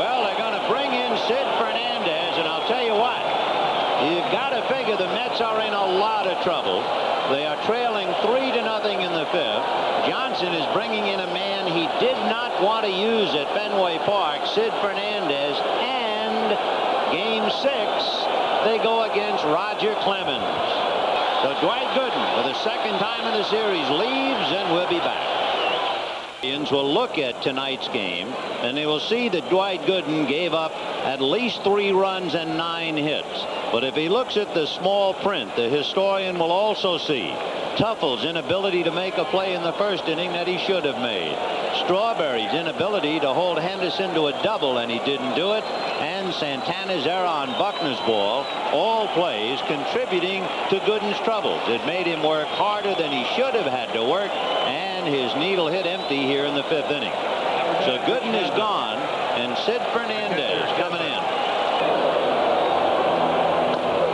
Well, they're going to bring in Sid Fernandez. And I'll tell you what. You've got to figure the Mets are in a lot of trouble. They are trailing 3-0 in the fifth. Johnson is bringing in a man he did not want to use at Fenway Park, Sid Fernandez. And game 6, they go against Roger Clemens. So Dwight Gooden, for the second time in the series, leaves, and we'll be back. Will look at tonight's game, and they will see that Dwight Gooden gave up at least 3 runs and 9 hits. But if he looks at the small print, the historian will also see Tuffle's inability to make a play in the first inning that he should have made. Strawberry's inability to hold Henderson to a double, and he didn't do it. And Santana's error on Buckner's ball, all plays contributing to Gooden's troubles. It made him work harder than he should have had to work, and his needle hit empty here in the 5th inning. So Gooden is gone, and Sid Fernandez coming in.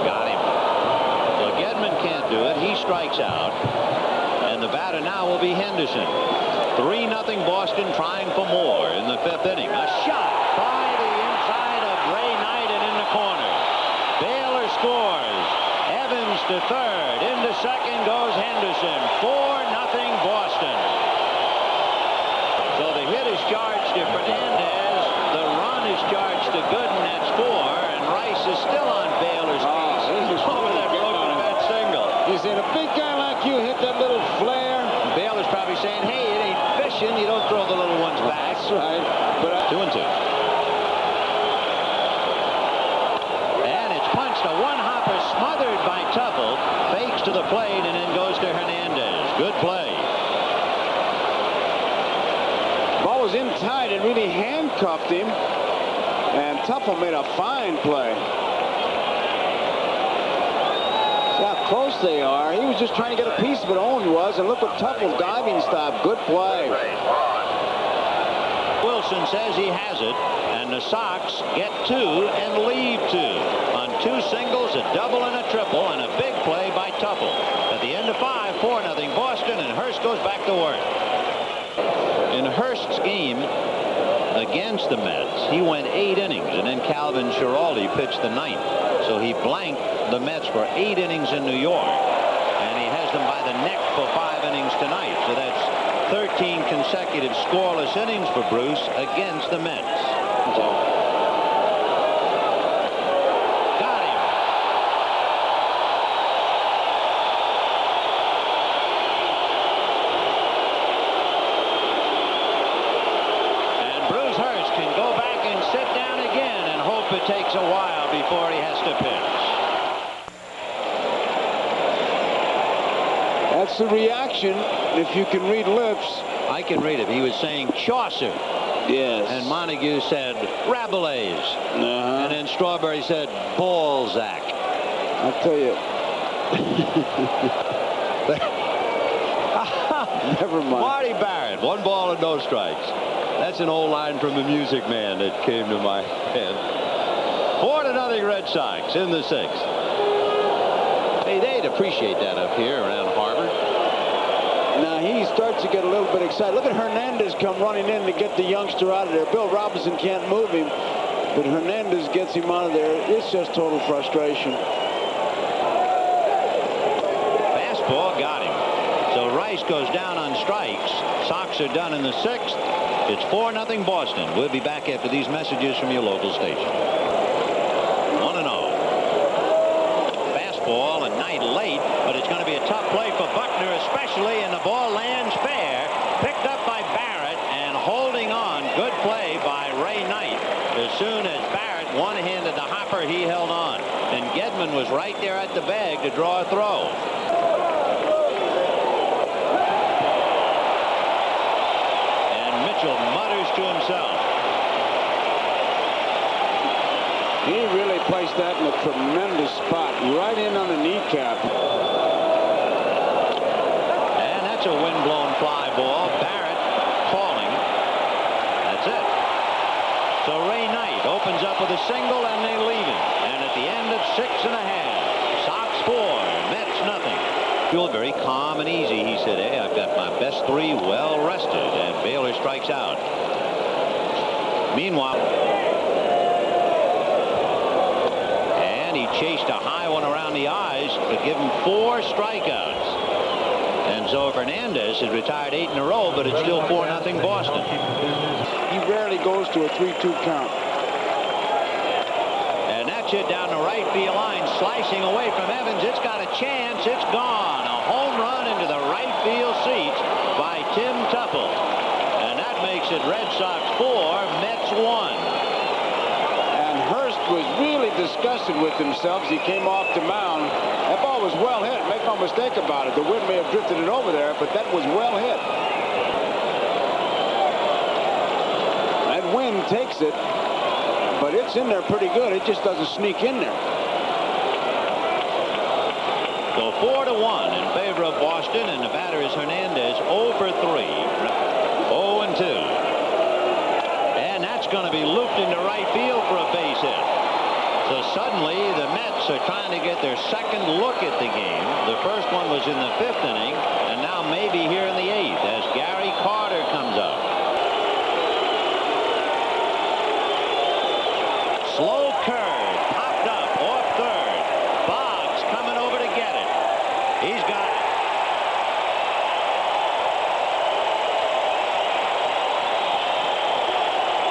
Got him. So Gedman can't do it. He strikes out. And the batter now will be Henderson. 3-0 Boston trying for more in the 5th inning. A shot by the inside of Ray Knight and in the corner. Baylor scores. Evans to third. Into second goes Henderson. 4-0 Boston. So the hit is charged to Fernandez. The run is charged to Gooden. That's 4. And Rice is still on Baylor's case. Over that broken bat single. He said, a big guy like you hit that little flare. Baylor's probably saying, hey, it ain't fishing. You don't throw the little ones back. That's right. But 2-2. And it's punched. A one-hopper smothered by Tuffle. Fakes to the plate and then goes to Hernandez. Good play. Ball was in tight and really handcuffed him. And Tuffle made a fine play. See how close they are. He was just trying to get a piece of it. Owen was. And look what Tuffle's diving stop. Good play. Wilson says he has it. And the Sox get 2 and leave 2. On 2 singles, a double and a triple, and a big play by Tuffle. At the end of 5, 4-0 Boston, and Hurst goes back to work. In Hurst's game against the Mets, he went 8 innings, and then Calvin Schiraldi pitched the 9th. So he blanked the Mets for 8 innings in New York, and he has them by the neck for 5 innings tonight. So that's 13 consecutive scoreless innings for Bruce against the Mets. Got him. And Bruce Hurst can go back and sit down again and hope it takes a while before he has to pitch. That's the reaction, if you can read lips. I can read it. He was saying Chaucer. Yes. And Montague said Rabelais. And then Strawberry said Balzac. I'll tell you. Never mind. Marty Barrett, 1 ball and no strikes. That's an old line from the Music Man that came to my head. 4-0 Red Sox in the 6th. Hey, they'd appreciate that up here around Harvard. Now he starts to get a little bit excited. Look at Hernandez come running in to get the youngster out of there. Bill Robinson can't move him, but Hernandez gets him out of there. It's just total frustration. Fastball got him. So Rice goes down on strikes. Sox are done in the 6th. It's 4-0 Boston. We'll be back after these messages from your local station. 1-0. Fastball, a night late, but it's going to be a tough play for Buckner especially, and the ball lands fair. Picked up by Barrett and holding on. Good play by Ray Knight. As soon as Barrett one-handed the hopper, he held on. And Gedman was right there at the bag to draw a throw. Mitchell mutters to himself. He really placed that in a tremendous spot, right in on the kneecap. And that's a wind-blown fly ball. Barrett falling. That's it. So Ray Knight opens up with a single, and they leave him. And at the end of 6 1/2, Sox 4, Mets nothing. Feel very calm and easy. He said, hey, I've got my best 3 well rested, and Baylor strikes out. Meanwhile, and he chased a high one around the eyes, but give him 4 strikeouts. And so Fernandez has retired 8 in a row, but it's still 4-0 Boston. He rarely goes to a 3-2 count. And that's it down the right field line, slicing away from Evans. It's got a chance. It's gone. A home run into the right field seats by Tim Teufel. And that makes it Red Sox 4, Mets 1. And Hurst was really disgusted with himself as he came off the mound. That ball was well hit. Make no mistake about it. The wind may have drifted it over there, but that was well hit. That wind takes it, but it's in there pretty good. It just doesn't sneak in there. So 4-1 in favor of Boston, and the batter is Hernandez, 0 for 3. 0-2. And that's going to be looped into right field for a base hit. So suddenly the Mets are trying to get their second look at the game. The first one was in the 5th inning, and now maybe here in the 8th as Gary Carter comes up. Slow curve, popped up off third. Boggs coming over to get it. He's got it.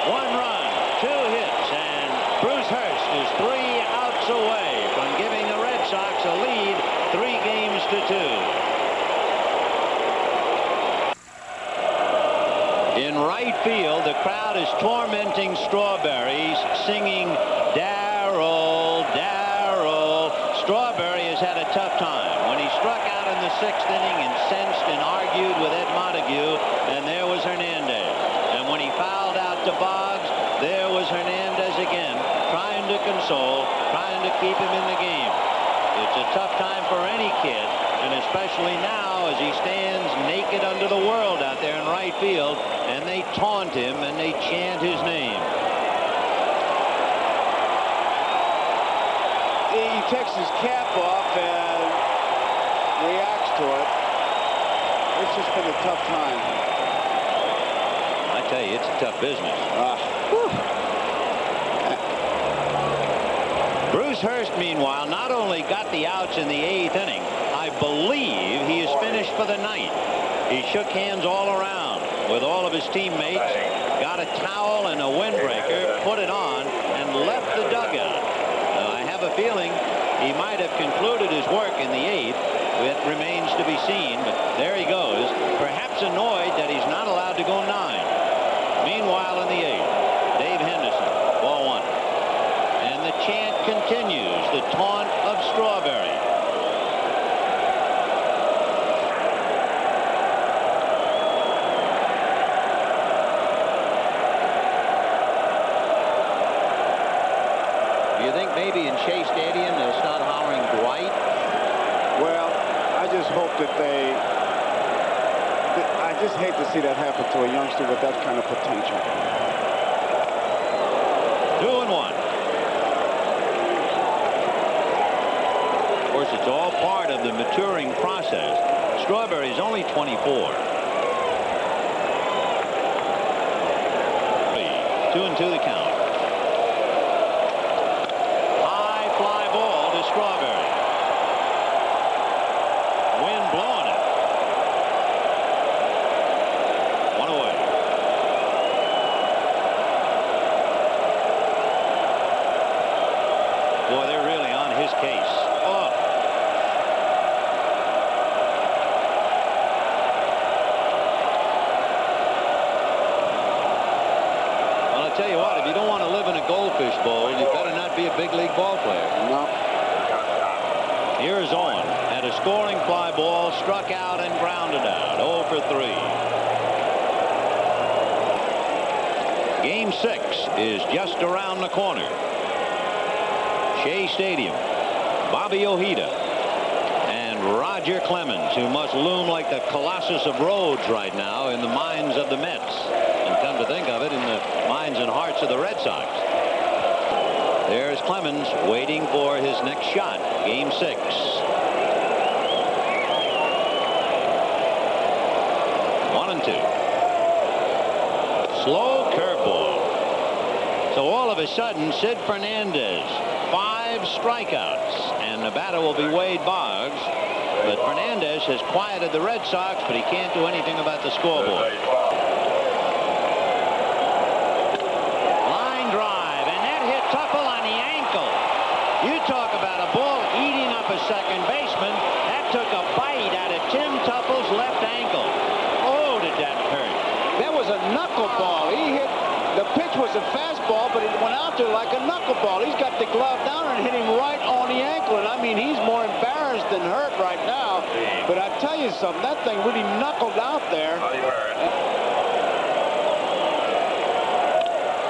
One run, 2 hits, and Bruce Hurst is 3 outs away from giving the Red Sox a lead 3-2. In right field, the crowd is tormenting Strawberries, singing Darryl, Darryl. Strawberry has had a tough time. When he struck out in the 6th inning, incensed and argued with Ed Montague, and there was Hernandez. And when he fouled out to Boggs, there was Hernandez again, trying to console, trying to keep him in the game. It's a tough time for any kid, and especially now as he stands naked under the world out there in right field, and they taunt him and they chant his name. He takes his cap off and reacts to it. It's just been a tough time. I tell you, it's a tough business. Bruce Hurst, meanwhile, not only got the outs in the 8th inning, I believe he is finished for the night. He shook hands all around with all of his teammates, got a towel and a windbreaker, put it on, and left the dugout. I have a feeling he might have concluded his work in the 8th. It remains to be seen, but there he goes, perhaps annoyed that he's not allowed to go 9. Meanwhile, in the 8th, Dave Henderson, ball 1. And the chant continues, the taunt of Strawberry. Do you think maybe in Shea Stadium they'll start hollering Dwight? Well, I just hope that I just hate to see that happen to a youngster with that kind of potential. 2-1. course, it's all part of the maturing process. Strawberry's only 24. 2-2 the count. High fly ball to Strawberry. Wind blowing it. 1 away. Boy, they're really on his case. Oh. Well, I tell you what, if you don't want to live in a goldfish bowl, you better not be a big league ball player. No. Here's Owen at a scoring fly ball, struck out and grounded out. 0 for 3. Game 6 is just around the corner. Shea Stadium. Bobby Ojeda and Roger Clemens, who must loom like the Colossus of Rhodes right now in the minds of the Mets, and come to think of it, in the minds and hearts of the Red Sox. There's Clemens waiting for his next shot. Game 6. 1-2. Slow curveball. So all of a sudden, Sid Fernandez, 5 strikeouts, and the batter will be Wade Boggs. But Fernandez has quieted the Red Sox, but he can't do anything about the scoreboard. Line drive, and that hit Tuffle on the ankle. You talk about a ball eating up a second baseman. That took a bite out of Tim Tuffle's left ankle. Oh, did that hurt. That was a knuckleball. He hit, the pitch was a fastball, but it went out there like a knuckleball. He's got the glove down and hit him right on the ankle. And I mean, he's more embarrassed than hurt right now. But I tell you something, that thing really knuckled out there.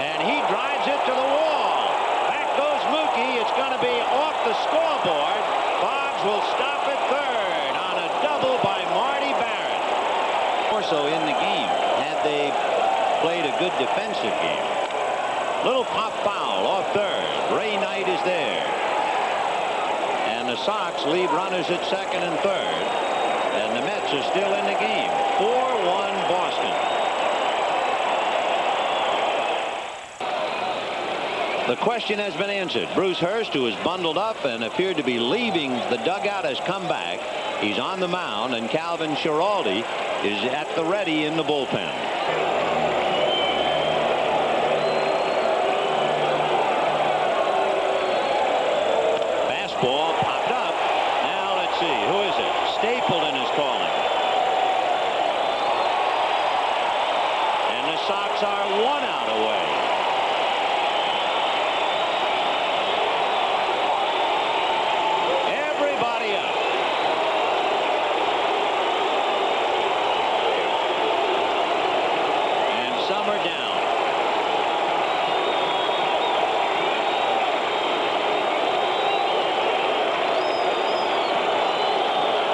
And he drives it to the wall. Back goes Mookie. It's going to be off the scoreboard. Boggs will stop at third on a double by Marty Barrett. More so in the game, had they played a good defensive game. Little pop foul off third. Ray Knight is there. And the Sox leave runners at second and third. And the Mets are still in the game. 4-1 Boston. The question has been answered. Bruce Hurst, who is bundled up and appeared to be leaving the dugout, has come back. He's on the mound, and Calvin Schiraldi is at the ready in the bullpen. Fastball popped up. Now let's see. Who is it? Stapleton is calling. And the Sox are 1 out away. Everybody up. And some are down.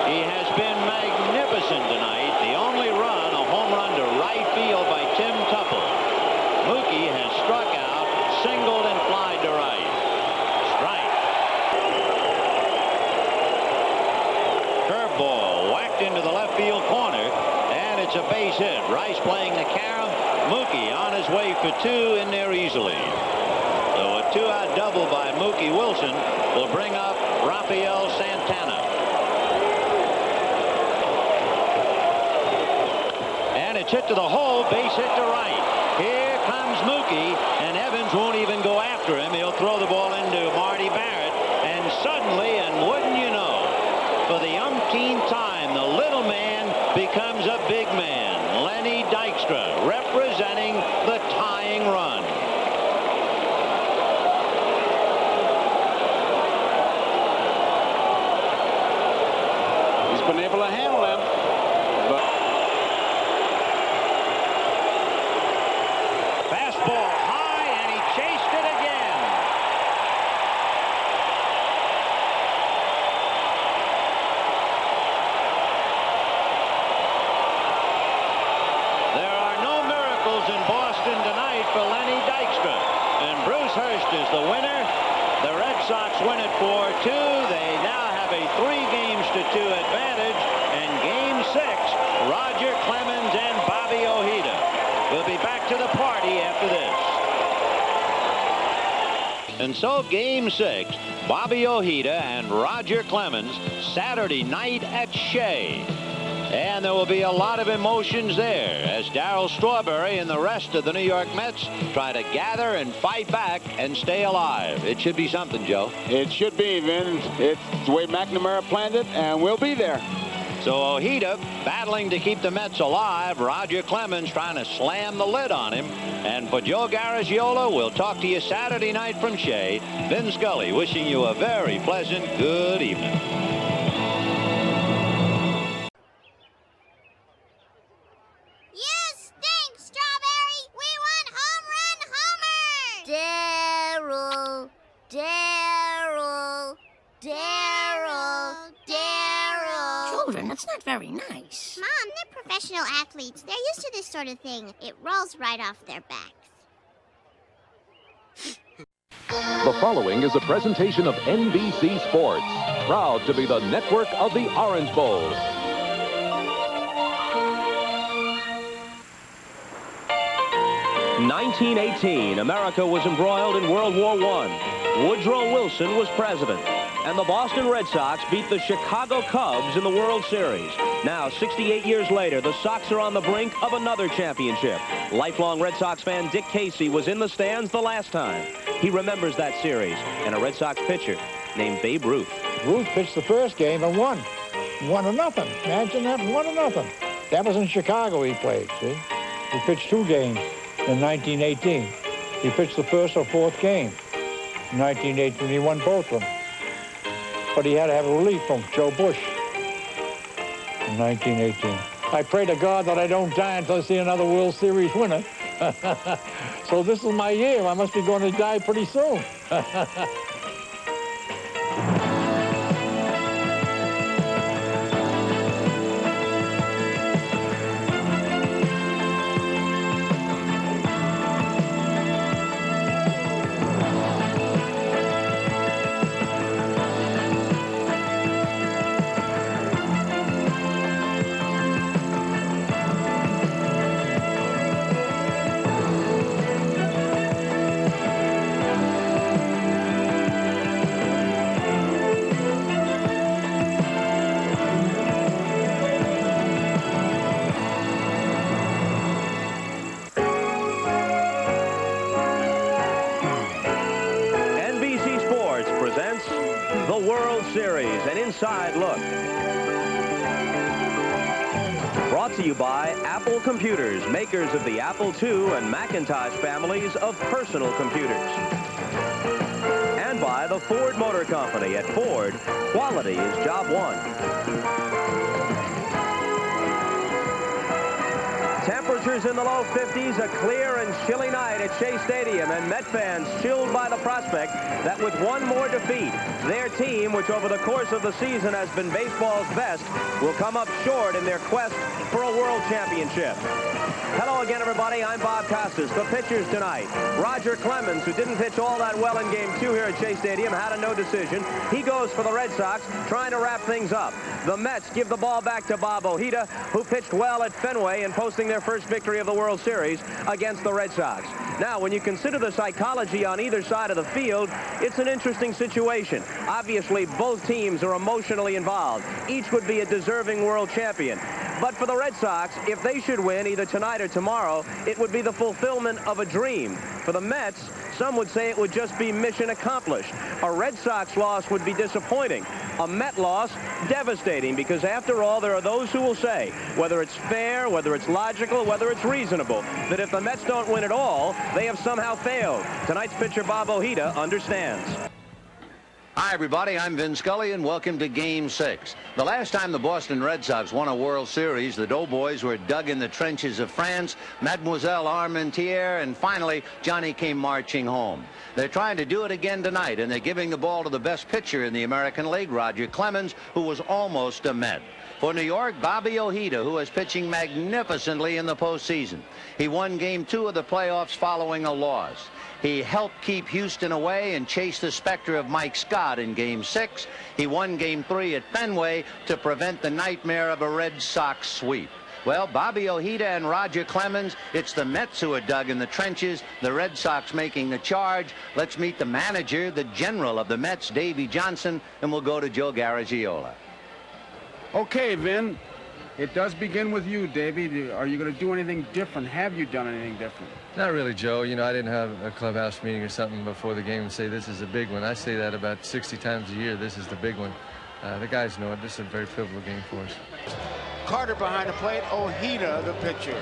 He has been magnificent tonight. The only run, a home run to right field by Tim Tuffle. Mookie has struck out, singled, and flied to right. Strike. Curveball whacked into the left field corner, and it's a base hit. Rice playing the carom. Mookie on his way for 2 in there easily. So a 2-out double by Mookie Wilson will bring up Rafael Santana. And it's hit to the hole, base hit to right. Here comes Mookie, and Evans won't even go after him. He'll throw the ball into Marty Barrett, and suddenly, and wouldn't you know, for the umpteenth time, the little man becomes a big man. Lenny Dykstra representing the tying run. He's been able to handle him. Fastball high, and he chased it again. There are no miracles in Boston tonight for Lenny Dykstra. And Bruce Hurst is the winner. The Red Sox win it 4-2. They now have a And so Game 6, Bobby Ojeda and Roger Clemens, Saturday night at Shea. And there will be a lot of emotions there as Darryl Strawberry and the rest of the New York Mets try to gather and fight back and stay alive. It should be something, Joe. It should be, Vin. It's the way McNamara planned it, and we'll be there. So Ojeda battling to keep the Mets alive. Roger Clemens trying to slam the lid on him. And for Joe Garagiola, we'll talk to you Saturday night from Shea. Vin Scully wishing you a very pleasant good evening. That's not very nice. Mom, they're professional athletes. They're used to this sort of thing. It rolls right off their backs. The following is a presentation of NBC Sports, proud to be the network of the Orange Bowl. In 1918, America was embroiled in World War I. Woodrow Wilson was president. And the Boston Red Sox beat the Chicago Cubs in the World Series. Now, 68 years later, the Sox are on the brink of another championship. Lifelong Red Sox fan Dick Casey was in the stands the last time. He remembers that series and a Red Sox pitcher named Babe Ruth. Ruth pitched the first game and won. 1-0. Imagine that, 1-0. That was in Chicago he played, see? He pitched 2 games in 1918. He pitched the first or fourth game in 1918. He won both of them. But he had to have a relief from Joe Bush in 1918. I pray to God that I don't die until I see another World Series winner. So this is my year. I must be going to die pretty soon. The World Series, an inside look. Brought to you by Apple Computers, makers of the Apple II and Macintosh families of personal computers. And by the Ford Motor Company. At Ford, quality is job one. Temperatures in the low 50s, a clear and chilly night at Shea Stadium, and Met fans chilled by the prospect that with one more defeat, their team, which over the course of the season has been baseball's best, will come up short in their quest for a world championship. Hello again, everybody. I'm Bob Costas. The pitchers tonight. Roger Clemens, who didn't pitch all that well in Game 2 here at Shea Stadium, had a no decision. He goes for the Red Sox, trying to wrap things up. The Mets give the ball back to Bob Ojeda, who pitched well at Fenway and posting their first victory of the World Series against the Red Sox. Now, when you consider the psychology on either side of the field, it's an interesting situation. Obviously, both teams are emotionally involved. Each would be a deserving world champion. But for the Red Sox, if they should win either tonight or tomorrow, it would be the fulfillment of a dream. For the Mets, some would say it would just be mission accomplished. A Red Sox loss would be disappointing. A Met loss, devastating, because after all, there are those who will say, whether it's fair, whether it's logical, whether it's reasonable, that if the Mets don't win at all, they have somehow failed. Tonight's pitcher, Bob Ojeda, understands. Hi, everybody. I'm Vin Scully, and welcome to Game 6. The last time the Boston Red Sox won a World Series, the Doughboys were dug in the trenches of France, Mademoiselle Armentières, and finally, Johnny came marching home. They're trying to do it again tonight, and they're giving the ball to the best pitcher in the American League, Roger Clemens, who was almost a Met. For New York, Bobby Ojeda, who is pitching magnificently in the postseason. He won Game 2 of the playoffs following a loss. He helped keep Houston away and chase the specter of Mike Scott in Game 6. He won Game 3 at Fenway to prevent the nightmare of a Red Sox sweep. Well, Bobby Ojeda and Roger Clemens, it's the Mets who are dug in the trenches, the Red Sox making the charge. Let's meet the manager, the general of the Mets, Davey Johnson, and we'll go to Joe Garagiola. Okay, Vin. It does begin with you, Davey. Are you going to do anything different? Have you done anything different? Not really, Joe. You know, I didn't have a clubhouse meeting or something before the game and say this is a big one. I say that about 60 times a year. This is the big one. The guys know it. This is a very pivotal game for us. Carter behind the plate. Ojeda, the pitcher.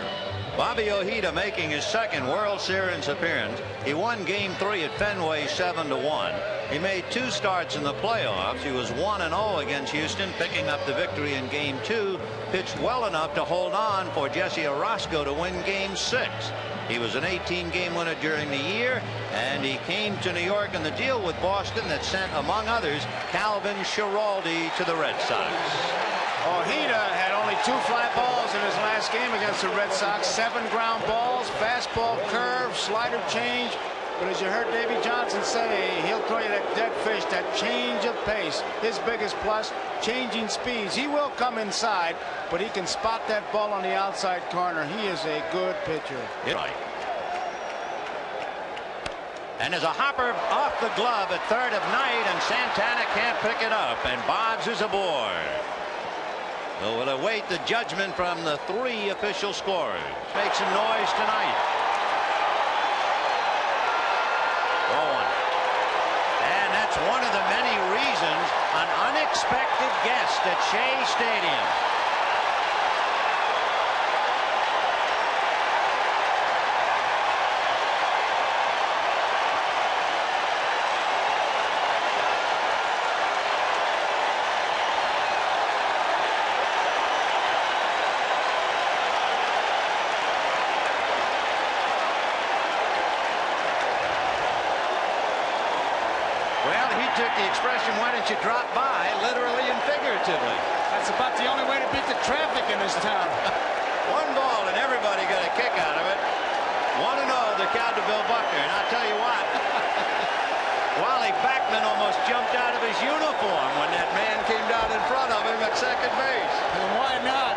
Bobby Ojeda making his second World Series appearance. He won Game 3 at Fenway 7-1. He made 2 starts in the playoffs. He was 1-0 against Houston, picking up the victory in Game 2. Pitched well enough to hold on for Jesse Orosco to win Game 6. He was an 18-game winner during the year, and he came to New York in the deal with Boston that sent, among others, Calvin Schiraldi to the Red Sox. Ojeda had only 2 fly balls in his last game against the Red Sox. 7 ground balls, fastball, curve, slider change. But as you heard Davey Johnson say, he'll throw you that dead fish, that change of pace. His biggest plus, changing speeds. He will come inside, but he can spot that ball on the outside corner. He is a good pitcher. Right. And there's a hopper off the glove at third of Knight, and Santana can't pick it up, and Boggs is aboard. So we'll await the judgment from the 3 official scorers. Make some noise tonight. And that's one of the many reasons an unexpected guest at Shea Stadium. Took the expression, why don't you drop by, literally and figuratively. That's about the only way to beat the traffic in this town. 1 ball and everybody got a kick out of it. 1-0 the count to Bill Buckner. And I'll tell you what, Wally Backman almost jumped out of his uniform when that man came down in front of him at second base. And why not?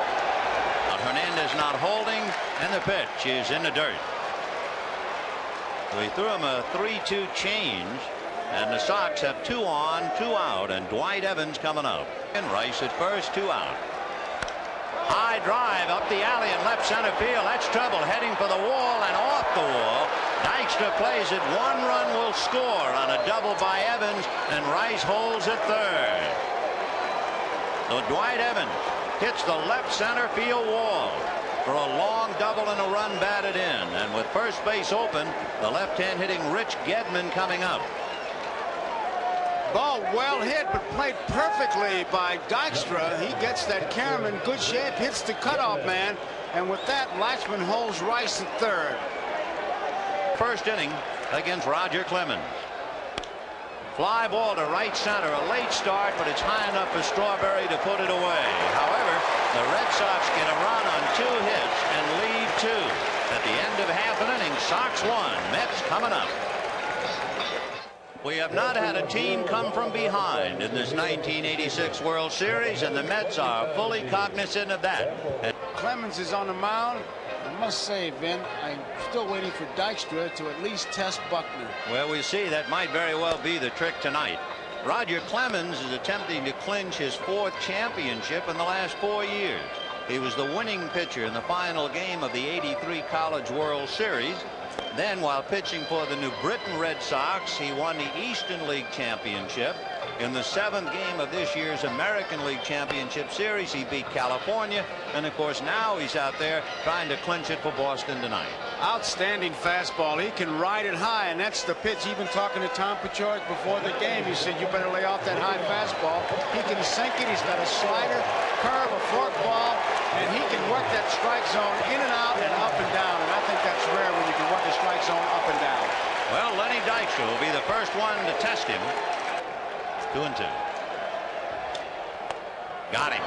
Hernandez not holding, and the pitch is in the dirt. So he threw him a 3-2 change. And the Sox have 2 on, 2 out, and Dwight Evans coming up. And Rice at first, 2 out. High drive up the alley in left center field. That's trouble, heading for the wall and off the wall. Dykstra plays it. 1 run will score on a double by Evans, and Rice holds at third. So Dwight Evans hits the left center field wall for a long double and a run batted in. And with first base open, the left-hand hitting Rich Gedman coming up. Ball well hit, but played perfectly by Dykstra. He gets that carom in good shape, hits the cutoff man, and with that, Latchman holds Rice at third. First inning against Roger Clemens. Fly ball to right center, a late start, but it's high enough for Strawberry to put it away. However, the Red Sox get a run on 2 hits and lead 2. At the end of half an inning, Sox 1, Mets coming up. We have not had a team come from behind in this 1986 World Series, and the Mets are fully cognizant of that. Clemens is on the mound. I must say, Vin, I'm still waiting for Dykstra to at least test Buckner. Well, we see that might very well be the trick tonight. Roger Clemens is attempting to clinch his 4th championship in the last 4 years. He was the winning pitcher in the final game of the '83 College World Series. Then, while pitching for the New Britain Red Sox, he won the Eastern League Championship. In the 7th game of this year's American League Championship Series, he beat California. And, of course, now he's out there trying to clinch it for Boston tonight. Outstanding fastball. He can ride it high, and that's the pitch. Even talking to Tom Paciorek before the game, he said, you better lay off that high fastball. He can sink it. He's got a slider, curve, a forkball, and he can work that strike zone in and out and up and down. And I think that's rare when you can work a strike zone up and down. Well, Lenny Dykstra will be the first one to test him. 2-2. Got him.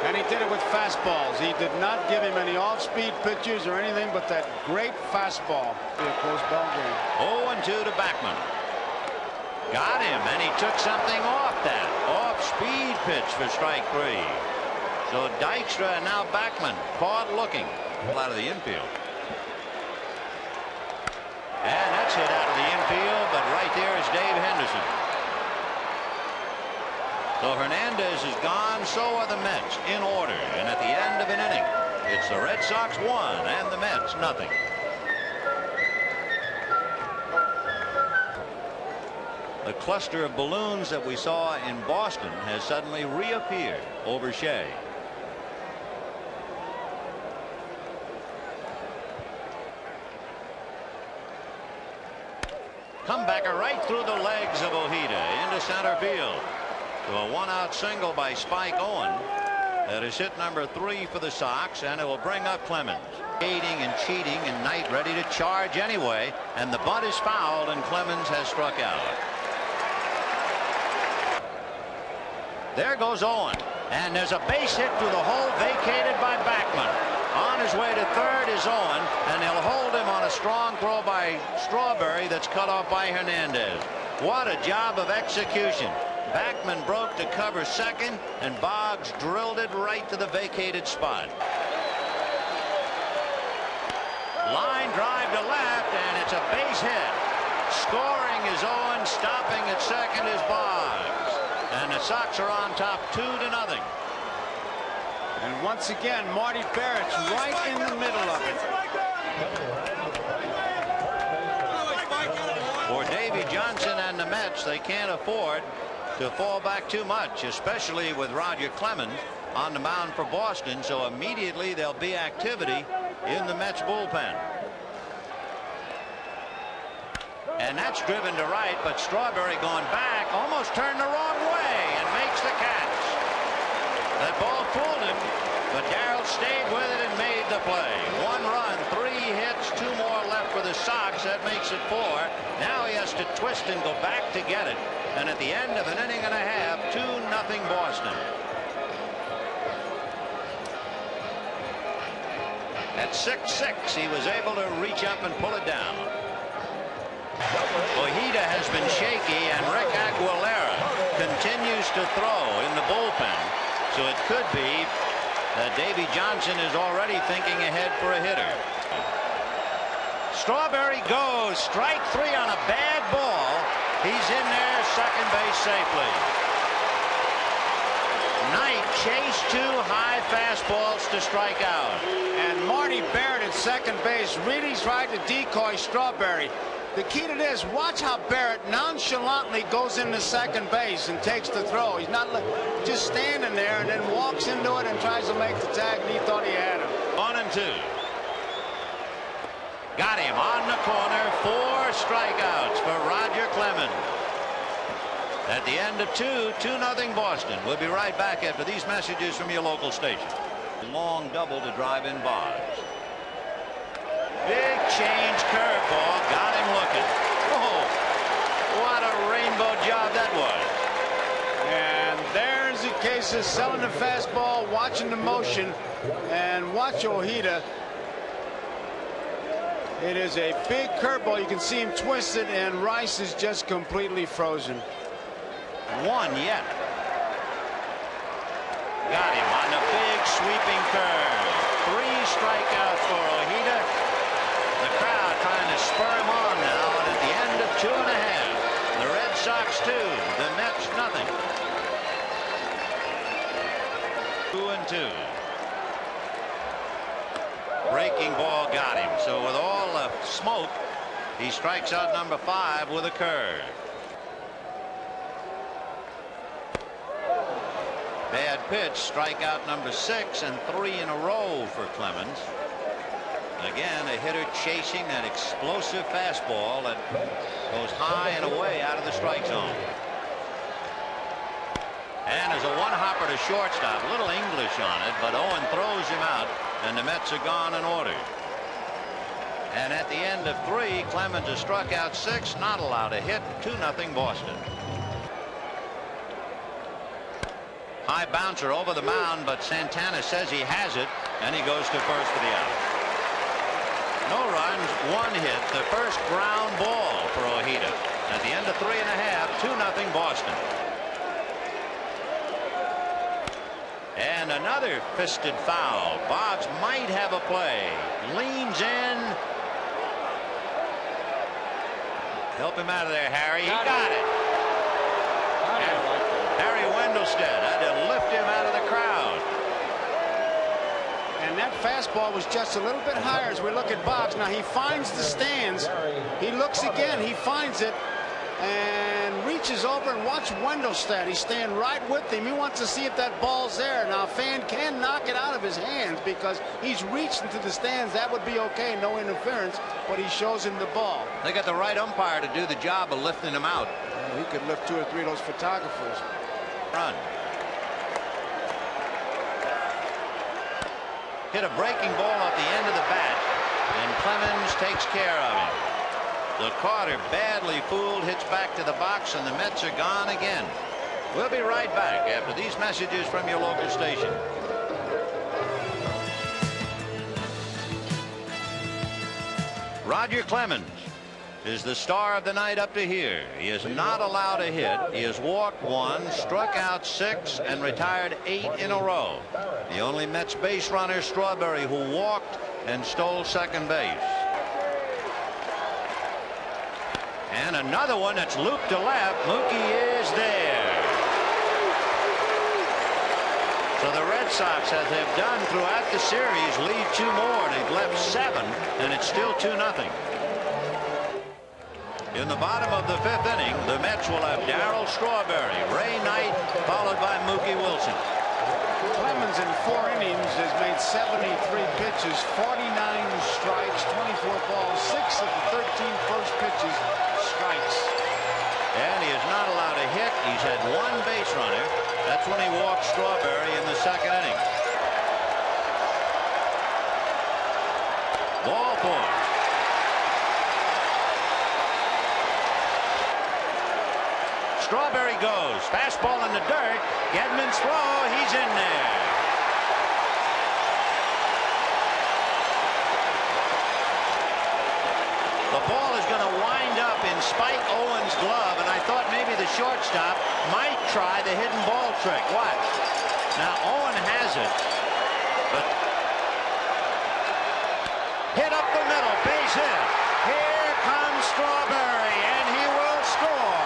And he did it with fastballs. He did not give him any off-speed pitches or anything but that great fastball. Be a close ball game. 0-2 to Backman. Got him, and he took something off that off-speed pitch for strike 3. So Dykstra and now Backman caught looking out of the infield. And that's hit out of the infield, but right there is Dave Henderson. So Hernandez is gone, so are the Mets in order. And at the end of an inning, it's the Red Sox 1 and the Mets nothing. The cluster of balloons that we saw in Boston has suddenly reappeared over Shea. Comebacker right through the legs of Ojeda into center field. So a one-out single by Spike Owen. That is hit number 3 for the Sox, and it will bring up Clemens. Cheating and cheating, and Knight ready to charge anyway, and the bunt is fouled, and Clemens has struck out. There goes Owen, and there's a base hit through the hole vacated by Backman. On his way to third is Owen, and they'll hold him on a strong throw by Strawberry that's cut off by Hernandez. What a job of execution. Backman broke to cover second, and Boggs drilled it right to the vacated spot. Line drive to left, and it's a base hit. Scoring is Owen, stopping at second is Boggs. And the Sox are on top 2-0. And once again, Marty Barrett's right in the middle of it. For Davy Johnson and the Mets, they can't afford to fall back too much, especially with Roger Clemens on the mound for Boston. So immediately there'll be activity in the Mets bullpen. And that's driven to right, but Strawberry going back, almost turned the wrong way and makes the catch. That ball fooled him, but Darrell stayed with it and made the play. 1 run, 3 hits, 2 more left for the Sox. That makes it 4. Now he has to twist and go back to get it. And at the end of an inning and a half, 2-0 Boston. At 6-6, he was able to reach up and pull it down. Ojeda has been shaky, and Rick Aguilera continues to throw in the bullpen. So it could be that Davy Johnson is already thinking ahead for a hitter. Strawberry goes strike 3 on a bad ball. He's in there, second base safely. Knight chased 2 high fastballs to strike out. And Marty Barrett at second base really tried to decoy Strawberry. The key to this, watch how Barrett nonchalantly goes into second base and takes the throw. He's not just standing there and then walks into it and tries to make the tag, and he thought he had him. 1-2. Got him on the corner. 4 strikeouts for Roger Clemens. At the end of 2-0 Boston. We'll be right back after these messages from your local station. Long double to drive in Boggs. Big change curveball, got him looking. Oh, what a rainbow job that was. And there's the case of selling the fastball, watching the motion, and watch Ojeda. It is a big curveball. You can see him twisted, and Rice is just completely frozen. 1 yet. Got him on the big sweeping curve. 3 strikeouts for Ojeda. The crowd trying to spur him on now, and at the end of 2.5, the Red Sox 2, the Mets nothing. 2-2. Breaking ball got him. So with all the smoke, he strikes out number 5 with a curve. Bad pitch, strikeout number 6, and 3 in a row for Clemens. Again, a hitter chasing that explosive fastball that goes high and away out of the strike zone. And there's a one-hopper to shortstop. A little English on it, but Owen throws him out, and the Mets are gone in order. And at the end of 3, Clemens has struck out 6, not allowed a hit. 2-0 Boston. High bouncer over the mound, but Santana says he has it, and he goes to first for the out. No runs, 1 hit, the first ground ball for Ojeda. At the end of 3.5, 2-0 Boston. And another fisted foul. Boggs might have a play. Leans in. Help him out of there, Harry. He got it. Harry Wendelstedt had to lift him out of the crowd. And that fastball was just a little bit higher as we look at Boggs. Now he finds the stands. He looks again. He finds it and reaches over and watch Wendelstedt. He's staying right with him. He wants to see if that ball's there. Now a fan can knock it out of his hands because he's reached into the stands. That would be okay, no interference, but he shows him the ball. They got the right umpire to do the job of lifting him out. He could lift 2 or 3 of those photographers. Run. Hit a breaking ball off the end of the bat, and Clemens takes care of him. The Carter, badly fooled, hits back to the box, and the Mets are gone again. We'll be right back after these messages from your local station. Roger Clemens is the star of the night up to here. He is not allowed a hit. He has walked 1, struck out 6, and retired 8 in a row. The only Mets base runner, Strawberry, who walked and stole second base. And another one that's looped to left. Mookie is there. So the Red Sox, as they've done throughout the series, lead 2 more. They've left 7, and it's still 2-0. In the bottom of the 5th inning, the Mets will have Darryl Strawberry, Ray Knight, followed by Mookie Wilson. Clemens in 4 innings has made 73 pitches, 49 strikes, 24 balls, 6 of the 13 first pitches strikes. And he is not allowed a hit. He's had 1 base runner. That's when he walked Strawberry in the 2nd inning. Ball 4. Strawberry goes. Fastball in the dirt. Gedman's throw. He's in there. The ball is going to wind up in Spike Owens' glove, and I thought maybe the shortstop might try the hidden ball trick. Watch. Now Owen has it, but hit up the middle. Base hit. Here comes Strawberry, and he will score.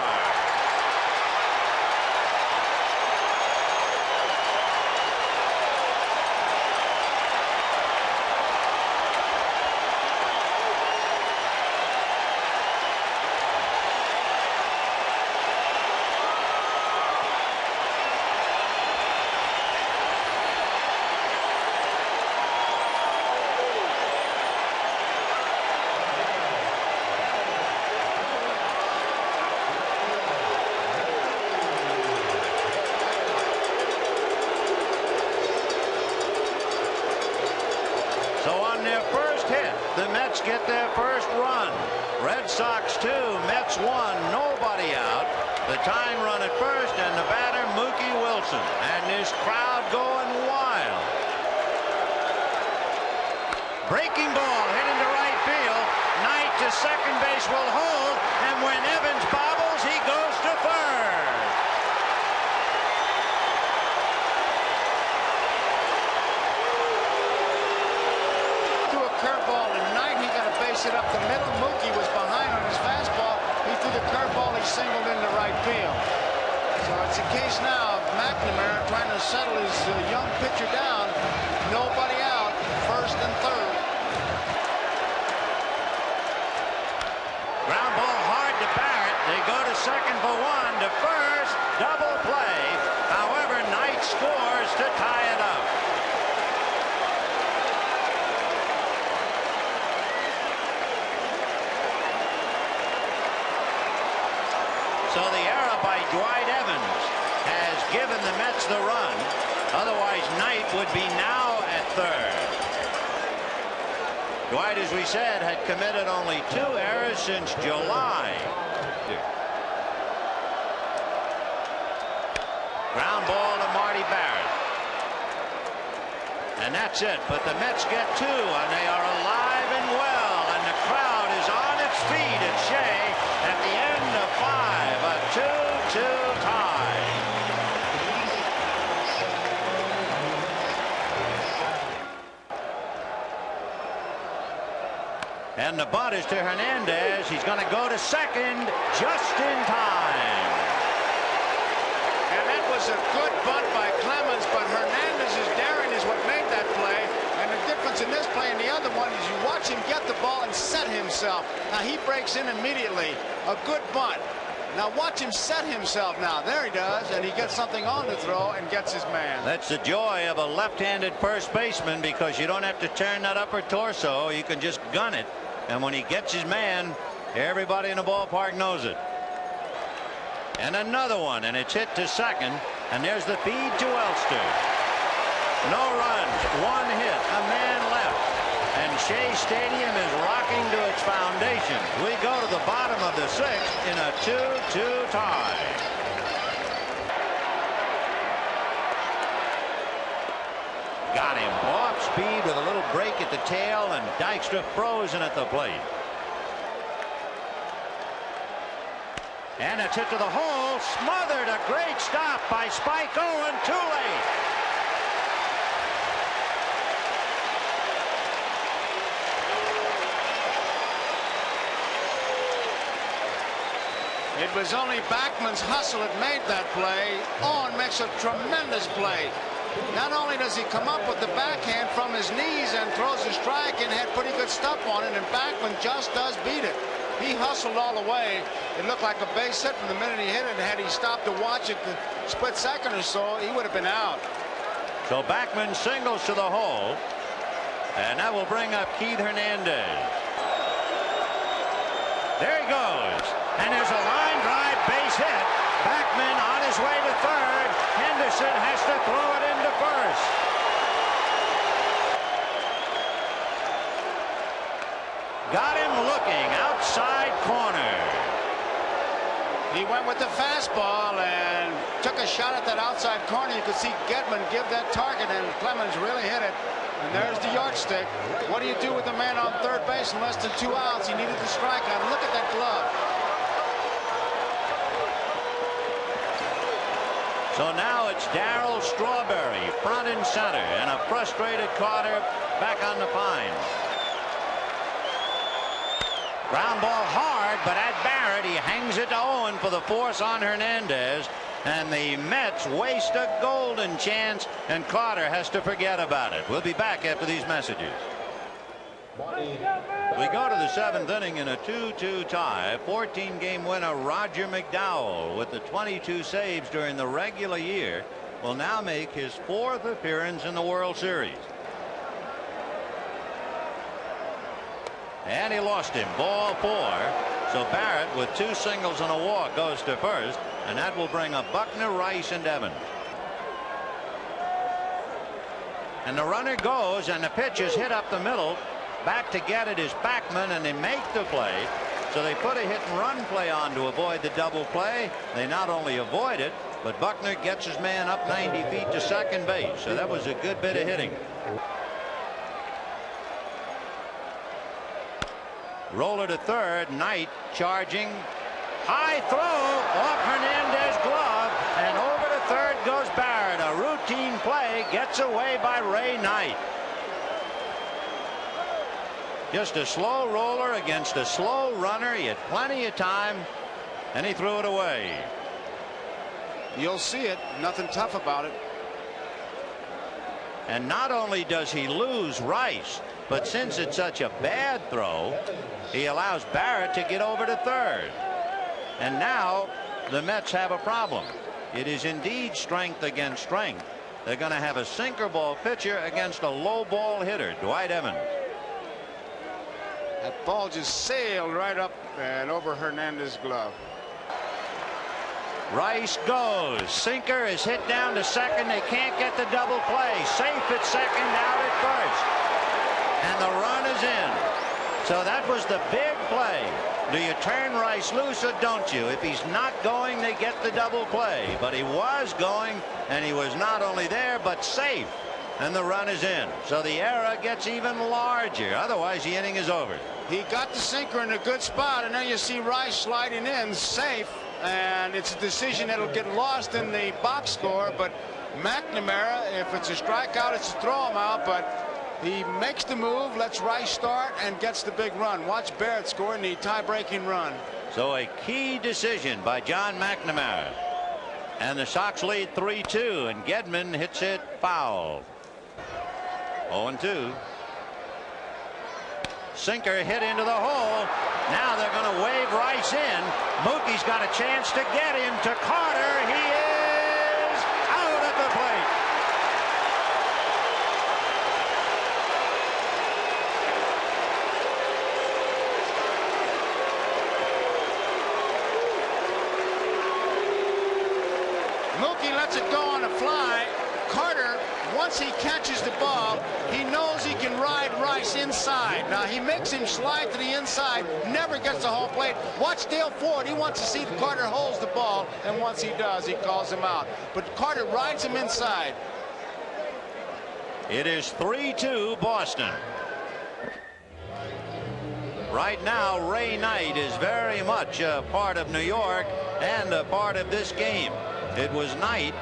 The Mets get their first run. Red Sox 2, Mets 1, nobody out. The tying run at first, and the batter, Mookie Wilson. And this crowd going wild. Breaking ball hit into right field. Knight to second base will hold, and when Evans bobbles, he goes to third. Curveball and Knight, he got to base it up the middle. Mookie was behind on his fastball. He threw the curveball, he singled into right field. So it's a case now of McNamara trying to settle his young pitcher down. Nobody out, first and third. Ground ball hard to Barrett. They go to second for 1, to first, double play. However, Knight scores to tie it up. So the error by Dwight Evans has given the Mets the run. Otherwise, Knight would be now at third. Dwight, as we said, had committed only 2 errors since July. Ground ball to Marty Barrett. And that's it. But the Mets get 2, and they are alive and well. And the crowd is on its feet at Shea at the end of 5. A 2-2 tie. And the bunt is to Hernandez. He's going to go to second just in time. And that was a good bunt by Clemens, but Hernandez's daring is what made that play. And the difference in this play and the other one is you watch him get the ball and set himself. Now he breaks in immediately. A good bunt. Now watch him set himself now. There he does, and he gets something on the throw and gets his man. That's the joy of a left-handed first baseman, because you don't have to turn that upper torso. You can just gun it. And when he gets his man, everybody in the ballpark knows it. And another one, and it's hit to second, and there's the feed to Elster. No runs, one hit, a man left. And Shea Stadium is rocking to its foundation. We go to the bottom of the sixth in a 2-2 tie. Got him off speed with a little break at the tail, and Dykstra frozen at the plate. And it's hit to the hole, smothered. A great stop by Spike Owen, too late. It was only Backman's hustle that made that play. Owen makes a tremendous play. Not only does he come up with the backhand from his knees and throws a strike and had pretty good stuff on it, and Backman just does beat it. He hustled all the way. It looked like a base hit from the minute he hit it. Had he stopped to watch it the split second or so, he would have been out. So Backman singles to the hole, and that will bring up Keith Hernandez. There he goes, and there's a line drive base hit. Backman on his way to third. Henderson has to throw it into first. Got him looking outside corner. He went with the fastball and took a shot at that outside corner. You could see Gedman give that target, and Clemens really hit it. And there's the yardstick. What do you do with the man on third base in less than 2 outs? He needed the strike on him. Look at that glove. So now it's Darryl Strawberry, front and center, and a frustrated Carter back on the pine. Ground ball hard, but at Barrett, he hangs it to Owen for the force on Hernandez. And the Mets waste a golden chance, and Carter has to forget about it. We'll be back after these messages. We go to the seventh inning in a 2-2 tie. 14-game winner Roger McDowell, with the 22 saves during the regular year, will now make his 4th appearance in the World Series. And he lost him. Ball 4. So Barrett, with 2 singles and a walk, goes to first, and that will bring up Buckner, Rice, and Evans. And the runner goes, and the pitch is hit up the middle. Back to get it is Backman, and they make the play. So they put a hit and run play on to avoid the double play. They not only avoid it, but Buckner gets his man up 90 feet to second base. So that was a good bit of hitting. Roller to third. Knight charging. High throw off Hernandez's glove, and over to third goes Barrett. A routine play gets away by Ray Knight. Just a slow roller against a slow runner. He had plenty of time, and he threw it away. You'll see it. Nothing tough about it. And not only does he lose Rice, but since it's such a bad throw, he allows Barrett to get over to third. And now the Mets have a problem. It is indeed strength against strength. They're going to have a sinker ball pitcher against a low ball hitter, Dwight Evans. That ball just sailed right up and over Hernandez's glove. Rice goes. Sinker is hit down to second. They can't get the double play. Safe at second, out at first. And the run is in. So that was the big play. Do you turn Rice loose or don't you? If he's not going, they get the double play. But he was going, and he was not only there, but safe. And the run is in. So the error gets even larger. Otherwise, the inning is over. He got the sinker in a good spot, and then you see Rice sliding in safe. And it's a decision that'll get lost in the box score. But McNamara, if it's a strikeout, it's a throw him out. But He makes the move, lets Rice start, and gets the big run. Watch Barrett score in the tie-breaking run. So a key decision by John McNamara. And the Sox lead 3-2, and Gedman hits it foul. 0-2. Sinker hit into the hole. Now they're going to wave Rice in. Mookie's got a chance to get him to Carter. He is out at the plate. Mookie lets it go on a fly. Carter, once he catches the ball, he knows he can ride Rice inside. Now he makes him slide to the inside, never gets the whole plate. Watch Dale Ford. He wants to see if Carter holds the ball, and once he does, he calls him out. But Carter rides him inside. It is 3-2 Boston. Right now, Ray Knight is very much a part of New York and a part of this game. It was Knight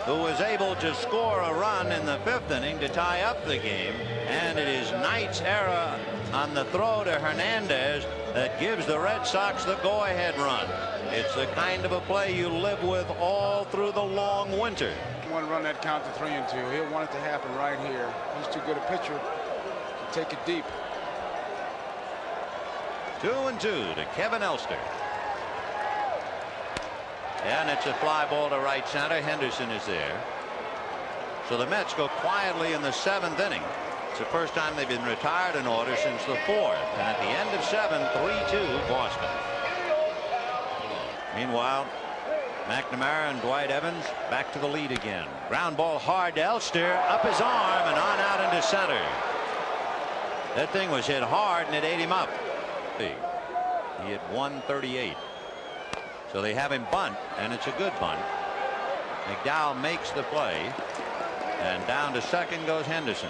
who was able to score a run in the 5th inning to tie up the game, and it is Knight's error on the throw to Hernandez that gives the Red Sox the go-ahead run. It's the kind of a play you live with all through the long winter. One run that count to 3-2. He'll want it to happen right here. He's too good a pitcher to take it deep. 2-2 to Kevin Elster. And it's a fly ball to right center. Henderson is there. So the Mets go quietly in the 7th inning. It's the first time they've been retired in order since the 4th. And at the end of 7, 3-2 Boston. Meanwhile, McNamara and Dwight Evans back to the lead again. Ground ball hard to Elster, up his arm and on out into center. That thing was hit hard and it ate him up. He hit 138. So they have him bunt, and it's a good bunt. McDowell makes the play, and down to second goes Henderson.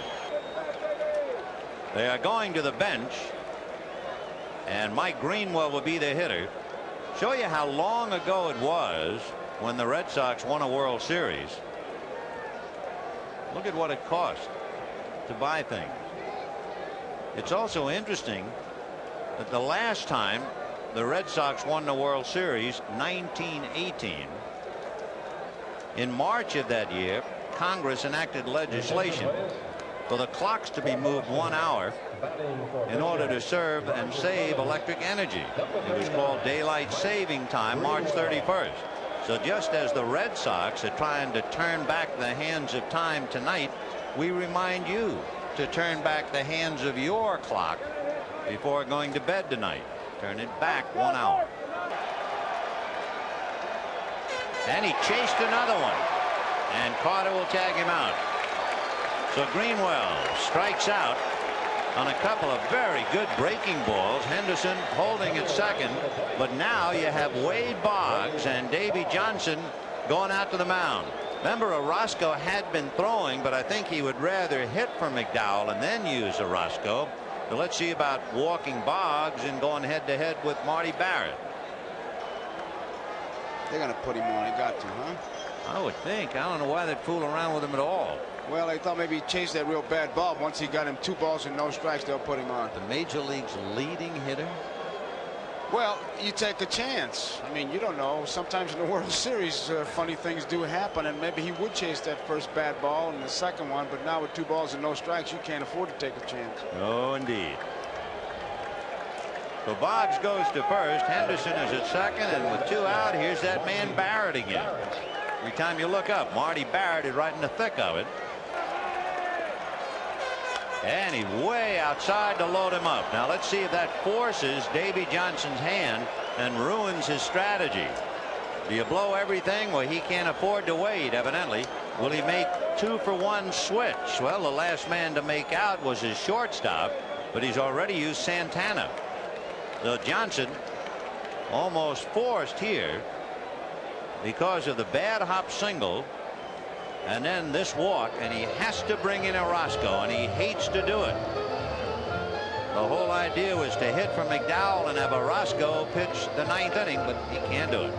They are going to the bench, and Mike Greenwell will be the hitter. Show you how long ago it was when the Red Sox won a World Series. Look at what it cost to buy things. It's also interesting that the last time the Red Sox won the World Series, 1918. In March of that year, Congress enacted legislation for the clocks to be moved 1 hour in order to serve and save electric energy. It was called daylight saving time, March 31st. So just as the Red Sox are trying to turn back the hands of time tonight, we remind you to turn back the hands of your clock before going to bed tonight. Turn it back 1 hour. And he chased another one. And Carter will tag him out. So Greenwell strikes out on a couple of very good breaking balls. Henderson holding at second. But now you have Wade Boggs and Davy Johnson going out to the mound. Remember, Orozco had been throwing, but I think he would rather hit for McDowell and then use Orozco. So let's see about walking Boggs and going head-to-head with Marty Barrett. They're going to put him on. They got to, huh? I would think. I don't know why they'd fool around with him at all. Well, they thought maybe he chased that real bad ball. Once he got him 2 balls and no strikes, they'll put him on. The Major League's leading hitter? Well, you take a chance. I mean, you don't know. Sometimes in the World Series, funny things do happen, and maybe he would chase that first bad ball and the second one, but now with 2 balls and no strikes, you can't afford to take a chance. Oh, indeed. So Boggs goes to first. Henderson is at second, and with 2 out, here's that man Barrett again. Every time you look up, Marty Barrett is right in the thick of it. And he's way outside to load him up. Now let's see if that forces Davy Johnson's hand and ruins his strategy. Do you blow everything? Well, he can't afford to wait, evidently. Will he make 2-for-1 switch? Well, the last man to make out was his shortstop, but he's already used Santana. So Johnson almost forced here because of the bad hop single. And then this walk, and he has to bring in Orozco, and he hates to do it. The whole idea was to hit from McDowell and have Orozco pitch the 9th inning, but he can't do it.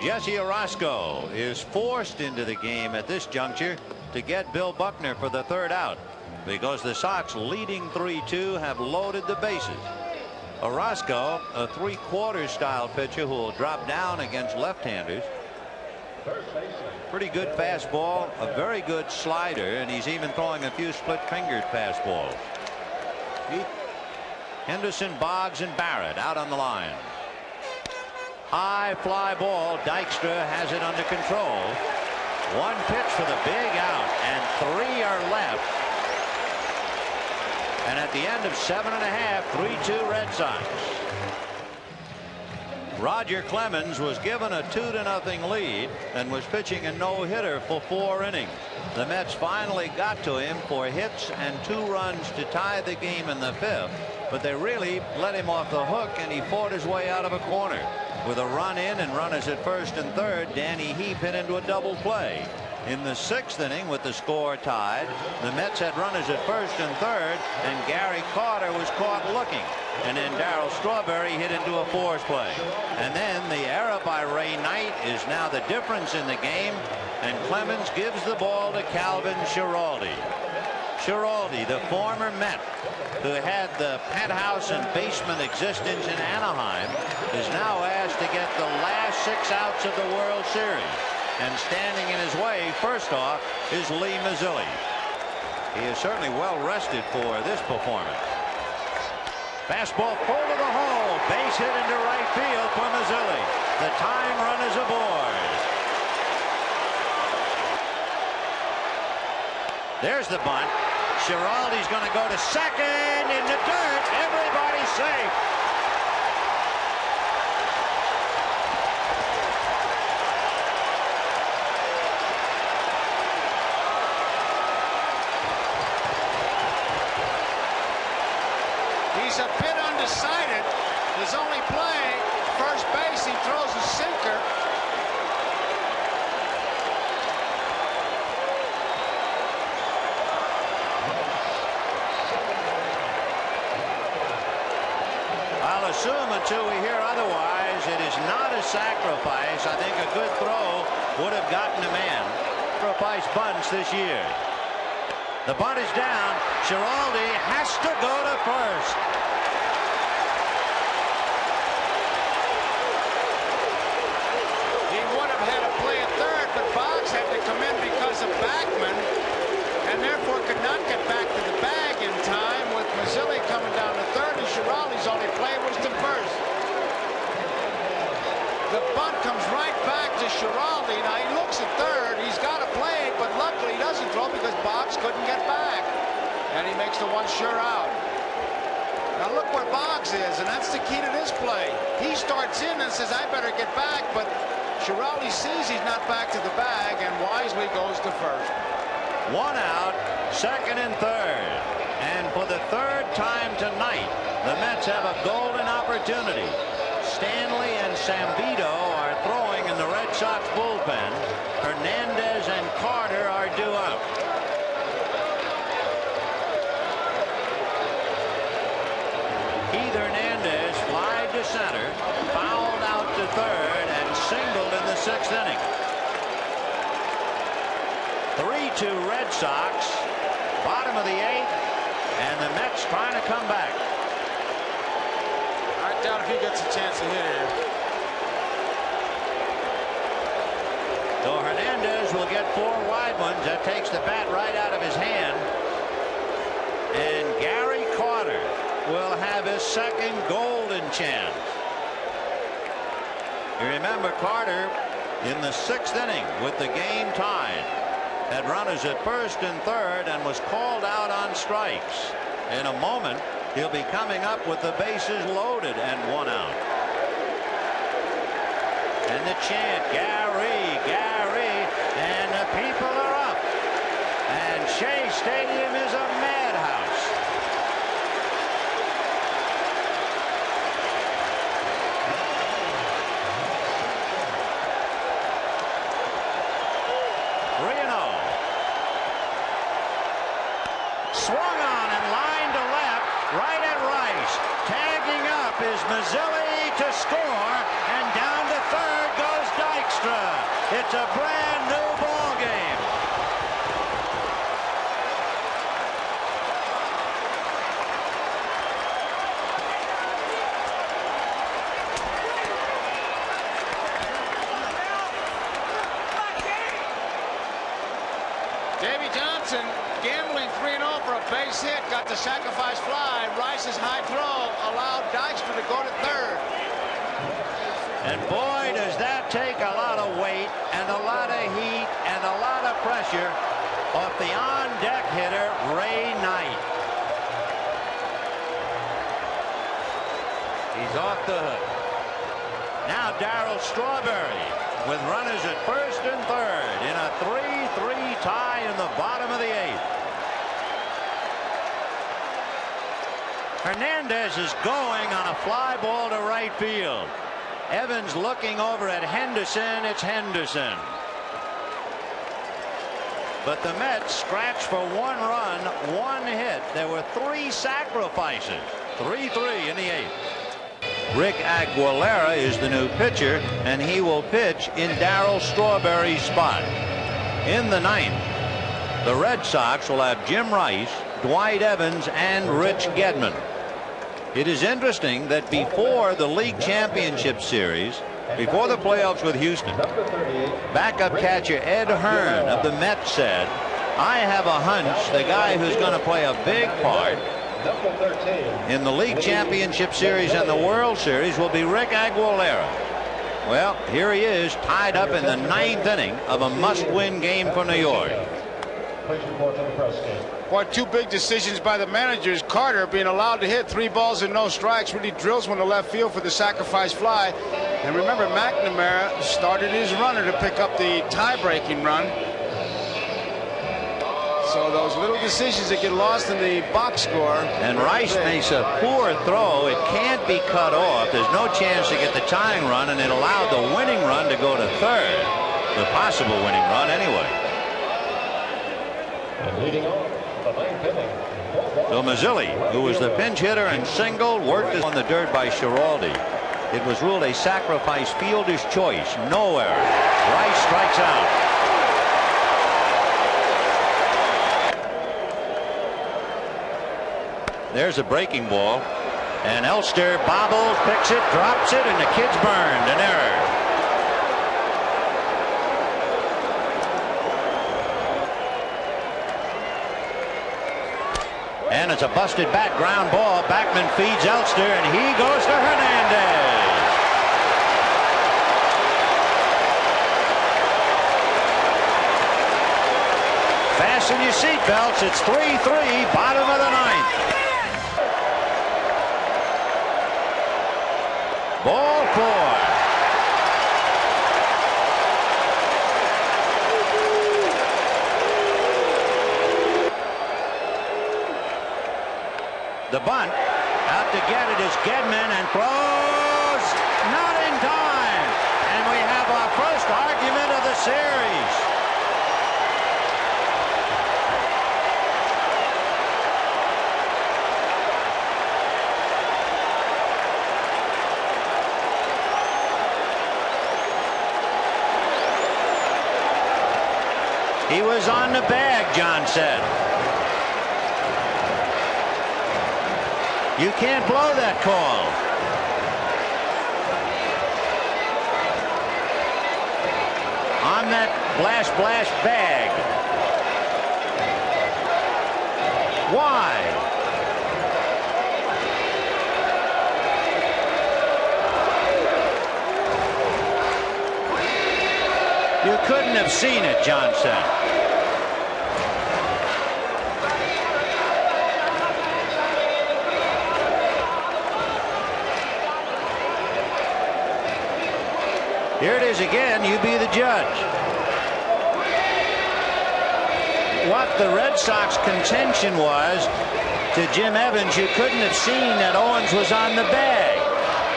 Jesse Orosco is forced into the game at this juncture to get Bill Buckner for the third out, because the Sox, leading 3-2, have loaded the bases. Orosco, a three-quarter style pitcher who will drop down against left-handers. Pretty good fastball, a very good slider, and he's even throwing a few split-fingered fastballs. Henderson, Boggs, and Barrett out on the line. High fly ball. Dykstra has it under control. One pitch for the big out, and 3 are left. And at the end of 7.5, 3-2 Red Sox. Roger Clemens was given a 2-0 lead and was pitching a no-hitter for 4 innings. The Mets finally got to him for hits and 2 runs to tie the game in the 5th, but they really let him off the hook, and he fought his way out of a corner. With a run in and runners at first and third, Danny Heap hit into a double play. In the 6th inning, with the score tied, the Mets had runners at first and third, and Gary Carter was caught looking. And then Darryl Strawberry hit into a force play. And then the error by Ray Knight is now the difference in the game, and Clemens gives the ball to Calvin Schiraldi. Schiraldi, the former Met, who had the penthouse and basement existence in Anaheim, is now asked to get the last 6 outs of the World Series. And standing in his way, first off, is Lee Mazzilli. He is certainly well rested for this performance. Fastball full to the hole. Base hit into right field for Mazzilli. The tying run is aboard. There's the bunt. Schiraldi's going to go to second in the dirt. Everybody's safe. He's a bit undecided. His only play, first base, he throws a sinker. I'll assume until we hear otherwise, it is not a sacrifice. I think a good throw would have gotten a man. Sacrifice bunts this year. The bunt is down. Schiraldi has to go to first. He would have had a play at third, but Boggs had to come in because of Backman, and therefore could not get back to the bag in time, with Mazzilli coming down to third, and Schiraldi's only play was to first. The bunt comes right back to Schiraldi. Now he looks at third. He's got a play, but luckily he doesn't throw because Boggs couldn't get back. And he makes the one sure out. Now look where Boggs is, and that's the key to this play. He starts in and says, I better get back, but Schiraldi sees he's not back to the bag and wisely goes to first. 1 out, second and third. And for the 3rd time tonight, the Mets have a golden opportunity. Stanley and Sambido are throwing in the Red Sox bullpen. Hernandez and Carter are due out. Keith Hernandez flied to center, fouled out to third, and singled in the 6th inning. 3-2 Red Sox, bottom of the 8th, and the Mets trying to come back. I doubt if he gets a chance to hit here. So Hernandez will get 4 wide ones. That takes the bat right out of his hand. And Gary Carter will have his 2nd golden chance. You remember Carter in the 6th inning with the game tied had runners at first and third and was called out on strikes. In a moment, he'll be coming up with the bases loaded and 1 out. And the chant, Gary, Gary, and the people are up. And Shea Stadium is a madhouse. Swung on and lined to left, right at Rice. Tagging up is Mazzilli to score, and down to third goes Dykstra. It's a brand new ball game. Davy Johnson gambling 3-0 for a base hit, got the sacrifice fly. Rice's high throw allowed Dykstra to go to third. And boy, does that take a lot of weight and a lot of heat and a lot of pressure off the on-deck hitter, Ray Knight. He's off the hook. Now Darryl Strawberry with runners at first and third in a 3-3 tie in the bottom of the eighth. Hernandez is going on a fly ball to right field. Evans looking over at Henderson. It's Henderson. But the Mets scratched for 1 run, 1 hit. There were 3 sacrifices. 3-3 in the eighth. Rick Aguilera is the new pitcher, and he will pitch in Darryl Strawberry's spot. In the ninth, the Red Sox will have Jim Rice, Dwight Evans, and Rich Gedman. It is interesting that before the league championship series, before the playoffs with Houston, backup catcher Ed Hearn of the Mets said, I have a hunch the guy who's going to play a big part in the league championship series and the World Series will be Rick Aguilera. Well, here he is, tied up in the 9th inning of a must-win game for New York. Boy, 2 big decisions by the managers. Carter being allowed to hit 3 balls and no strikes, really drills one to left field for the sacrifice fly. And remember, McNamara started his runner to pick up the tie-breaking run. So those little decisions that get lost in the box score. And Rice makes a poor throw. It can't be cut off. There's no chance to get the tying run, and it allowed the winning run to go to third. The possible winning run anyway. And leading off the 9th inning. So Mazzilli, who was the pinch hitter and singled, worked on the dirt by Schiraldi. It was ruled a sacrifice fielder's choice. No error. Rice strikes out. There's a breaking ball, and Elster bobbles, picks it, drops it, and the kid's burned. An error. And it's a busted bat ground ball. Backman feeds Elster, and he goes to Hernandez. Fasten your seatbelts. It's 3-3, bottom of the 9th. Ball 4. The bunt out to get it is Gedman and throws not in time. And we have our first argument of the series. He was on the bag, John said. You can't blow that call. On that blast bag. Why? You couldn't have seen it, John said. Here it is again. You be the judge. What the Red Sox contention was to Jim Evans, you couldn't have seen that Owens was on the bag.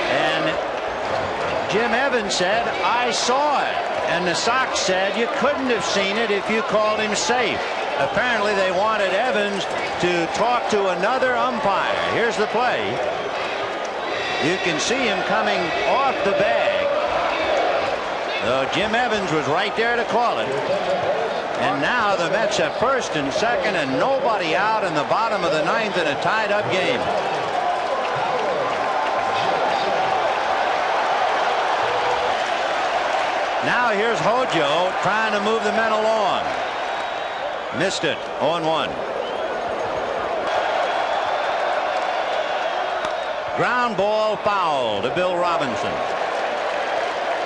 And Jim Evans said, I saw it. And the Sox said you couldn't have seen it if you called him safe. Apparently they wanted Evans to talk to another umpire. Here's the play. You can see him coming off the bag. Though Jim Evans was right there to call it. And now the Mets at first and second and nobody out in the bottom of the ninth in a tied-up game. Now here's Hojo trying to move the men along. Missed it. 0-1. Ground ball foul to Bill Robinson.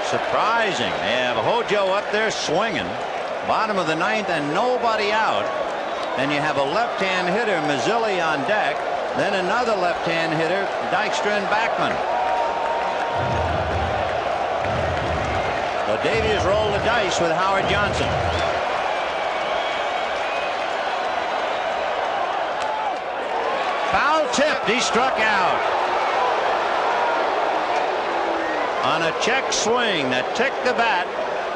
Surprising. They have Hojo up there swinging. Bottom of the ninth and nobody out. And you have a left-hand hitter, Mazzilli, on deck. Then another left-hand hitter, Dykstra and Backman. So Davies rolled the dice with Howard Johnson. Foul tipped. He struck out. On a check swing that ticked the bat,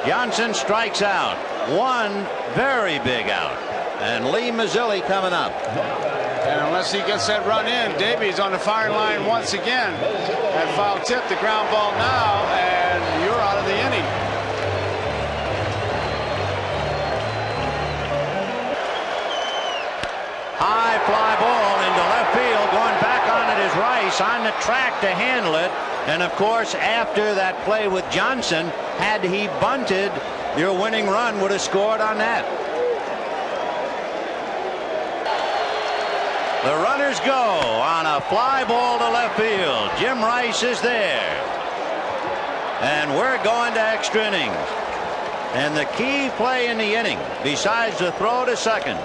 Johnson strikes out. One very big out. And Lee Mazzilli coming up. And unless he gets that run in, Davies on the firing line once again. That foul tip, the ground ball now, and you're out of the inning. High fly ball into left field. Going back on it is Rice on the track to handle it. And of course, after that play with Johnson, had he bunted, your winning run would have scored on that. The runners go on a fly ball to left field. Jim Rice is there. And we're going to extra innings. And the key play in the inning, besides the throw to second,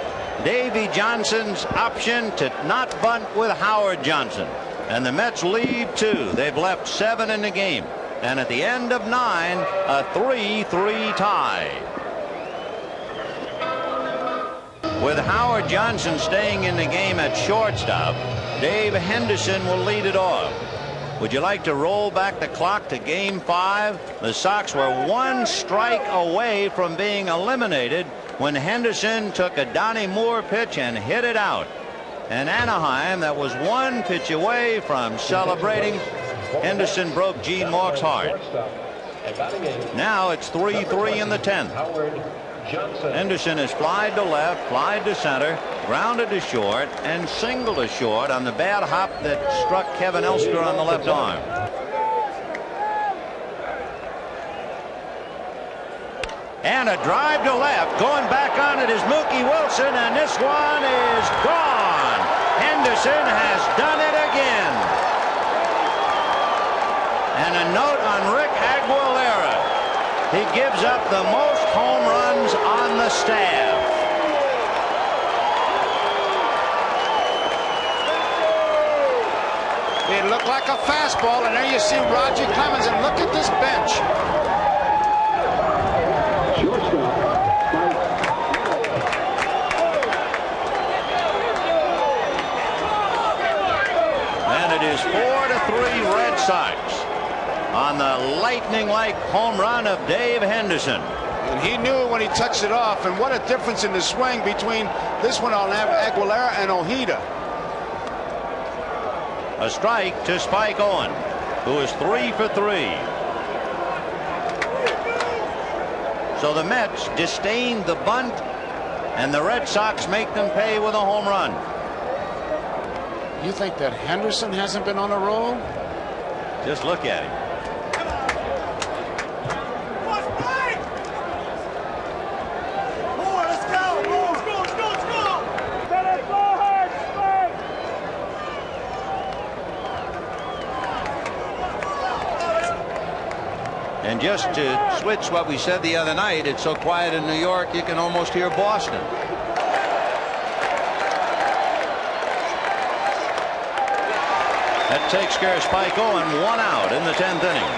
Davy Johnson's option to not bunt with Howard Johnson. And the Mets lead 2. They've left 7 in the game. And at the end of 9, a 3-3 tie. With Howard Johnson staying in the game at shortstop, Dave Henderson will lead it off. Would you like to roll back the clock to Game 5? The Sox were 1 strike away from being eliminated when Henderson took a Donnie Moore pitch and hit it out. And Anaheim, that was 1 pitch away from celebrating. Henderson broke Gene Mauch's heart. Now it's 3-3 in the 10th. Henderson has flied to left, flied to center, grounded to short, and singled to short on the bad hop that struck Kevin Elster on the left arm. And a drive to left. Going back on it is Mookie Wilson, and this one is gone. Henderson has done it again. And a note on Rick Aguilera. He gives up the most home runs on the staff. It looked like a fastball, and there you see Roger Clemens, and look at this bench. And it is 4-3 Red Sox on the lightning-like home run of Dave Henderson. And he knew it when he touched it off, and what a difference in the swing between this one on Aguilera and Ojeda. A strike to Spike Owen, who is 3 for 3. So the Mets disdained the bunt, and the Red Sox make them pay with a home run. You think that Henderson hasn't been on a roll? Just look at him. And just to switch what we said the other night, it's so quiet in New York you can almost hear Boston. That takes care of Spike Owen. 1 out in the 10th inning.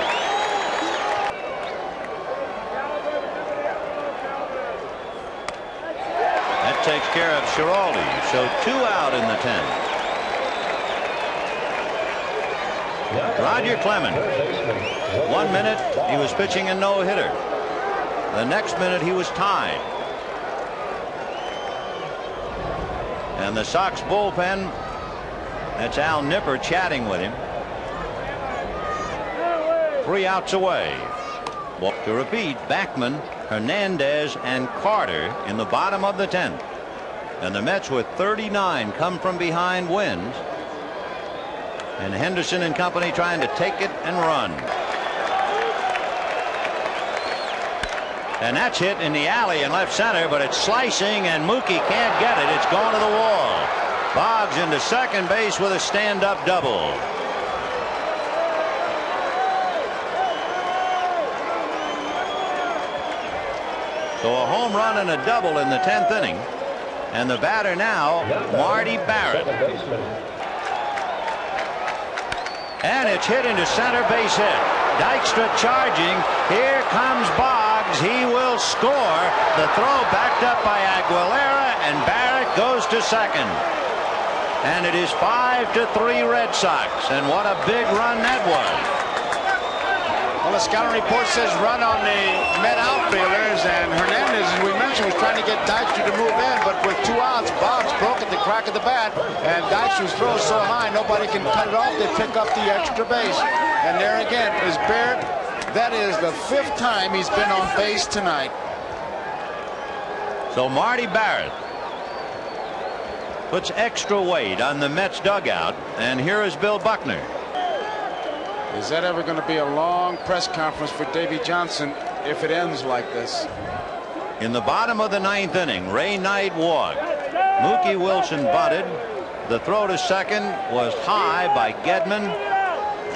That takes care of Schiraldi. So 2 out in the 10th. Roger Clemens. 1 minute he was pitching a no-hitter. The next minute he was tied. And the Sox bullpen, that's Al Nipper chatting with him. 3 outs away. To repeat, Bachman, Hernandez, and Carter in the bottom of the 10th. And the Mets with 39 come from behind wins. And Henderson and company trying to take it and run. And that's hit in the alley in left center, but it's slicing, and Mookie can't get it. It's going to the wall. Boggs into second base with a stand-up double. So a home run and a double in the 10th inning. And the batter now, Marty Barrett. And it's hit into center, base hit. Dykstra charging. Here comes Boggs. He will score. The throw backed up by Aguilera, and Barrett goes to second. And it is 5-3 Red Sox. And what a big run that was. Well, the scouting report says run on the Met outfielders, and Hernandez, as we mentioned, was trying to get Dykstra to move in, but with 2 outs, Boggs broke at the crack of the bat, and Dykstra's throw is so high nobody can cut it off. They pick up the extra base. And there again is Barrett. That is the 5th time he's been on base tonight. So Marty Barrett puts extra weight on the Mets dugout, and here is Bill Buckner. Is that ever going to be a long press conference for Davey Johnson if it ends like this? In the bottom of the 9th inning, Ray Knight walked. Mookie Wilson bunted. The throw to second was high by Gedman.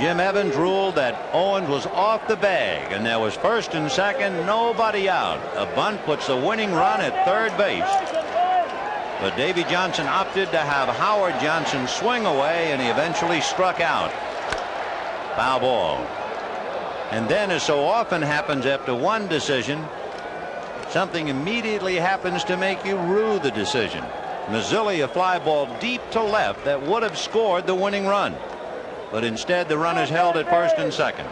Jim Evans ruled that Owens was off the bag, and there was first and second, nobody out. A bunt puts the winning run at third base. But Davey Johnson opted to have Howard Johnson swing away, and he eventually struck out. Foul ball. And then, as so often happens after one decision, something immediately happens to make you rue the decision. Mazzilli, a fly ball deep to left that would have scored the winning run. But instead, the run is held at first and second.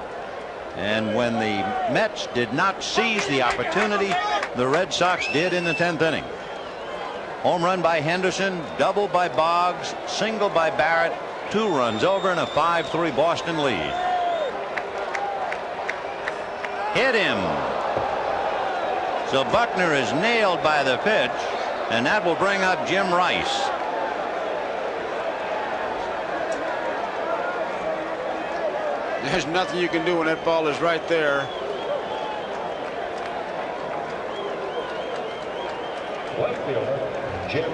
And when the Mets did not seize the opportunity, the Red Sox did in the 10th inning. Home run by Henderson, double by Boggs, single by Barrett. 2 runs over, and a 5-3 Boston lead. Hit him. So Buckner is nailed by the pitch, and that will bring up Jim Rice. There's nothing you can do when that ball is right there. Left fielder, Jim.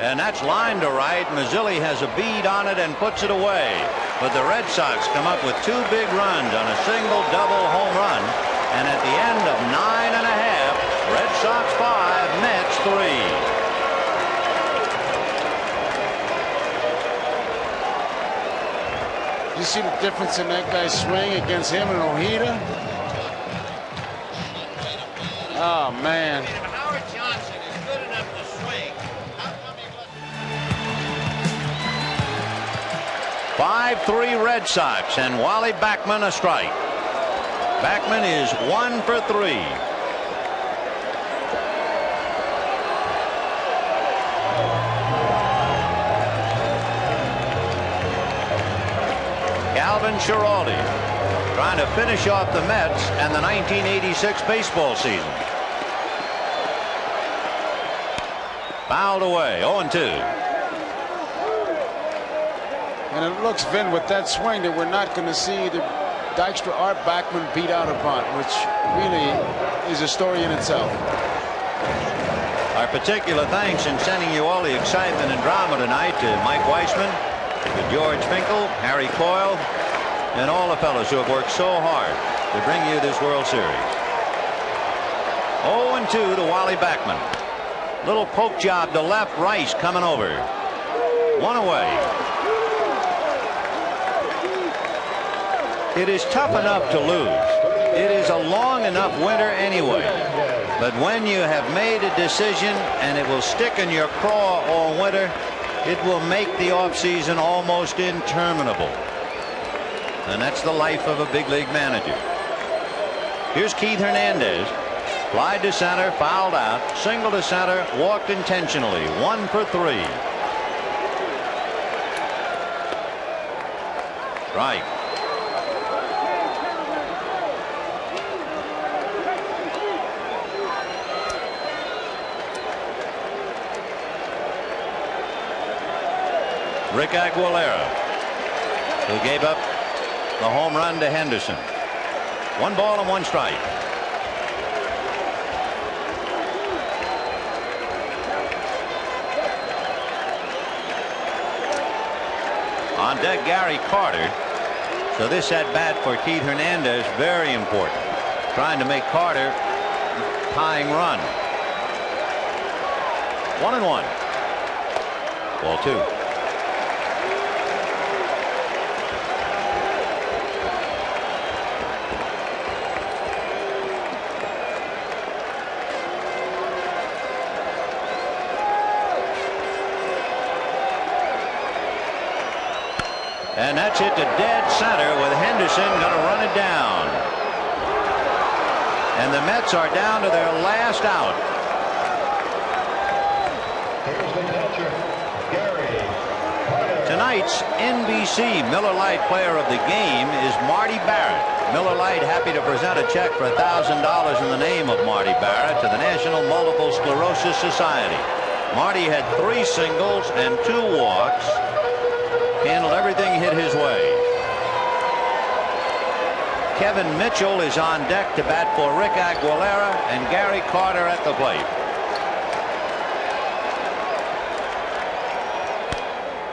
And that's lined to right. Mazzilli has a bead on it and puts it away. But the Red Sox come up with 2 big runs on a single, double home run. And at the end of 9 1/2, Red Sox 5, Mets 3. You see the difference in that guy's swing against him and Ojeda? Oh, man. 5-3 Red Sox, and Wally Backman a strike. Backman is 1 for 3. Calvin Schiraldi trying to finish off the Mets and the 1986 baseball season. Fouled away, 0-2. And it looks, Vin, with that swing that we're not going to see the Dykstra or Backman beat out upon, which really is a story in itself. Our particular thanks in sending you all the excitement and drama tonight to Mike Weissman, to George Finkel, Harry Coyle, and all the fellows who have worked so hard to bring you this World Series. 0-2 to Wally Backman. Little poke job to left. Rice coming over. 1 away. It is tough enough to lose. It is a long enough winter anyway. But when you have made a decision and it will stick in your craw all winter, it will make the offseason almost interminable. And that's the life of a big league manager. Here's Keith Hernandez. Fly to center, fouled out, single to center, walked intentionally. 1 for 3. Strike. Rick Aguilera, who gave up the home run to Henderson. 1 ball and 1 strike. On deck, Gary Carter. So this at bat for Keith Hernandez, very important. Trying to make Carter tying run. 1-1. Ball 2. And that's hit to dead center with Henderson going to run it down. And the Mets are down to their last out. Tonight's NBC Miller Lite Player of the Game is Marty Barrett. Miller Lite happy to present a check for $1,000 in the name of Marty Barrett to the National Multiple Sclerosis Society. Marty had 3 singles and 2 walks. Handled everything hit his way. Kevin Mitchell is on deck to bat for Rick Aguilera and Gary Carter at the plate.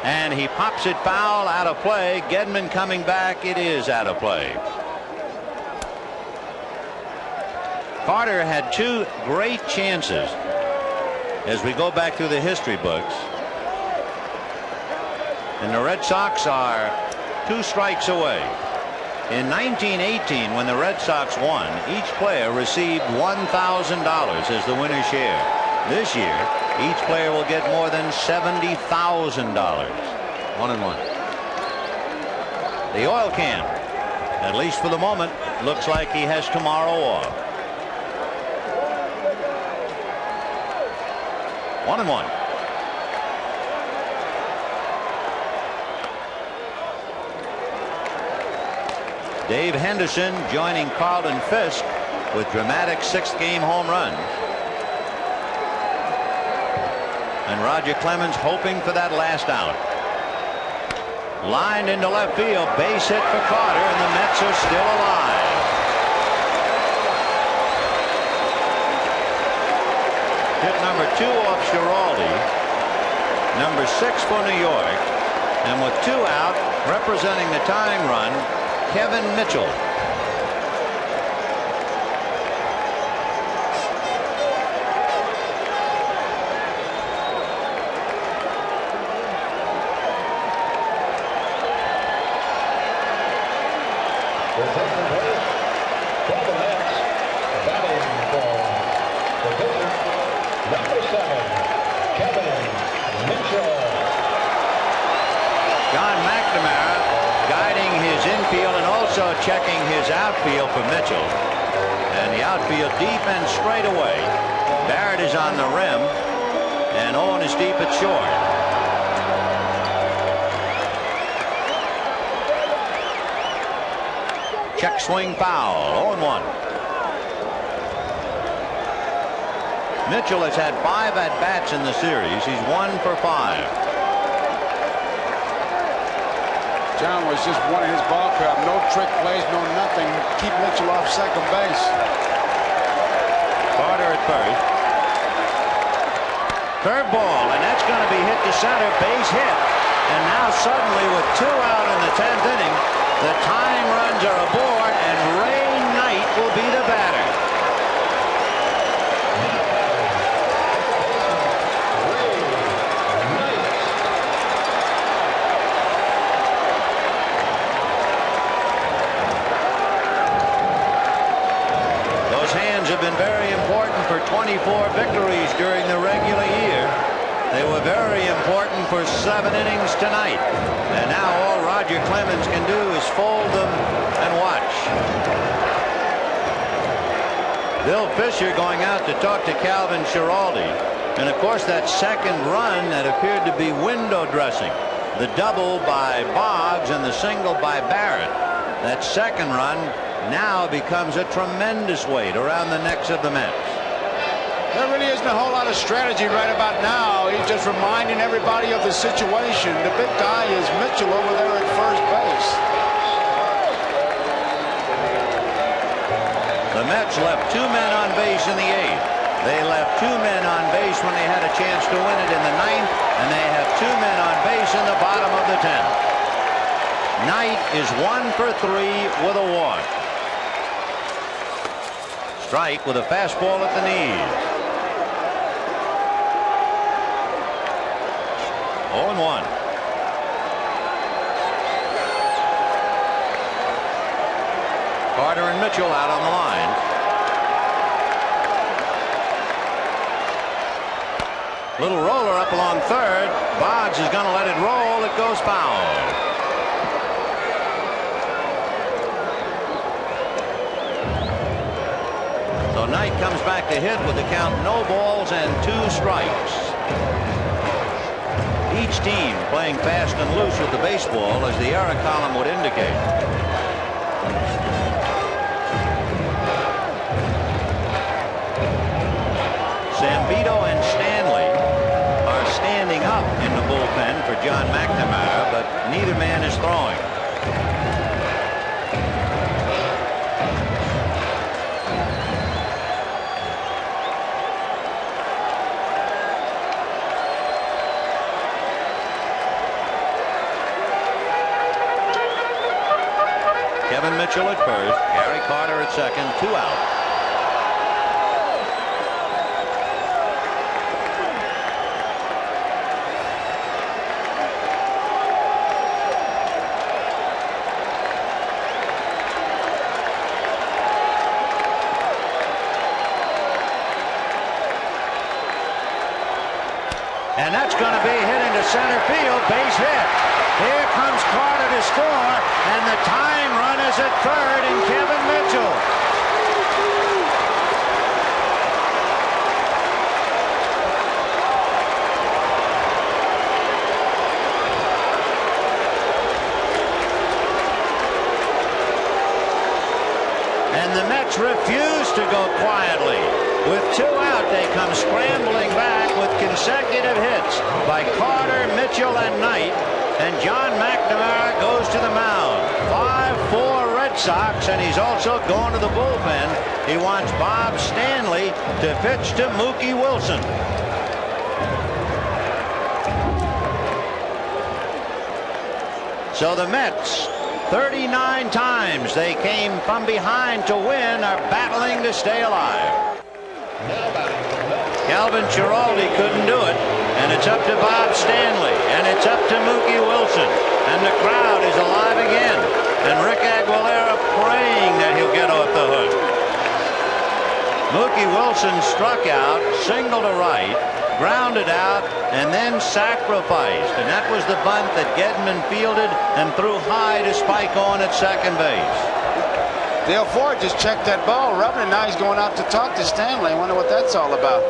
And he pops it foul, out of play. Gedman coming back. It is out of play. Carter had 2 great chances as we go back through the history books. And the Red Sox are 2 strikes away. In 1918, when the Red Sox won, each player received $1,000 as the winner's share. This year, each player will get more than $70,000. 1-1. The oil can, at least for the moment, looks like he has tomorrow off. 1-1. Dave Henderson joining Carlton Fisk with dramatic 6th game home runs. And Roger Clemens hoping for that last out. Lined into left field, base hit for Carter, and the Mets are still alive. Hit number 2 off Schiraldi, number 6 for New York, and with 2 out, representing the tying run, Kevin Mitchell. Checking his outfield for Mitchell, and the outfield deep and straight away. Barrett is on the rim, and Owen is deep at short. Check swing foul. 0-1. Mitchell has had 5 at-bats in the series. He's 1 for 5. John was just one of his ball club. No trick plays, no nothing. Keep Mitchell off second base. Carter at first. Curveball, and that's going to be hit to center. Base hit. And now suddenly with 2 out in the 10th inning, the tying runs are aboard, and Ray Knight will be the batter. Have been very important for 24 victories during the regular year. They were very important for 7 innings tonight. And now all Roger Clemens can do is fold them and watch. Bill Fisher going out to talk to Calvin Schiraldi. And of course that second run that appeared to be window dressing. the double by Boggs and the single by Barrett. That second run now becomes a tremendous weight around the necks of the Mets. There really isn't a whole lot of strategy right about now. He's just reminding everybody of the situation. The big guy is Mitchell over there at first base. The Mets left 2 men on base in the 8th. They left 2 men on base when they had a chance to win it in the 9th, and they have 2 men on base in the bottom of the 10th. Knight is 1 for 3 with a walk. Strike with a fastball at the knees. 0-1. Carter and Mitchell out on the line. Little roller up along third. Boggs is going to let it roll. It goes foul. So Knight comes back to hit with the count no balls and 2 strikes. Each team playing fast and loose with the baseball, as the error column would indicate. Zambito and Stanley are standing up in the bullpen for John McNamara, but neither man is throwing. Kevin Mitchell at first, Gary Carter at second, 2 out. And that's going to be hit into center field, base hit. Here comes Carter to score, and the tying run is at third in Kevin Mitchell. And the Mets refuse to go quietly. With 2 out, they come scrambling back with consecutive hits by Carter, Mitchell, and Knight. And John McNamara goes to the mound. 5-4 Red Sox, and he's also going to the bullpen. He wants Bob Stanley to pitch to Mookie Wilson. So the Mets, 39 times they came from behind to win, are battling to stay alive. Calvin Giraldi couldn't do it, and it's up to Bob Stanley, and it's up to Mookie Wilson, and the crowd is alive again, and Rick Aguilera praying that he'll get off the hook. Mookie Wilson struck out, single to right, grounded out, and then sacrificed, and that was the bunt that Gedman fielded and threw high to Spike on at second base. Dale Ford just checked that ball, rubbing it. Now he's going out to talk to Stanley. I wonder what that's all about.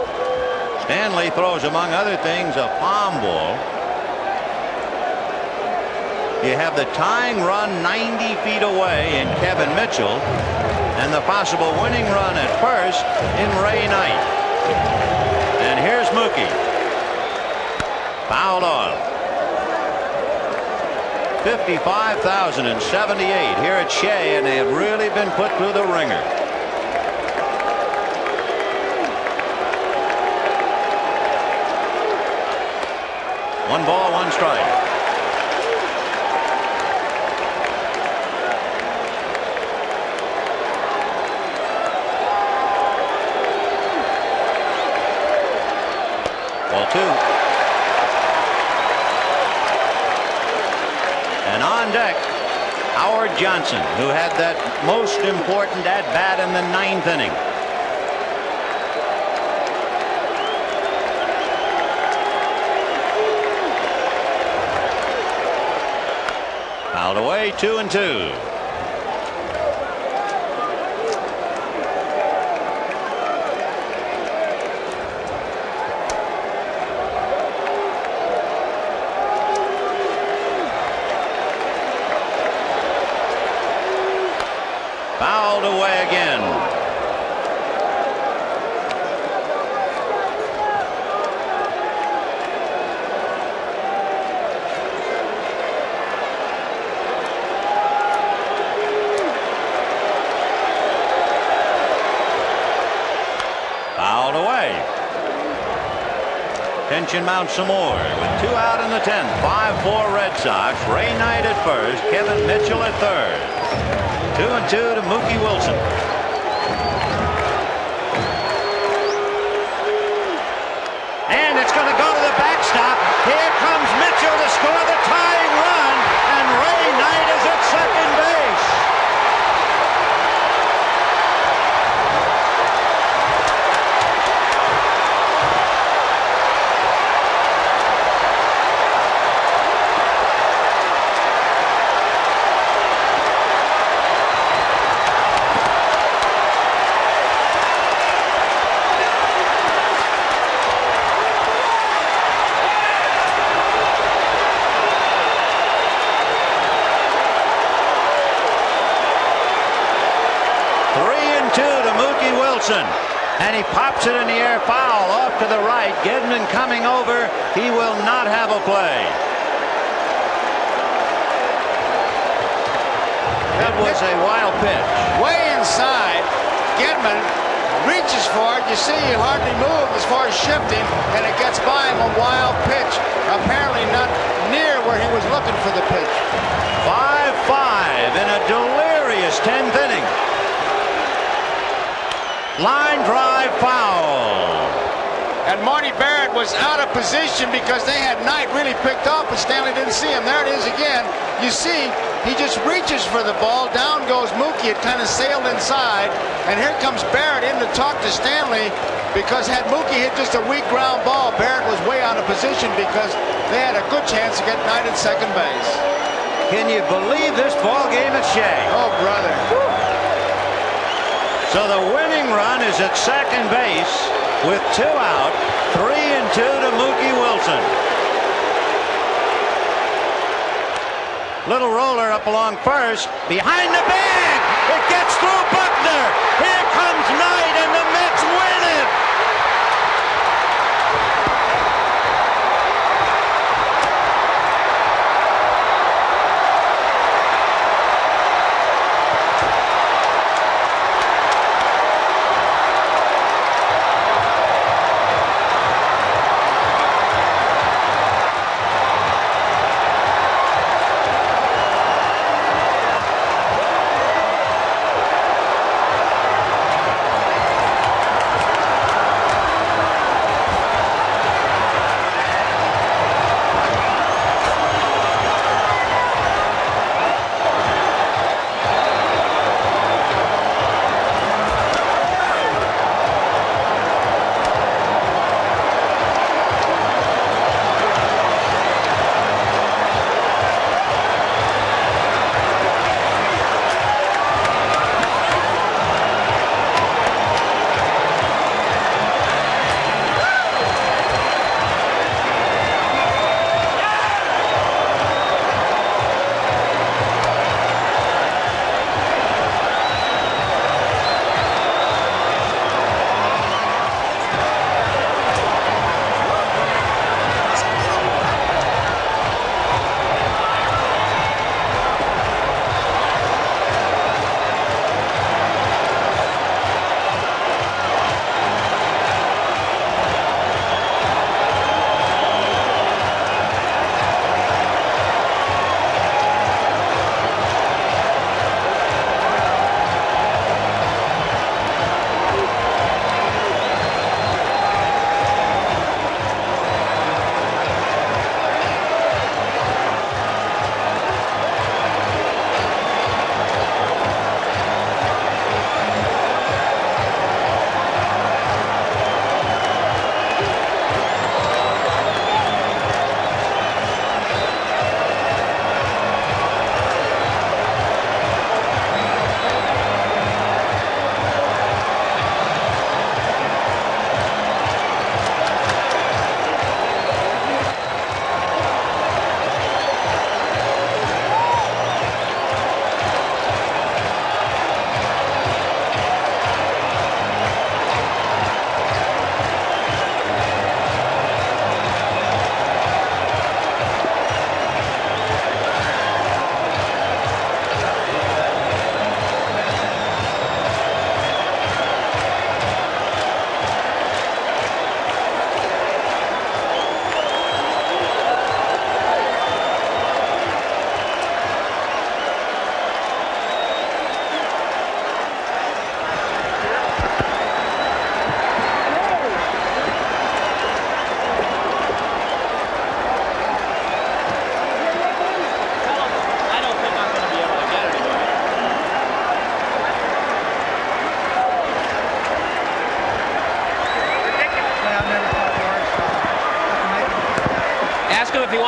Stanley throws, among other things, a palm ball. You have the tying run 90 feet away in Kevin Mitchell, and the possible winning run at first in Ray Knight. And here's Mookie. Fouled off. 55,078 here at Shea, and they have really been put through the ringer. One ball, one strike. Ball 2. And on deck, Howard Johnson, who had that most important at-bat in the 9th inning. Fouled away, 2-2. Fouled away again. Fouled away. Tension mounts some more with 2 out in the 10th. 5-4 Red Sox. Ray Knight at first. Kevin Mitchell at third. 2-2 to Mookie Wilson. And it's going to go to the backstop. Here comes Mitchell to score the tying run, and Ray Knight is at second base. And he pops it in the air, foul off to the right. Gedman coming over. He will not have a play. That was a wild pitch. Way inside. Gedman reaches for it. You see he hardly moved as far as shifting, and it gets by him. A wild pitch. Apparently not near where he was looking for the pitch. 5-5 in a delirious 10th inning. Line drive foul. And Marty Barrett was out of position because they had Knight really picked up, but Stanley didn't see him. There it is again. You see, he just reaches for the ball. Down goes Mookie. It kind of sailed inside. And here comes Barrett in to talk to Stanley, because had Mookie hit just a weak ground ball, Barrett was way out of position because they had a good chance to get Knight at second base. Can you believe this ball game at Shea? Oh, brother. So the winning run is at second base with 2 out, 3-2 to Mookie Wilson. Little roller up along first, behind the bag. It gets through Buckner. Here comes Knight, and the Mets win it.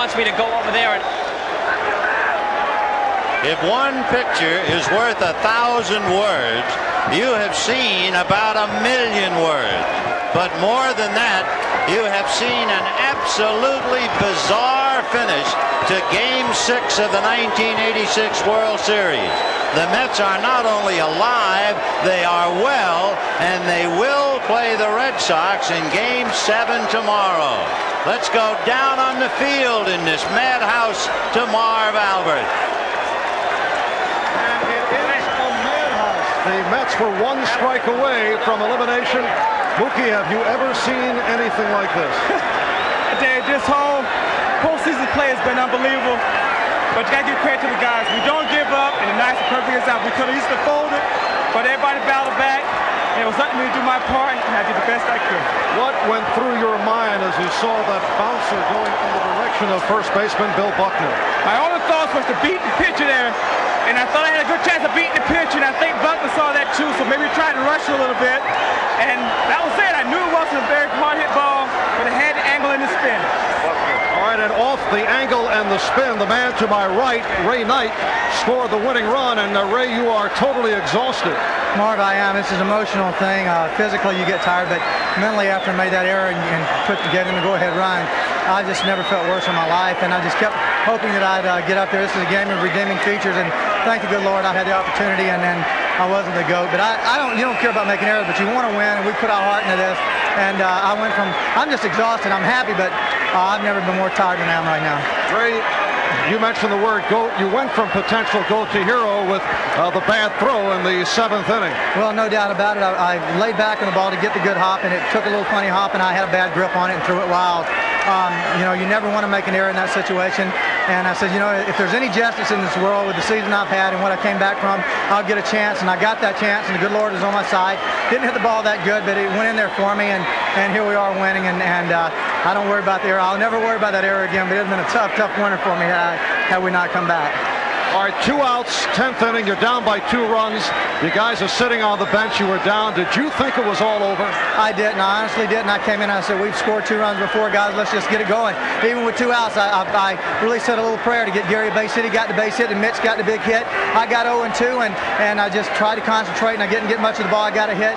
wants me to go over there and... If one picture is worth 1,000 words, you have seen about 1,000,000 words. But more than that, you have seen an absolutely bizarre finish to Game 6 of the 1986 World Series. The Mets are not only alive, they are well, and they will play the Red Sox in Game 7 tomorrow. Let's go down on the field in this madhouse to Marv Albert. The Mets were one strike away from elimination. Mookie, have you ever seen anything like this? Dave, this whole postseason play has been unbelievable. But you got to give credit to the guys. We don't give up, and the nice and perfect example. We could have easily folded, but everybody battled back. And it was up to me to do my part, and I did the best I could. What went through your mind as you saw that bouncer going in the direction of first baseman Bill Buckner? My only thoughts was to beat the pitcher there. And I thought I had a good chance of beating the pitch, and I think Buckner saw that too, so maybe tried to rush a little bit. And that was it. I knew it wasn't a very hard hit ball, but it had the angle and the spin. All right, and off the angle and the spin, the man to my right, Ray Knight, scored the winning run. And Ray, you are totally exhausted. Marv, I am. This is an emotional thing. Physically, you get tired, but mentally, after I made that error and gave him a go-ahead run, I just never felt worse in my life, and I just kept hoping that I'd get up there. This is a game of redeeming features, and thank the good Lord I had the opportunity, and then I wasn't the GOAT. But you don't care about making errors, but you want to win, and we put our heart into this. And I'm just exhausted. I'm happy, but I've never been more tired than I am right now. Ray, you mentioned the word GOAT. You went from potential GOAT to hero with the bad throw in the 7th inning. Well, no doubt about it. I laid back on the ball to get the good hop, and it took a little funny hop, and I had a bad grip on it and threw it wild. You never want to make an error in that situation. And I said, if there's any justice in this world with the season I've had and what I came back from, I'll get a chance. And I got that chance, and the good Lord was on my side. Didn't hit the ball that good, but it went in there for me, and here we are winning. And I don't worry about the error. I'll never worry about that error again, but it's been a tough winter for me had we not come back. All right, 2 outs, 10th inning. You're down by 2 runs. You guys are sitting on the bench. You were down. Did you think it was all over? I didn't. I honestly didn't. I came in and I said, we've scored 2 runs before, guys. Let's just get it going. Even with 2 outs, I really said a little prayer to get Gary base hit. He got the base hit, and Mitch got the big hit. I got 0-2, and I just tried to concentrate, and I didn't get much of the ball. I got a hit.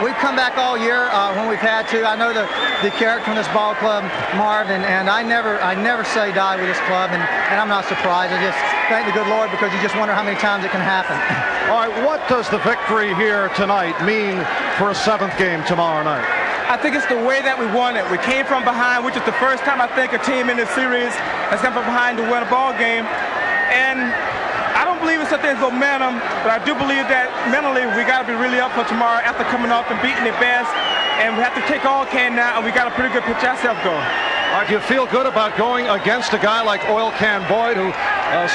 We've come back all year when we've had to. I know the character from this ball club, Marv, and I never say die with this club, and I'm not surprised. I just thank the good Lord, because you just wonder how many times it can happen. All right, what does the victory here tonight mean for a 7th game tomorrow night? I think it's the way that we won it. We came from behind, which is the first time I think a team in this series has come from behind to win a ball game. And I don't believe it's that there's momentum, but I do believe that mentally we got to be really up for tomorrow after coming off and beating the best. And we have to take all can now, and we got a pretty good pitch ourselves going. Do you feel good about going against a guy like Oil Can Boyd, who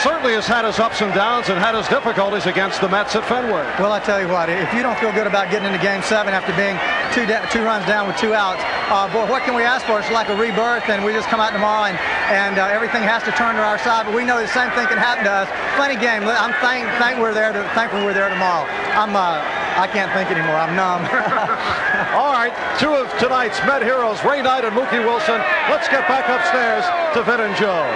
certainly has had his ups and downs and had his difficulties against the Mets at Fenway? Well, I tell you what, if you don't feel good about getting into Game 7 after being two runs down with 2 outs, boy, what can we ask for? It's like a rebirth, and we just come out tomorrow, and everything has to turn to our side. But we know the same thing can happen to us. Funny game. I'm thankful we're there tomorrow. I can't think anymore. I'm numb. All right, 2 of tonight's Met heroes, Ray Knight and Mookie Wilson. Let's get back upstairs to Vin and Joe.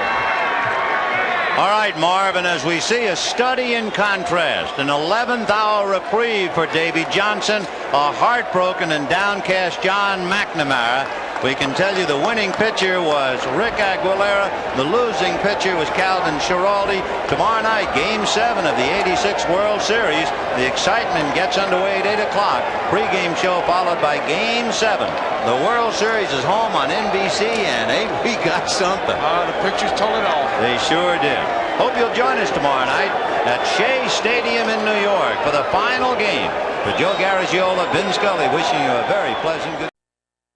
All right, Marvin, as we see a study in contrast, an 11th hour reprieve for Davy Johnson, a heartbroken and downcast John McNamara. We can tell you the winning pitcher was Rick Aguilera. The losing pitcher was Calvin Schiraldi. Tomorrow night, Game 7 of the '86 World Series. The excitement gets underway at 8 o'clock. Pre-game show followed by Game 7. The World Series is home on NBC, and ain't we got something. The pictures told it all. They sure did. Hope you'll join us tomorrow night at Shea Stadium in New York for the final game. For Joe Garagiola, Vin Scully wishing you a very pleasant good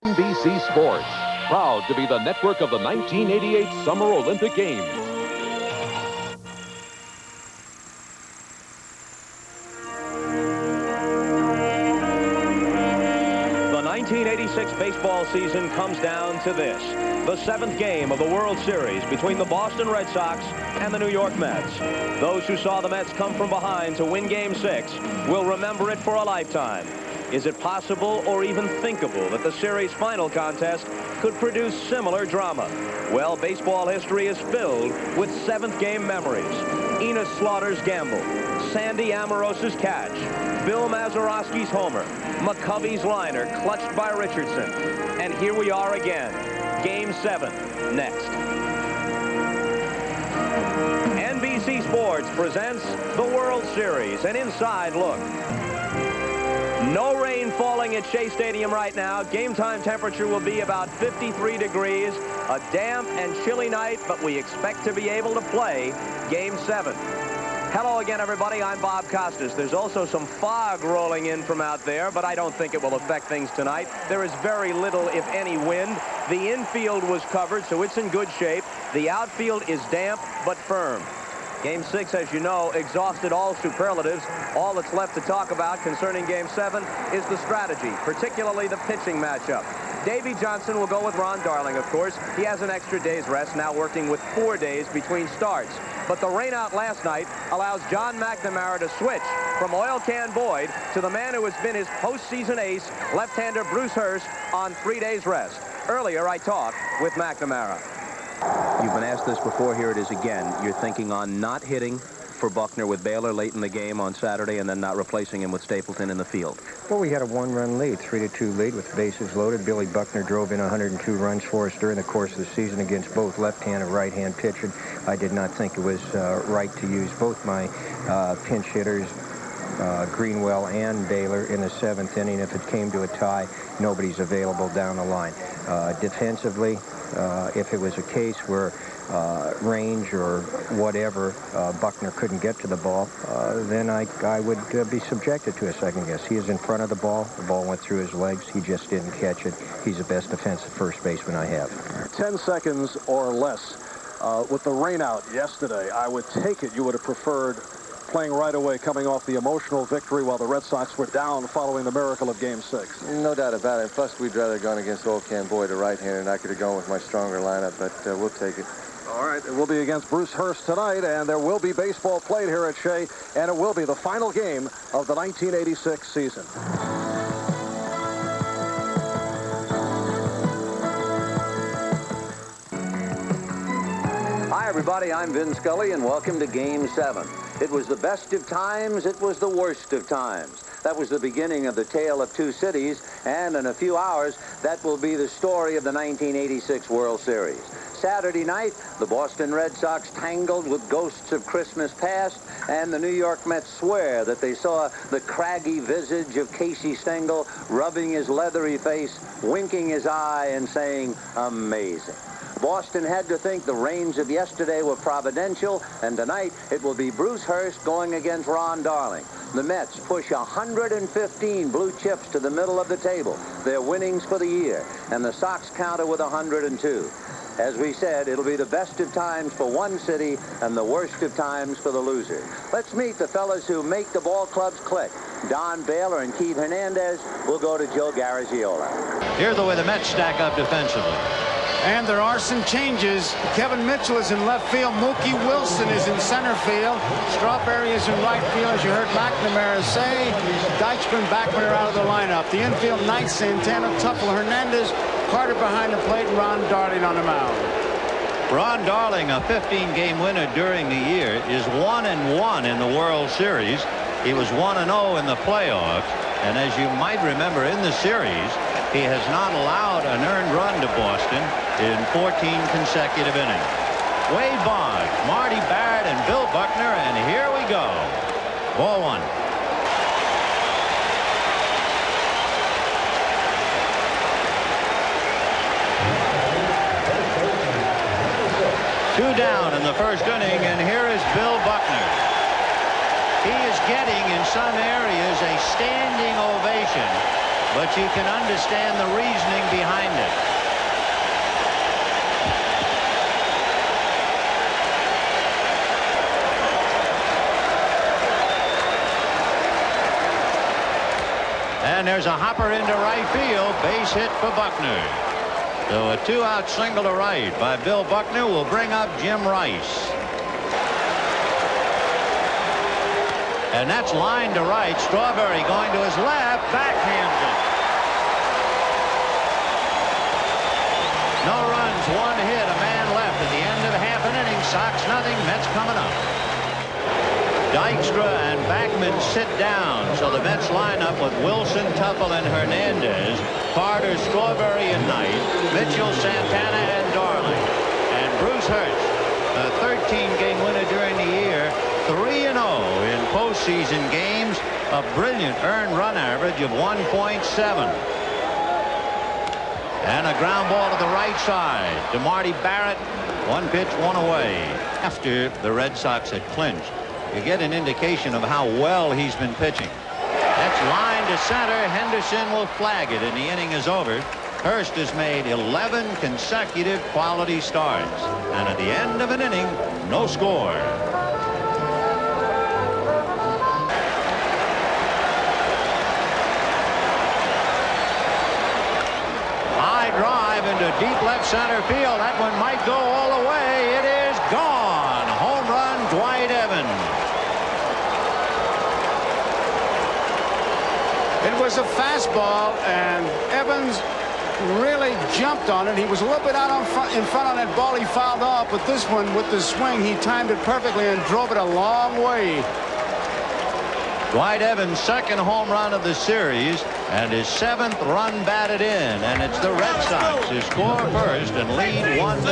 NBC Sports, proud to be the network of the 1988 Summer Olympic Games. The 1986 baseball season comes down to this: the 7th game of the World Series between the Boston Red Sox and the New York Mets. Those who saw the Mets come from behind to win Game 6 will remember it for a lifetime. Is it possible or even thinkable that the series final contest could produce similar drama? Well, baseball history is filled with seventh-game memories. Enos Slaughter's gamble, Sandy Amoroso's catch, Bill Mazeroski's homer, McCovey's liner clutched by Richardson. And here we are again. Game 7 next. NBC Sports presents the World Series, an inside look. No rain falling at Shea Stadium right now. Game time temperature will be about 53 degrees. A damp and chilly night, but we expect to be able to play Game 7. Hello again, everybody. I'm Bob Costas. There's also some fog rolling in from out there, but I don't think it will affect things tonight. There is very little, if any, wind. The infield was covered, so it's in good shape. The outfield is damp but firm. Game 6, as you know, exhausted all superlatives. All that's left to talk about concerning Game 7 is the strategy, particularly the pitching matchup. Davey Johnson will go with Ron Darling, of course. He has an extra day's rest, now working with 4 days between starts. But the rainout last night allows John McNamara to switch from Oil Can Boyd to the man who has been his postseason ace, left-hander Bruce Hurst, on 3 days' rest. Earlier, I talked with McNamara. You've been asked this before. Here it is again. You're thinking on not hitting for Buckner with Baylor late in the game on Saturday and then not replacing him with Stapleton in the field. Well, we had a one-run lead, 3-2 lead with the bases loaded. Billy Buckner drove in 102 runs for us during the course of the season against both left-hand and right-hand pitching. I did not think it was right to use both my pinch hitters, Greenwell and Baylor, in the 7th inning. If it came to a tie, nobody's available down the line. Defensively, if it was a case where range or whatever, Buckner couldn't get to the ball, then I would be subjected to a second guess. He is in front of the ball went through his legs, he just didn't catch it. He's the best defensive first baseman I have. 10 seconds or less. With the rain out yesterday, I would take it you would have preferred playing right away, coming off the emotional victory while the Red Sox were down following the miracle of Game 6. No doubt about it. Plus, we'd rather have gone against Old Can Boyd, a right-hander, and I could have gone with my stronger lineup, but we'll take it. All right, it will be against Bruce Hurst tonight, and there will be baseball played here at Shea, and it will be the final game of the 1986 season. Hi, everybody. I'm Vin Scully, and welcome to Game 7. It was the best of times. It was the worst of times. That was the beginning of the tale of two cities, and in a few hours, that will be the story of the 1986 World Series. Saturday night, the Boston Red Sox tangled with ghosts of Christmas past, and the New York Mets swear that they saw the craggy visage of Casey Stengel rubbing his leathery face, winking his eye, and saying, "Amazing." Boston had to think the rains of yesterday were providential, and tonight it will be Bruce Hurst going against Ron Darling. The Mets push 115 blue chips to the middle of the table, their winnings for the year, and the Sox counter with 102. As we said, it'll be the best of times for one city and the worst of times for the loser. Let's meet the fellas who make the ball clubs click. Don Baylor and Keith Hernandez. We'll go to Joe Garagiola. Here's the way the Mets stack up defensively. And there are some changes. Kevin Mitchell is in left field. Mookie Wilson is in center field. Strawberry is in right field, as you heard McNamara say. Dykstra and Backman are out of the lineup. The infield, Knight, Santana, Tuffle, Hernandez, Carter behind the plate, and Ron Darling on the mound. Ron Darling, a 15-game winner during the year, is 1-1 in the World Series. He was 1-0 in the playoffs. And as you might remember in the series, he has not allowed an earned run to Boston in 14 consecutive innings. Wade Boggs, Marty Barrett, and Bill Buckner, and here we go. Ball one. Two down in the first inning, and here is Bill Buckner. He is getting, in some areas, a standing ovation, but you can understand the reasoning behind it. And there's a hopper into right field, base hit for Buckner. So a two-out single to right by Bill Buckner will bring up Jim Rice. And that's line to right. Strawberry going to his left. Backhands it. No runs, one hit, a man left at the end of half an inning. Sox nothing. Mets coming up. Dykstra and Backman sit down. So the Mets line up with Wilson, Tuffle, and Hernandez. Carter, Strawberry, and Knight. Mitchell, Santana, and Darling. And Bruce Hurst, a 13-game winner during the year. 3-0 in postseason games. A brilliant earned run average of 1.7. And a ground ball to the right side to Marty Barrett. One pitch, one away. After the Red Sox had clinched, you get an indication of how well he's been pitching. That's line to center. Henderson will flag it, and the inning is over. Hurst has made 11 consecutive quality starts. And at the end of an inning, no score. High drive into deep left center field. That one might go all the way. It is gone. Home run, Dwight Evans. It was a fastball, and Evans really jumped on it. He was a little bit out in front on that ball he fouled off, but this one, with the swing, he timed it perfectly and drove it a long way. Dwight Evans' second home run of the series and his 7th run batted in, and it's the Red Sox who score first and lead 1-0.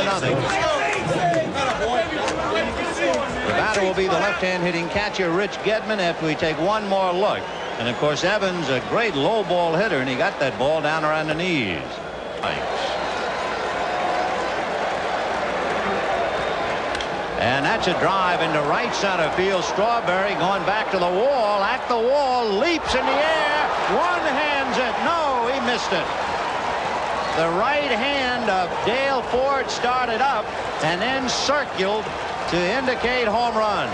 The batter will be the left-hand hitting catcher Rich Gedman after we take one more look. And of course, Evans, a great low ball hitter, and he got that ball down around the knees. And that's a drive into right center field. Strawberry going back to the wall. At the wall, leaps in the air. One hands it. No, he missed it. The right hand of Dale Ford started up and then circled to indicate home run.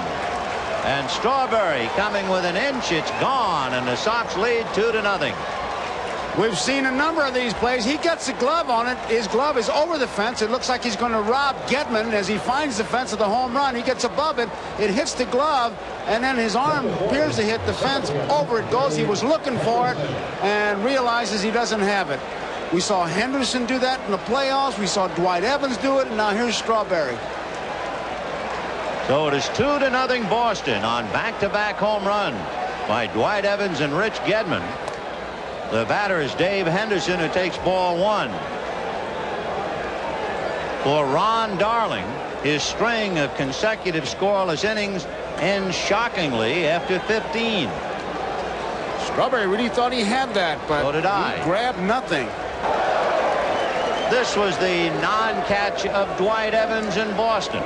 And Strawberry coming with an inch. It's gone, and the Sox lead 2-0. We've seen a number of these plays. He gets the glove on it. His glove is over the fence. It looks like he's going to rob Gedman as he finds the fence of the home run. He gets above it. It hits the glove, and then his arm appears to hit the fence. Over it goes. He was looking for it and realizes he doesn't have it. We saw Henderson do that in the playoffs. We saw Dwight Evans do it, and now here's Strawberry. So it is 2-0 Boston on back-to-back home runs by Dwight Evans and Rich Gedman. The batter is Dave Henderson, who takes ball one. For Ron Darling, his string of consecutive scoreless innings ends shockingly after 15. Strawberry really thought he had that, but so did I. He grabbed nothing. This was the non-catch of Dwight Evans in Boston.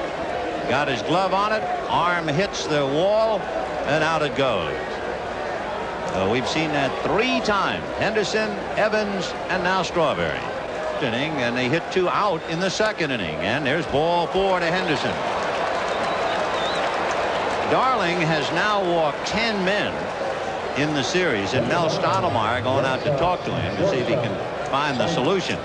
Got his glove on it, arm hits the wall, and out it goes. We've seen that 3 times. Henderson, Evans, and now Strawberry. Inning, and they hit 2 out in the second inning. And there's ball 4 to Henderson. Darling has now walked 10 men in the series, and Mel Stottlemyre going out to talk to him to see if he can find the solution.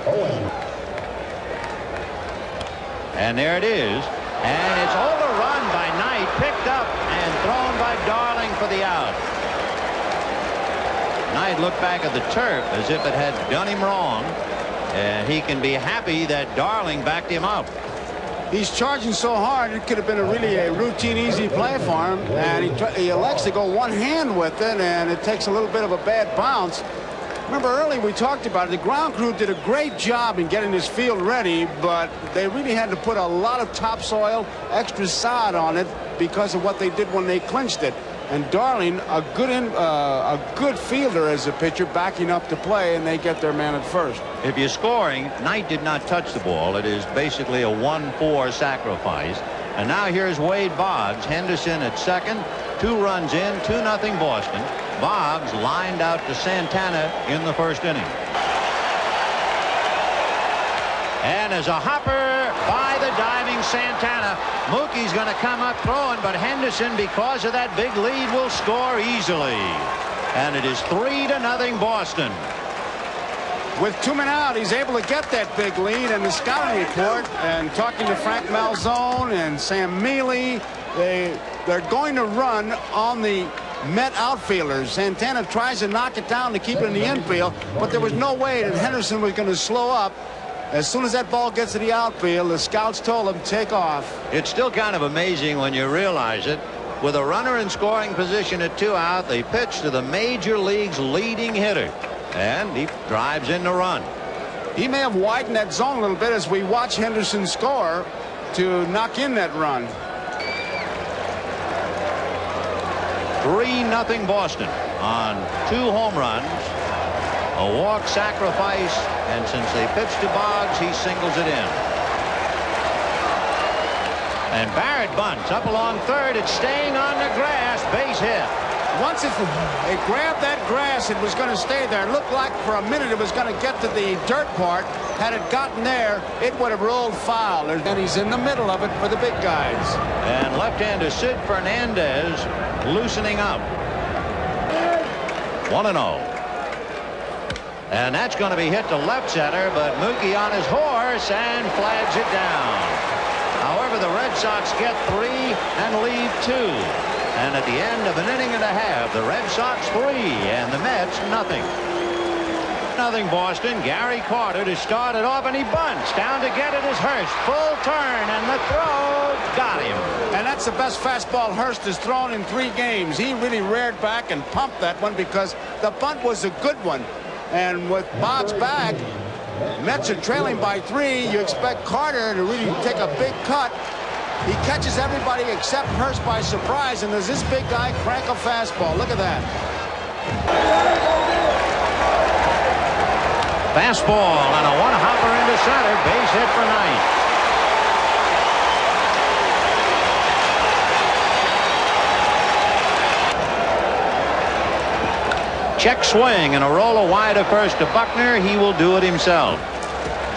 And there it is. And it's overrun by Knight, picked up and thrown by Darling for the out. Knight looked back at the turf as if it had done him wrong, and he can be happy that Darling backed him up. He's charging so hard, it could have been really a routine, easy play for him, and he elects to go one hand with it, and it takes a little bit of a bad bounce. Remember earlier we talked about it. The ground crew did a great job in getting this field ready, but they really had to put a lot of topsoil, extra sod on it because of what they did when they clinched it. And Darling, a good fielder as a pitcher, backing up to play, and they get their man at first. If you're scoring, Knight did not touch the ball. It is basically a 1-4 sacrifice. And now here's Wade Boggs. Henderson at second. 2 runs in, 2-0 Boston. Boggs lined out to Santana in the first inning. And as a hopper by the diving Santana, Mookie's going to come up throwing, but Henderson, because of that big lead, will score easily. And it is 3-0 Boston. With 2 men out, he's able to get that big lead. And the scouting report, and talking to Frank Malzone and Sam Mealy, they're going to run on the Met outfielders. Santana tries to knock it down to keep it in the infield, but there was no way that Henderson was going to slow up. As soon as that ball gets to the outfield, the scouts told him, take off. It's still kind of amazing when you realize it. With a runner in scoring position at 2 out, they pitch to the major league's leading hitter. And he drives in the run. He may have widened that zone a little bit as we watch Henderson score to knock in that run. 3-0 Boston on 2 home runs, a walk, sacrifice, and since they pitched to Boggs, he singles it in. And Barrett bunts up along third. It's staying on the grass. Base hit. Once it grabbed that grass, it was going to stay there. It looked like for a minute it was going to get to the dirt part. Had it gotten there, it would have rolled foul. And he's in the middle of it for the big guys. And left-hander Sid Fernandez loosening up. 1-0. And that's going to be hit to left center, but Mookie on his horse and flags it down. However, the Red Sox get 3 and lead 2. And at the end of an inning and a half, the Red Sox 3 and the Mets nothing. 0 Boston. Gary Carter to start it off, and he bunts. Down to get it is Hurst. Full turn, and the throw got him. And that's the best fastball Hurst has thrown in 3 games. He really reared back and pumped that one because the bunt was a good one. And with Boggs back, Mets are trailing by 3. You expect Carter to really take a big cut. He catches everybody except Hurst by surprise, and does this big guy crank a fastball. Look at that. Fastball and a one-hopper into center. Base hit for Knight. Check swing and a roller wide to first to Buckner. He will do it himself.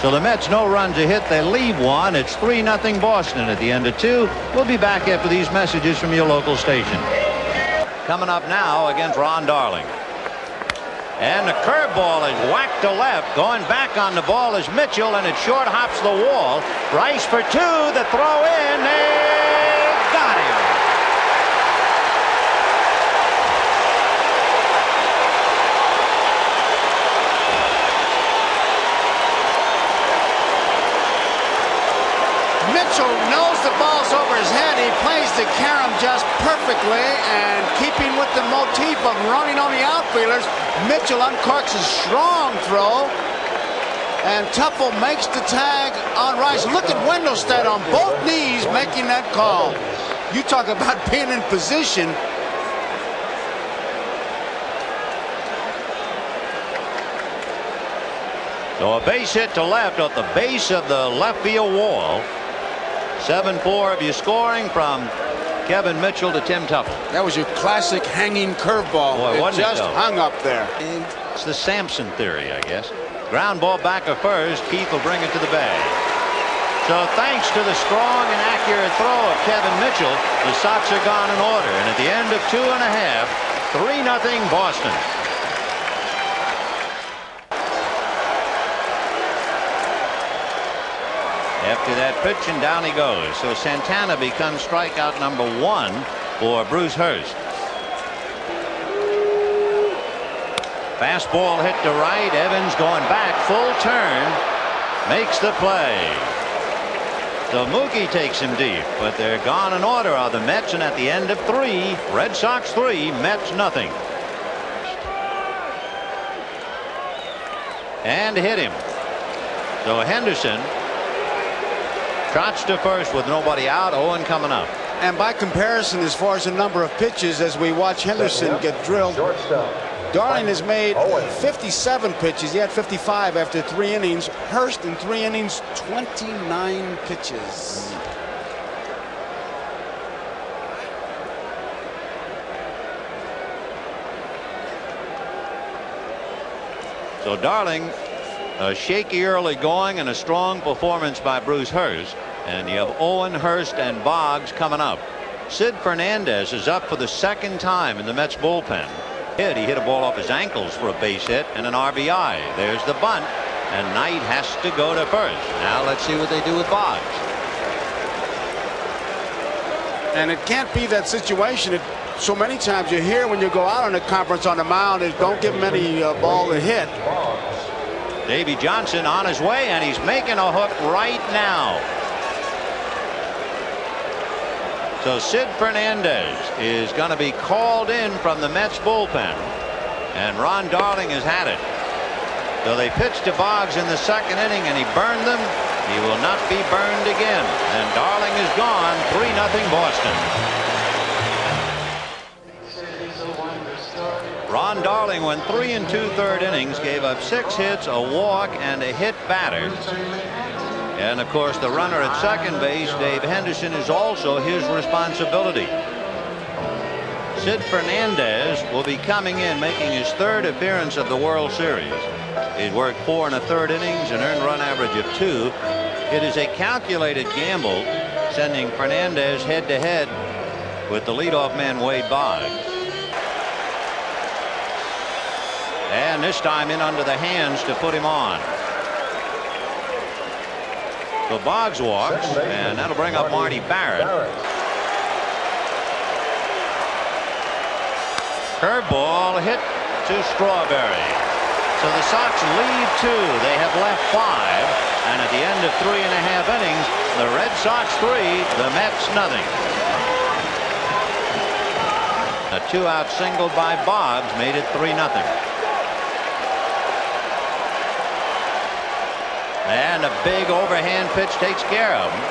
So the Mets no runs a hit. They leave 1. It's 3-0 Boston at the end of 2. We'll be back after these messages from your local station. Coming up now against Ron Darling. And the curveball is whacked to left. Going back on the ball is Mitchell, and it short hops the wall. Rice for 2. The throw in. They got him. Mitchell knows the ball's over his head. He plays the carom just perfectly, and keeping with the motif of running on the outfielders, Mitchell uncorks a strong throw, and Tuffle makes the tag on Rice. Look at Wendelstedt on both knees making that call. You talk about being in position. So a base hit to left at the base of the left field wall. 7-4 of your scoring from Kevin Mitchell to Tim Tuffle. That was your classic hanging curveball. Boy, it just hung up there. It's the Sampson theory, I guess. Ground ball back at first. Keith will bring it to the bag. So thanks to the strong and accurate throw of Kevin Mitchell, the Sox are gone in order. And at the end of 2 1/2, 3-0 Boston. After that pitch, and down he goes. So Santana becomes strikeout number 1 for Bruce Hurst. Fastball hit to right. Evans going back. Full turn. Makes the play. So Mookie takes him deep. But they're gone in order are the Mets. And at the end of 3, Red Sox 3, Mets nothing. And hit him. So Henderson trots to first with nobody out. Owen coming up. And by comparison, as far as the number of pitches, as we watch Henderson get drilled, Darling has made 57 pitches. He had 55 after 3 innings. Hurst in 3 innings, 29 pitches. So Darling, a shaky early going and a strong performance by Bruce Hurst. And you have Owen, Hurst, and Boggs coming up. Sid Fernandez is up for the 2nd time in the Mets bullpen. He hit a ball off his ankles for a base hit and an RBI. There's the bunt, and Knight has to go to first. Now let's see what they do with Boggs. And it can't be that situation. so many times you hear when you go out on a conference on the mound is don't give him any ball to hit. Davy Johnson on his way, and he's making a hook right now. So Sid Fernandez is going to be called in from the Mets bullpen, and Ron Darling has had it. So they pitched to Boggs in the second inning, and he burned them. He will not be burned again, and Darling is gone. 3-0 Boston. Ron Darling went 3 2/3 innings, gave up 6 hits, a walk, and a hit batter. And of course, the runner at second base, Dave Henderson, is also his responsibility. Sid Fernandez will be coming in, making his 3rd appearance of the World Series. He's worked 4 1/3 innings, an earned run average of 2. It is a calculated gamble, sending Fernandez head-to-head with the leadoff man Wade Boggs. And this time in under the hands to put him on. So Boggs walks, and that'll bring up Marty Barrett. Curveball hit to Strawberry. So the Sox lead 2. They have left 5. And at the end of 3.5 innings, the Red Sox 3, the Mets nothing. A 2-out single by Boggs made it 3-0. And a big overhand pitch takes care of him.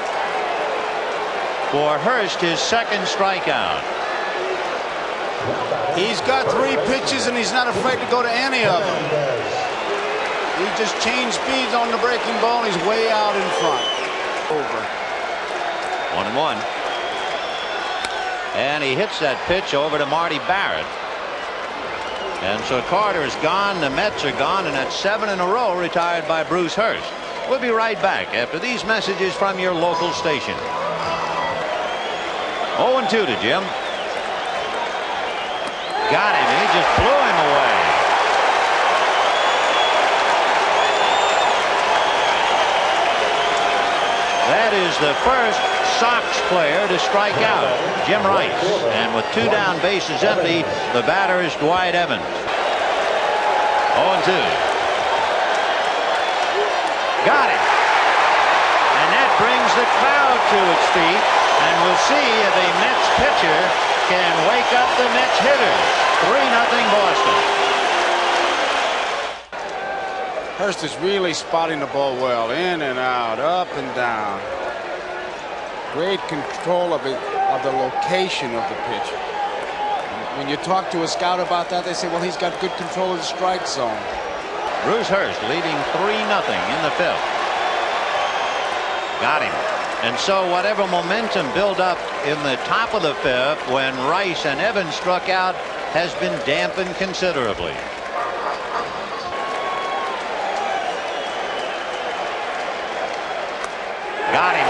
For Hurst, his 2nd strikeout. He's got 3 pitches, and he's not afraid to go to any of them. He just changed speeds on the breaking ball, and he's way out in front. Over. 1-1. And he hits that pitch over to Marty Barrett. And so Carter is gone, the Mets are gone, and that's 7 in a row retired by Bruce Hurst. We'll be right back after these messages from your local station. 0-2 to Jim. Got him. He just blew him away. That is the first Sox player to strike out, Jim Rice. And with 2 down, bases empty, the batter is Dwight Evans. 0-2. Got it. And that brings the crowd to its feet, and we'll see if a Mets pitcher can wake up the Mets hitters. 3-0 Boston. Hurst is really spotting the ball well, in and out, up and down. Great control of it, of the location of the pitch. When you talk to a scout about that, they say, well, he's got good control of the strike zone. Bruce Hurst leading 3-0 in the 5th. Got him. And so whatever momentum built up in the top of the 5th when Rice and Evans struck out has been dampened considerably. Got him.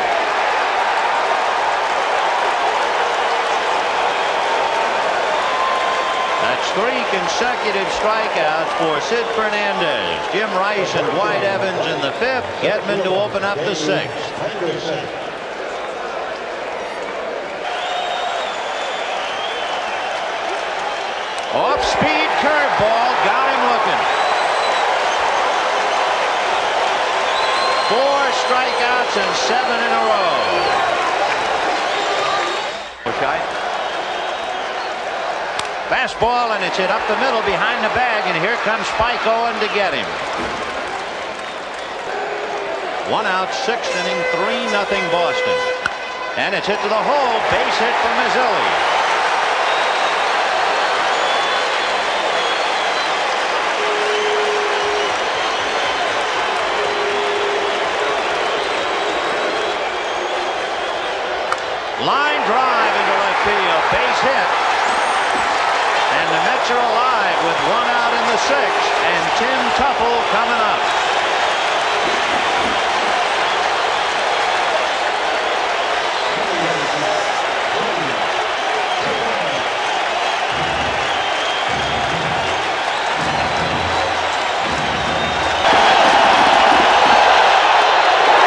That's 3 consecutive strikeouts for Sid Fernandez. Jim Rice and Dwight Evans in the 5th. Getman to open up the 6th. Off-speed curveball. Got him looking. 4 strikeouts and 7 in a row. Okay. Fastball, and it's hit up the middle behind the bag, and here comes Spike Owen to get him. 1 out, 6th inning, 3-0 Boston. And it's hit to the hole, base hit for Mazzilli. Line drive into left field, base hit. And the Mets are alive with 1 out in the 6th, and Tim Teufel coming up.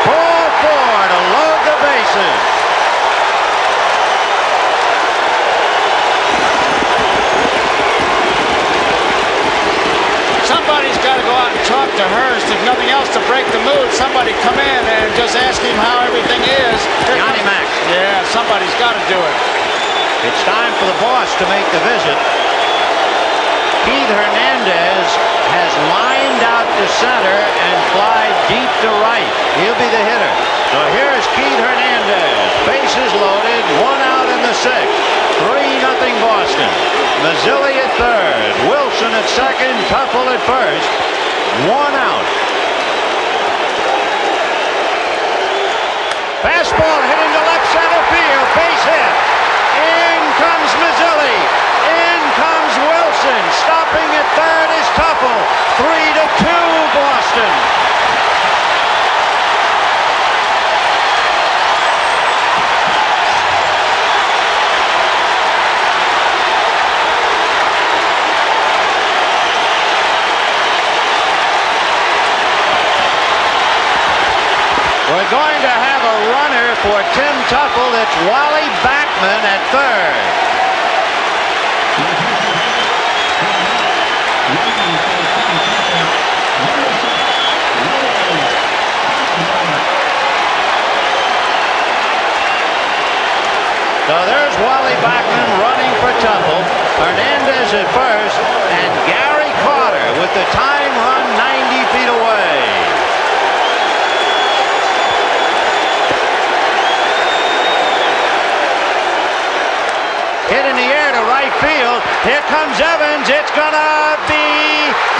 Ball 4 to load the bases. to Hurst. If nothing else to break the mood, somebody come in and just ask him how everything is. Johnny Mack. Yeah, somebody's got to do it. It's time for the boss to make the visit. Keith Hernandez has lined out to center and flied deep to right. He'll be the hitter. So here's Keith Hernandez. Bases loaded, 1 out in the 6th. 3-0 Boston. Mazzilli at third. Wilson at second. Tuffle at first. 1 out. Fastball hit into left center field. Base hit. In comes Mazzilli. In comes Wilson. Stopping at third is Tuffle. 3-2 Boston. We're going to have a runner for Tim Tuffle. It's Wally Backman at third. So there's Wally Backman running for Tuffle. Hernandez at first, and Gary Carter with the tying run 90 feet away. Hit in the air to right field. Here comes Evans. It's gonna be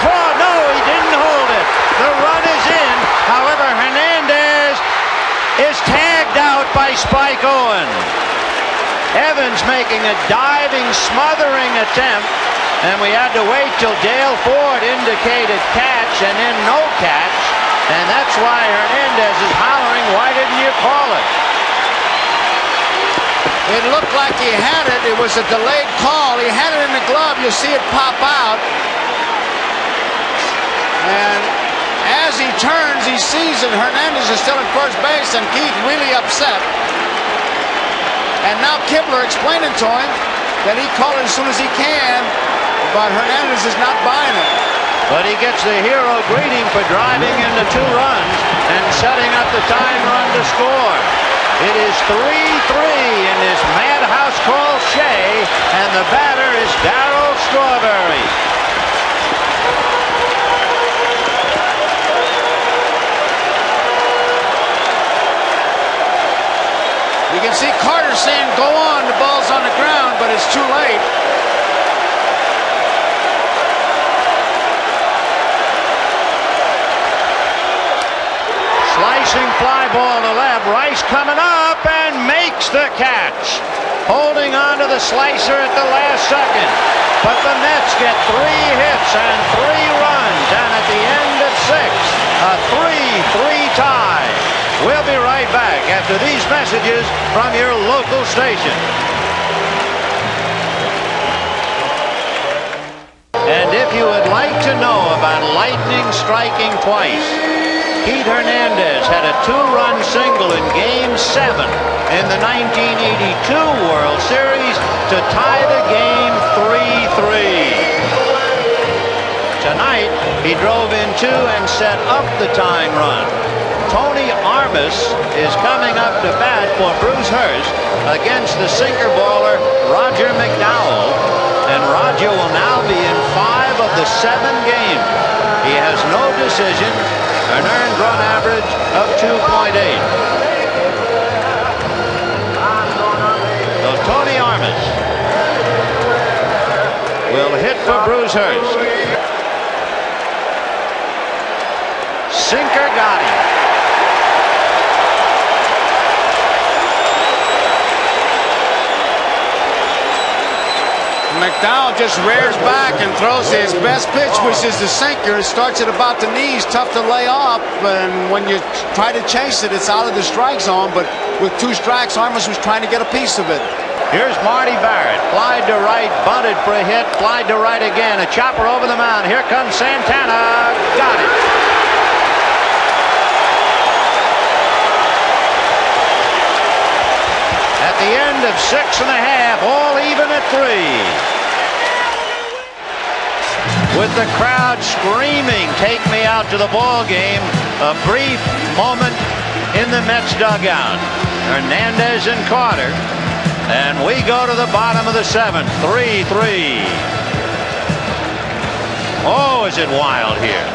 caught. No, he didn't hold it. The run is in. However, Hernandez is tagged out by Spike Owen. Evans making a diving, smothering attempt, and we had to wait till Dale Ford indicated catch and then no catch, and that's why Hernandez is hollering, "Why didn't you call it?" It looked like he had it. It was a delayed call. He had it in the glove. You see it pop out. And as he turns, he sees that Hernandez is still at first base, and Keith really upset. And now Kibler explaining to him that he called it as soon as he can, but Hernandez is not buying it. But he gets the hero greeting for driving into 2 runs and setting up the tying run to score. It is 3-3 in this madhouse called Shea, and the batter is Darryl Strawberry. You can see Carter saying, "Go on, the ball's on the ground," but it's too late. Slicing fly ball to left. Rice coming up and makes the catch. Holding on to the slicer at the last second. But the Mets get 3 hits and 3 runs. And at the end of 6, a 3-3 tie. We'll be right back after these messages from your local station. And if you would like to know about lightning striking twice, Keith Hernandez had a 2-run single in Game 7 in the 1982 World Series to tie the game 3-3. Tonight, he drove in 2 and set up the tying run. Tony Armas is coming up to bat for Bruce Hurst against the sinker baller Roger McDowell. And Roger will now be in 5 of the 7 games. He has no decision, an earned run average of 2.8. So Tony Armas will hit for Bruce Hurst. Sinker got him. McDowell just rears back and throws his best pitch, which is the sinker. It starts at about the knees, tough to lay off, and when you try to chase it, it's out of the strike zone, but with 2 strikes, Armas was trying to get a piece of it. Here's Marty Barrett, flied to right, bunted for a hit, flied to right again, a chopper over the mound. Here comes Santana, got it. At the end of 6 1/2, all even at 3. with the crowd screaming, "Take me out to the ball game." A brief moment in the Mets dugout. Hernandez and Carter. And we go to the bottom of the 7th, 3-3. Oh, is it wild here?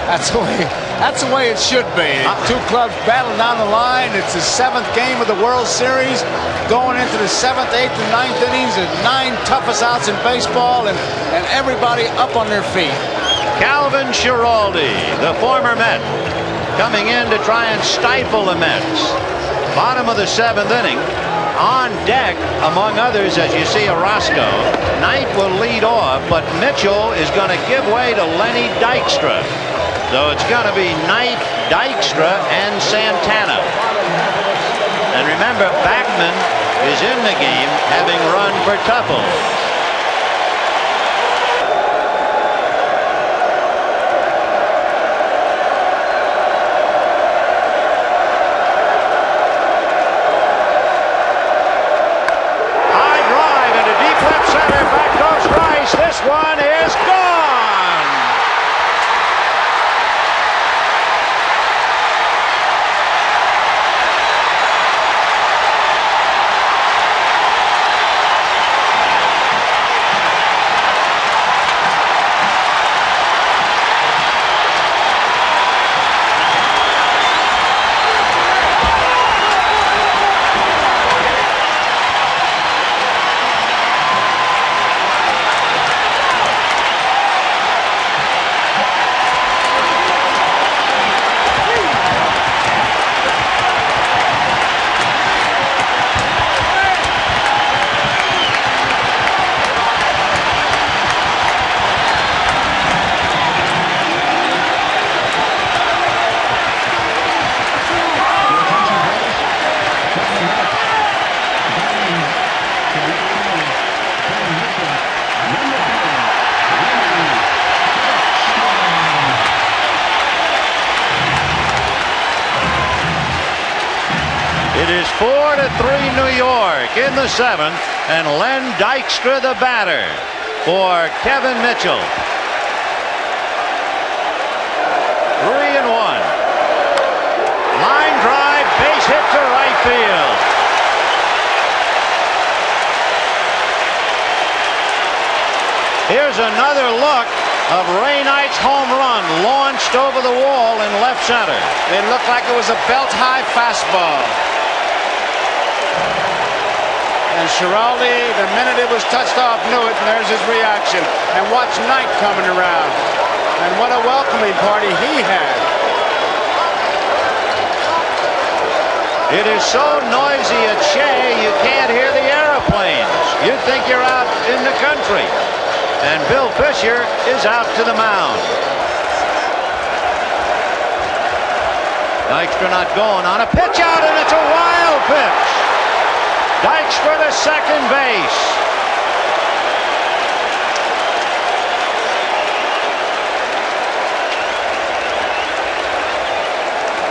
That's the way it should be. Two clubs battle down the line. It's the 7th game of the World Series, going into the 7th, 8th, and 9th innings. The 9 toughest outs in baseball, and everybody up on their feet. Calvin Schiraldi, the former Met, coming in to try and stifle the Mets. Bottom of the 7th inning. On deck, among others, as you see, Orozco. Knight will lead off, but Mitchell is going to give way to Lenny Dykstra. So it's going to be Knight, Dykstra, and Santana. And remember, Backman is in the game, having run for Tuffle. This one is gone. It is 4-3 New York in the 7th, and Len Dykstra the batter for Kevin Mitchell. 3-1. Line drive, base hit to right field. Here's another look of Ray Knight's home run, launched over the wall in left center. It looked like it was a belt-high fastball. And Schiraldi, the minute it was touched off, knew it, and there's his reaction. And watch Knight coming around. And what a welcoming party he had. It is so noisy at Shea, you can't hear the airplanes. You'd think you're out in the country. And Bill Fisher is out to the mound. Dykstra not going on a pitch out, and it's a wild pitch. Dykstra to second base.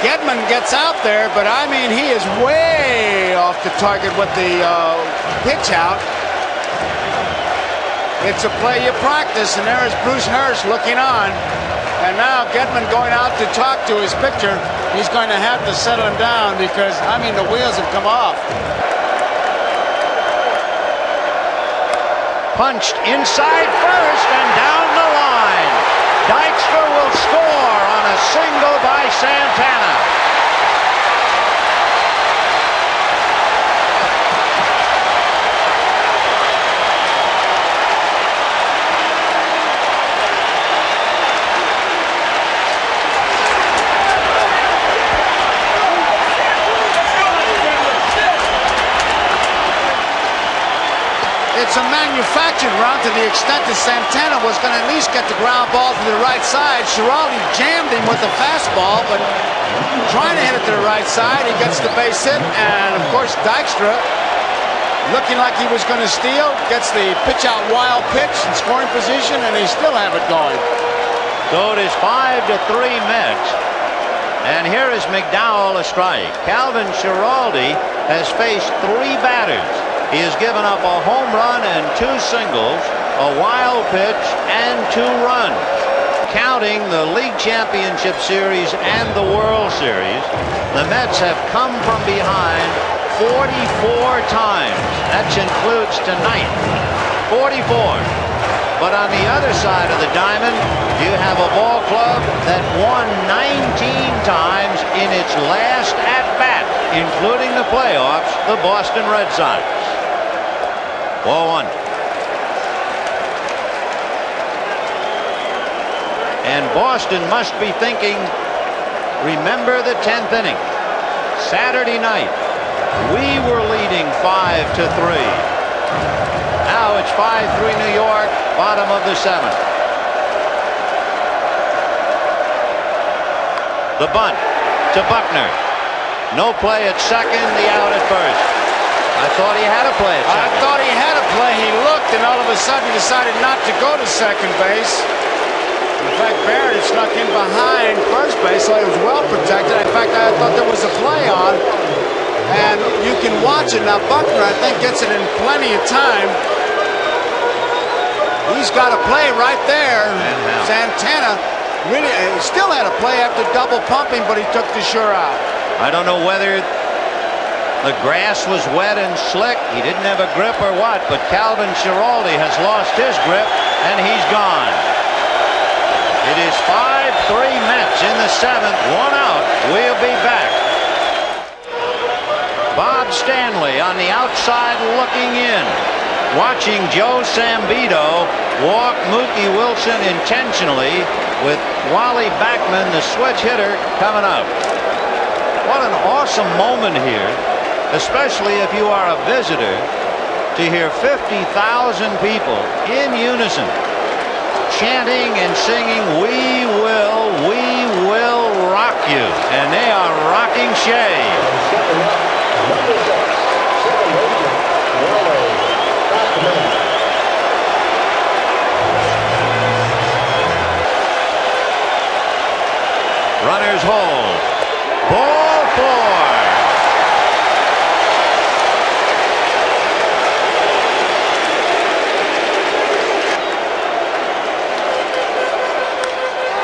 Gedman gets out there, but I mean, he is way off the target with the pitch out. It's a play you practice, and there is Bruce Harris looking on. And now Gedman going out to talk to his pitcher. He's going to have to settle him down because, I mean, the wheels have come off. Punched inside first and down the line. Dykstra will score on a single by Santana. It's a manufactured run to the extent that Santana was going to at least get the ground ball to the right side. Schiraldi jammed him with the fastball, but trying to hit it to the right side. He gets the base hit, and of course Dykstra, looking like he was going to steal, gets the pitch out wild pitch in scoring position, and they still have it going. So it is 5-3 Mets. And here is McDowell a strike. Calvin Schiraldi has faced 3 batters. He has given up a home run and 2 singles, a wild pitch, and 2 runs. Counting the League Championship Series and the World Series, the Mets have come from behind 44 times. That includes tonight. 44. But on the other side of the diamond, you have a ball club that won 19 times in its last at-bat, including the playoffs, the Boston Red Sox. Ball 1. And Boston must be thinking, remember the 10th inning. Saturday night, we were leading 5-3. Now it's 5-3 New York, bottom of the 7th. The bunt to Buckner. No play at second, the out at first. I thought he had a play at second. I thought he had a play. He looked and all of a sudden decided not to go to second base. In fact, Barrett had snuck in behind first base, so he was well protected. In fact, I thought there was a play on. And you can watch it. Now, Buckner, I think, gets it in plenty of time. He's got a play right there. Santana really still had a play after double pumping, but he took the sure out. I don't know whether the grass was wet and slick. He didn't have a grip or what, but Calvin Schiraldi has lost his grip, and he's gone. It is 5-3 Mets in the 7th, 1 out. We'll be back. Bob Stanley on the outside looking in, watching Joe Sambito walk Mookie Wilson intentionally with Wally Backman, the switch hitter, coming up. What an awesome moment here, especially if you are a visitor, to hear 50,000 people in unison chanting and singing, we will rock you. And they are rocking Shea. Runners hold. Ball 4.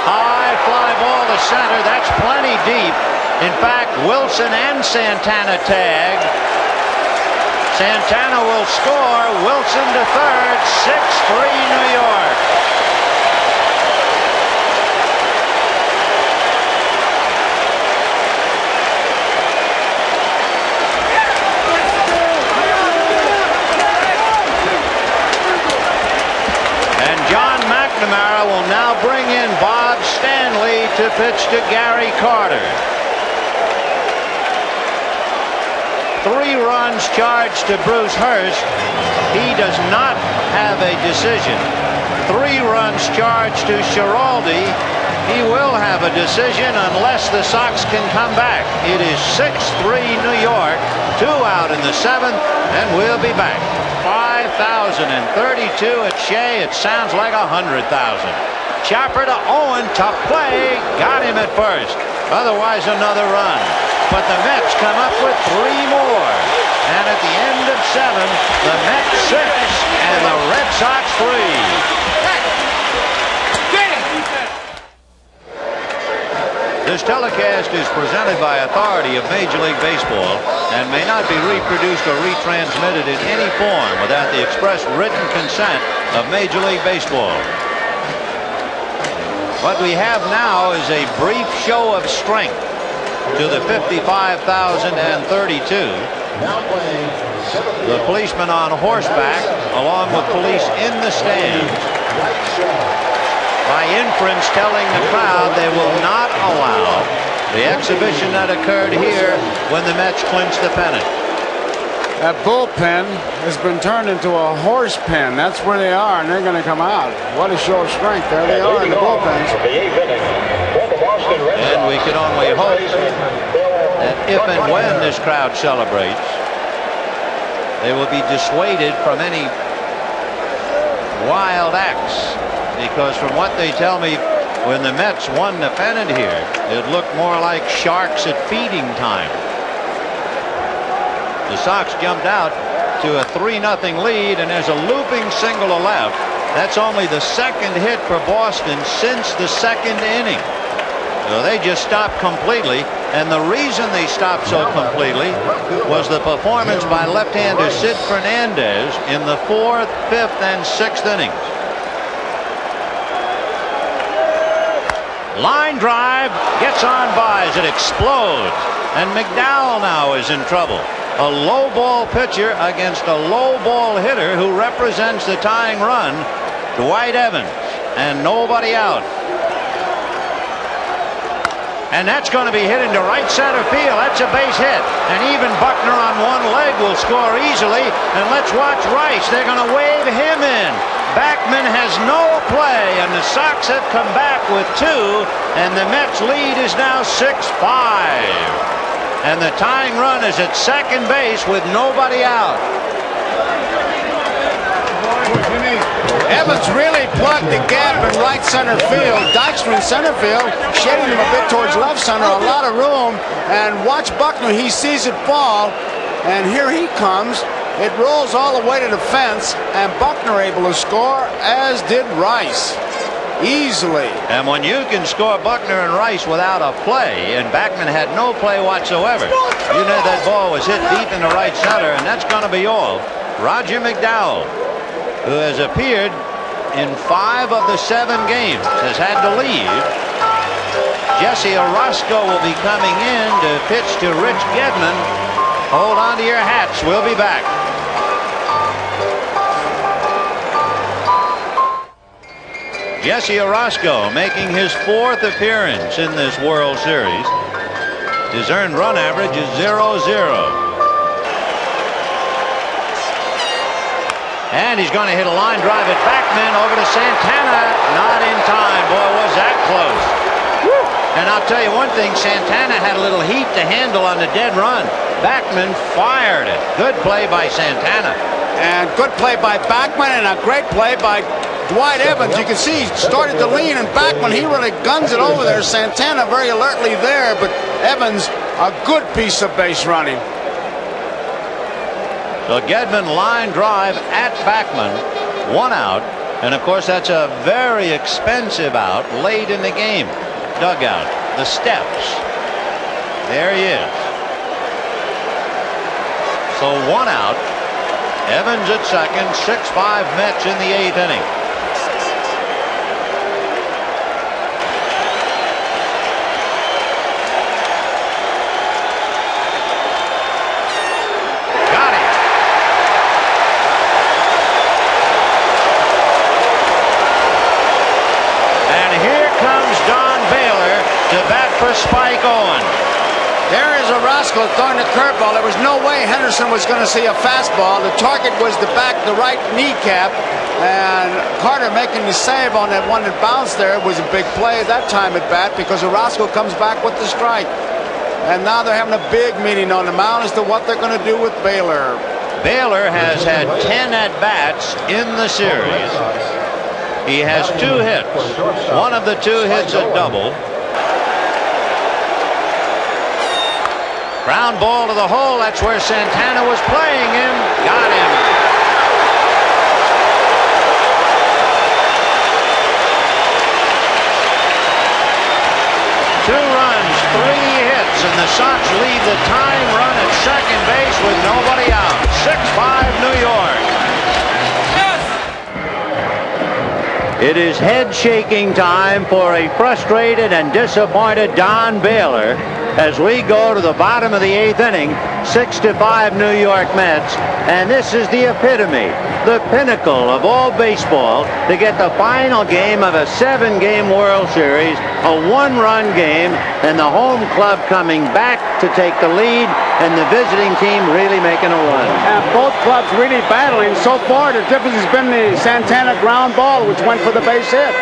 High fly ball to center. That's plenty deep. In fact, Wilson and Santana tag. Santana will score. Wilson to third. 6-3 New York. And John McNamara will now bring in Bob Stanley to pitch to Gary Carter. 3 runs charged to Bruce Hurst. He does not have a decision. 3 runs charged to Schiraldi. He will have a decision unless the Sox can come back. It is 6-3 New York. 2 out in the 7th, and we'll be back. 5,032 at Shea. It sounds like 100,000. Chopper to Owen. Tough play. Got him at first. Otherwise, another run. But the Mets come up with 3 more. And at the end of 7, the Mets 6 and the Red Sox 3. This telecast is presented by authority of Major League Baseball and may not be reproduced or retransmitted in any form without the express written consent of Major League Baseball. What we have now is a brief show of strength to the 55,032. The policemen on horseback, along with police in the stands, by inference telling the crowd they will not allow the exhibition that occurred here when the Mets clinched the pennant. That bullpen has been turned into a horse pen. That's where they are, and they're going to come out. What a show of strength. There they are in the bullpens. And we can only hope that if and when this crowd celebrates, they will be dissuaded from any wild acts. Because from what they tell me, when the Mets won the pennant here, it looked more like sharks at feeding time. The Sox jumped out to a 3-0 lead, and there's a looping single to left. That's only the second hit for Boston since the second inning. So they just stopped completely, and the reason they stopped so completely was the performance by left-hander Sid Fernandez in the 4th, 5th, and 6th innings. Line drive gets on by as it explodes, and McDowell now is in trouble. A low ball pitcher against a low ball hitter who represents the tying run, Dwight Evans, and nobody out. And that's going to be hit into right center field. That's a base hit. And even Buckner on one leg will score easily. And let's watch Rice. They're going to wave him in. Backman has no play, and the Sox have come back with 2, and the Mets lead is now 6-5. And the tying run is at second base with nobody out. Evans really plugged the gap in right center field. Dykstra in center field, shading him a bit towards left center, a lot of room. And watch Buckner, he sees it fall, and here he comes. It rolls all the way to the fence, and Buckner able to score, as did Rice, easily. And when you can score Buckner and Rice without a play, and Backman had no play whatsoever, you know that ball was hit deep into right center, and that's going to be all. Roger McDowell, who has appeared in 5 of the 7 games, has had to leave. Jesse Orosco will be coming in to pitch to Rich Gedman. Hold on to your hats. We'll be back. Jesse Orosco making his 4th appearance in this World Series. His earned run average is 0-0. And he's going to hit a line drive at Backman over to Santana. Not in time. Boy, was that close. Woo. And I'll tell you one thing, Santana had a little heat to handle on the dead run. Backman fired it. Good play by Santana. And good play by Backman, and a great play by Dwight Evans. You can see he started to lean, and Backman, he really guns it over there. Santana very alertly there, but Evans, a good piece of base running. So Gedman line drive at Backman, 1 out, and of course that's a very expensive out late in the game. Dugout, the steps. There he is. So 1 out. Evans at second, 6-5 Mets in the 8th inning. For Spike Owen. There is Orosco throwing the curveball. There was no way Henderson was going to see a fastball. The target was the right kneecap, and Carter making the save on that one that bounced there was a big play that time at bat, because Orosco comes back with the strike. And now they're having a big meeting on the mound as to what they're going to do with Baylor. Baylor has had 10 at-bats in the series. He has 2 hits. One of the 2 hits a double. Ground ball to the hole. That's where Santana was playing him. Got him. Two runs, 3 hits, and the Sox lead the tying run at second base with nobody out. 6-5 New York. Yes! It is head-shaking time for a frustrated and disappointed Don Baylor as we go to the bottom of the 8th inning. 6-5 New York Mets, and this is the epitome, the pinnacle of all baseball, to get the final game of a 7-game World Series, a 1-run game, and the home club coming back to take the lead, and the visiting team really making a run. And both clubs really battling. So far, the difference has been the Santana ground ball, which went for the base hit.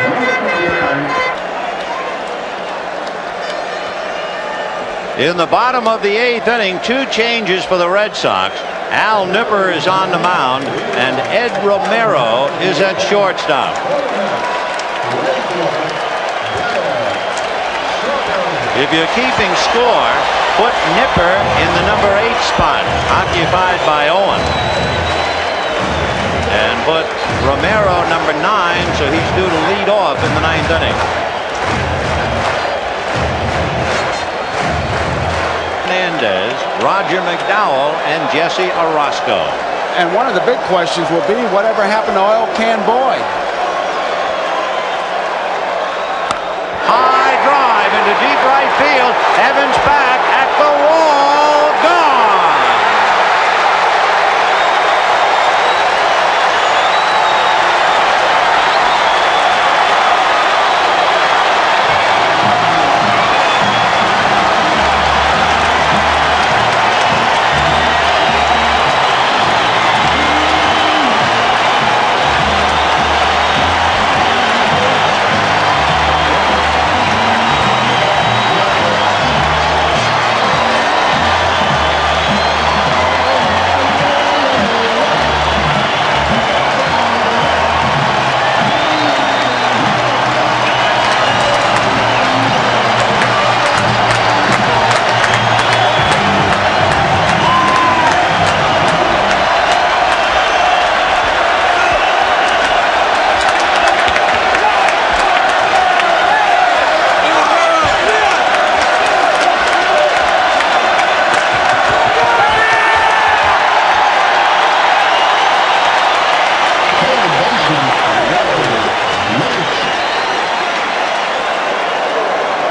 In the bottom of the 8th inning, 2 changes for the Red Sox. Al Nipper is on the mound, and Ed Romero is at shortstop. If you're keeping score, put Nipper in the number 8 spot, occupied by Owen. and put Romero number 9, so he's due to lead off in the 9th inning. Hernandez, Roger McDowell, and Jesse Orosco. And one of the big questions will be whatever happened to Oil Can Boy. High drive into deep right field. Evans back at the wall. Gone.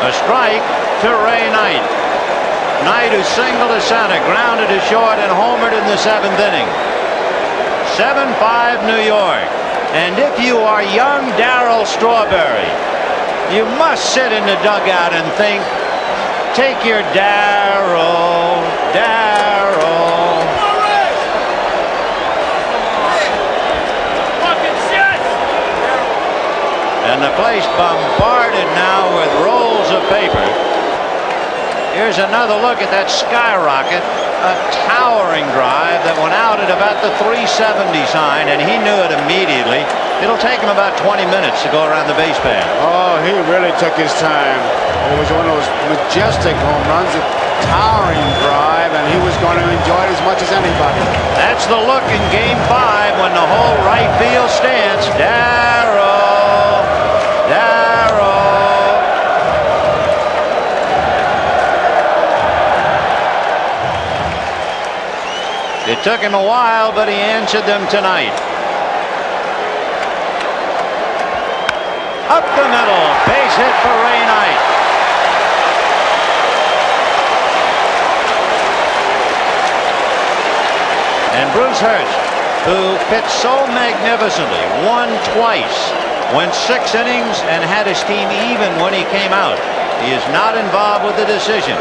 A strike to Ray Knight. Knight, who singled to center, grounded to short, and homered in the 7th inning. 7-5 New York. And if you are young Darryl Strawberry, you must sit in the dugout and think, take your Darryl, Darryl. And the place bombarded now with rolls of paper. Here's another look at that skyrocket, a towering drive that went out at about the 370 sign, and he knew it immediately. It'll take him about 20 minutes to go around the base pad. Oh, he really took his time. It was one of those majestic home runs, a towering drive, and he was going to enjoy it as much as anybody. That's the look in Game 5 when the whole right field stance. Darryl, Darryl. It took him a while, but he answered them tonight. Up the middle, base hit for Ray Knight. And Bruce Hurst, who pitched so magnificently, won twice, went 6 innings, and had his team even when he came out. He is not involved with the decision.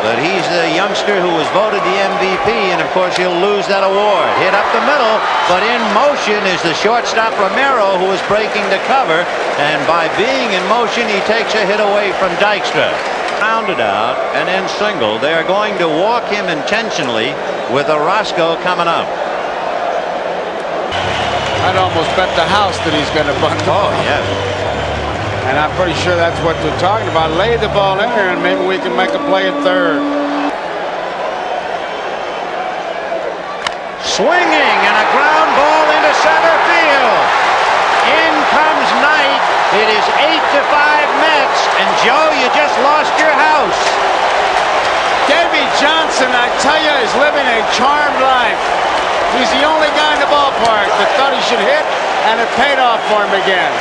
But he's the youngster who was voted the MVP, and of course he'll lose that award. Hit up the middle, but in motion is the shortstop Romero, who is breaking the cover, and by being in motion he takes a hit away from Dykstra. Rounded out and in single. They are going to walk him intentionally with Orosco coming up. I'd almost bet the house that he's going to bunt the ball. Oh, yes. And I'm pretty sure that's what they're talking about. Lay the ball in here and maybe we can make a play at third. Swinging and a ground ball into center field. In comes Knight. It is 8-5 Mets. And Joe, you just lost your house. Davy Johnson, I tell you, is living a charmed life. He's the only guy in the ballpark that thought he should hit, and it paid off for him again.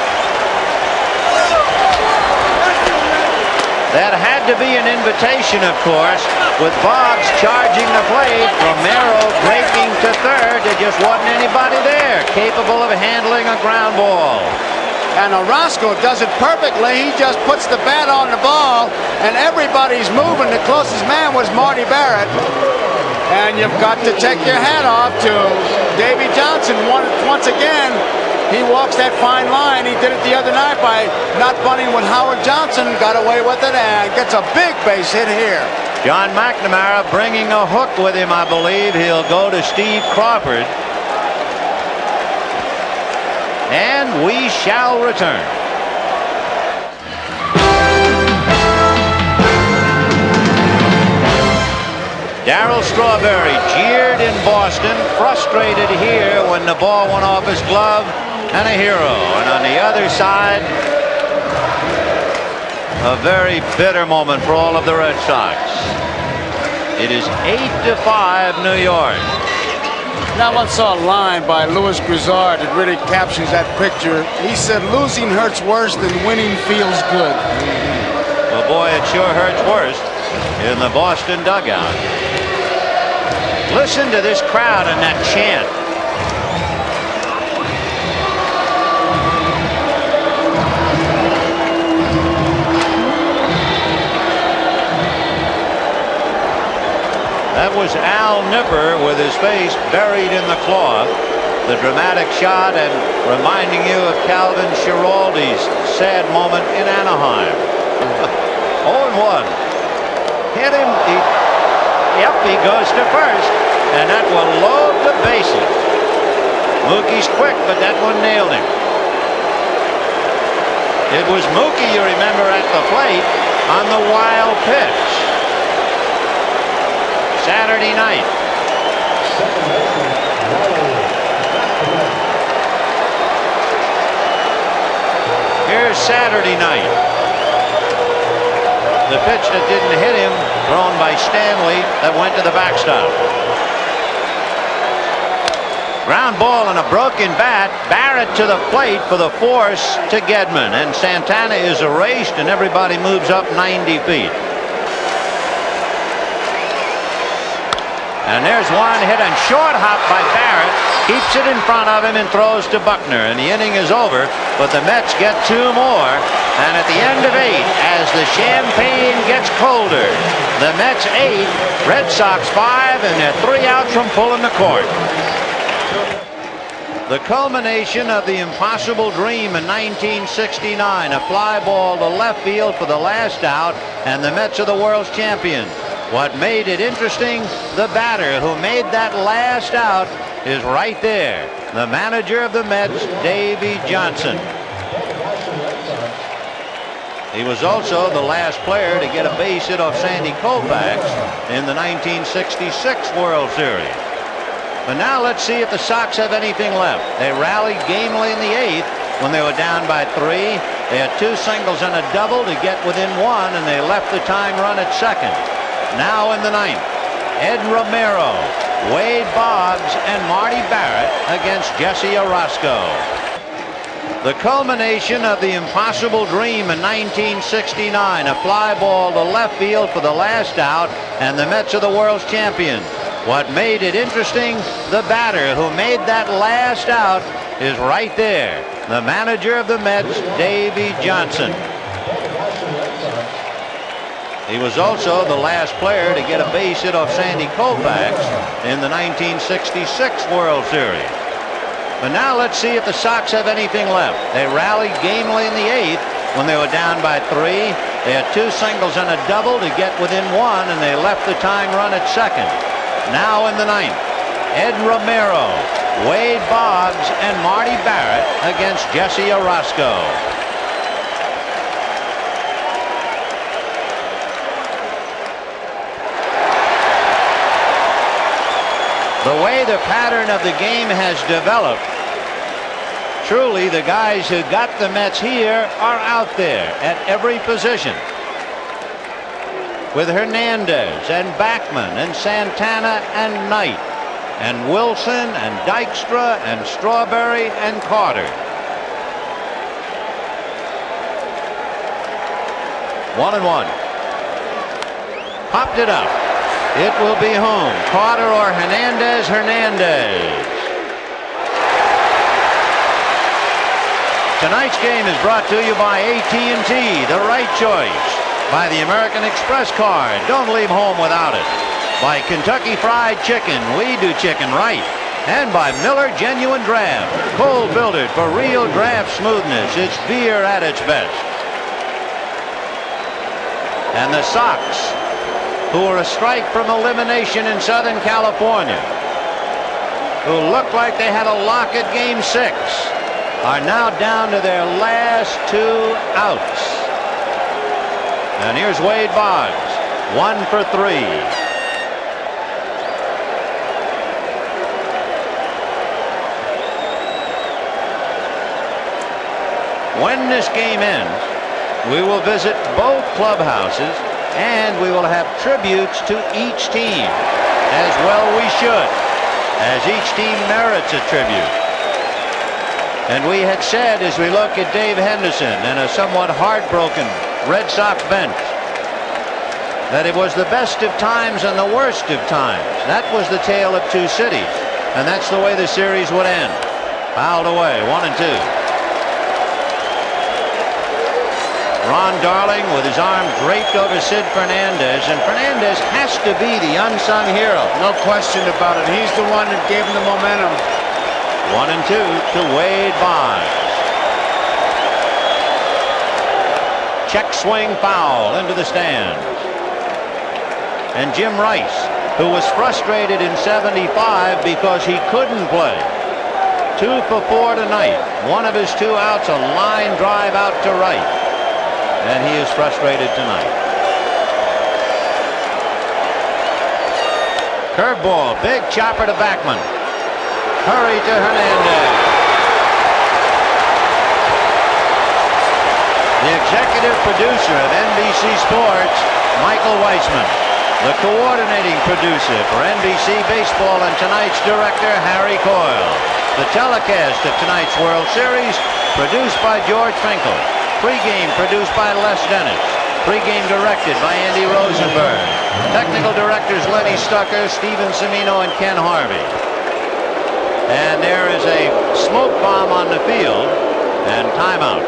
That had to be an invitation, of course, with Boggs charging the plate, Romero breaking to third. There just wasn't anybody there capable of handling a ground ball. And Orosco does it perfectly. He just puts the bat on the ball, and everybody's moving. The closest man was Marty Barrett. And you've got to take your hat off to Davy Johnson once again. He walks that fine line. He did it the other night by not bunting with Howard Johnson. Got away with it and gets a big base hit here. John McNamara bringing a hook with him, I believe. He'll go to Steve Crawford. And we shall return. Darryl Strawberry jeered in Boston, frustrated here when the ball went off his glove, and a hero. And on the other side, a very bitter moment for all of the Red Sox. It is 8-5 New York. Now I once saw a line by Louis Grizzard that really captures that picture. He said, losing hurts worse than winning feels good. Well, boy, it sure hurts worse in the Boston dugout. Listen to this crowd and that chant. That was Al Nipper with his face buried in the cloth. The dramatic shot and reminding you of Calvin Schiraldi's sad moment in Anaheim. 0-1. Hit him. Yep, he goes to first. And that will load the bases. Mookie's quick, but that one nailed him. It was Mookie, you remember, at the plate on the wild pitch. Saturday night. Here's Saturday night. The pitch that didn't hit him, thrown by Stanley, that went to the backstop. Ground ball and a broken bat. Barrett to the plate for the force to Gedman. And Santana is erased and everybody moves up 90 feet. And there's one hit and short hop by Barrett. Keeps it in front of him and throws to Buckner. And the inning is over, but the Mets get 2 more. And at the end of 8, as the champagne gets colder, the Mets 8, Red Sox 5, and they're 3 out from pulling the cord. The culmination of the impossible dream in 1969, a fly ball to left field for the last out, and the Mets are the world's champions. What made it interesting, the batter who made that last out is right there. The manager of the Mets, Davey Johnson. He was also the last player to get a base hit off Sandy Koufax in the 1966 World Series. But now let's see if the Sox have anything left. They rallied gamely in the 8th when they were down by 3. They had 2 singles and a double to get within 1, and they left the tying run at second. Now in the 9th, Ed Romero, Wade Boggs, and Marty Barrett against Jesse Orosco. The culmination of the impossible dream in 1969, a fly ball to left field for the last out, and the Mets are the world's champions. What made it interesting, the batter who made that last out is right there. The manager of the Mets, Davey Johnson. He was also the last player to get a base hit off Sandy Koufax in the 1966 World Series. But now let's see if the Sox have anything left. They rallied gamely in the 8th when they were down by 3. They had 2 singles and a double to get within 1, and they left the tying run at second. Now in the 9th, Ed Romero, Wade Boggs, and Marty Barrett against Jesse Orosco. The way the pattern of the game has developed, truly the guys who got the Mets here are out there at every position. With Hernandez and Backman and Santana and Knight and Wilson and Dykstra and Strawberry and Carter. 1-1. Popped it up. It will be home. Carter or Hernandez. Hernandez. Tonight's game is brought to you by AT&T, the right choice. By the American Express card. Don't leave home without it. By Kentucky Fried Chicken. We do chicken right. And by Miller Genuine Draft. Cold filtered for real draft smoothness. It's beer at its best. And the Sox, who are a strike from elimination in Southern California, who looked like they had a lock at Game 6, are now down to their last 2 outs. And here's Wade Boggs, 1 for 3. When this game ends, we will visit both clubhouses and we will have tributes to each team. As well we should, as each team merits a tribute. And we had said, as we look at Dave Henderson and a somewhat heartbroken Red Sox bench, that it was the best of times and the worst of times. That was the tale of two cities, and that's the way the series would end. Fouled away, 1-2. Ron Darling with his arm draped over Sid Fernandez, and Fernandez has to be the unsung hero. No question about it. He's the one that gave him the momentum. 1-2 to Wade Boggs. Check swing foul into the stands. And Jim Rice, who was frustrated in '75 because he couldn't play. 2 for 4 tonight. One of his 2 outs, a line drive out to right. And he is frustrated tonight. Curveball, big chopper to Backman. Hurry to Hernandez. The executive producer of NBC Sports, Michael Weissman. The coordinating producer for NBC Baseball and tonight's director, Harry Coyle. The telecast of tonight's World Series, produced by George Finkel. Pre-game produced by Les Dennis. Pre-game directed by Andy Rosenberg. Technical directors Lenny Stucker, Steven Cimino, and Ken Harvey. And there is a smoke bomb on the field and timeout.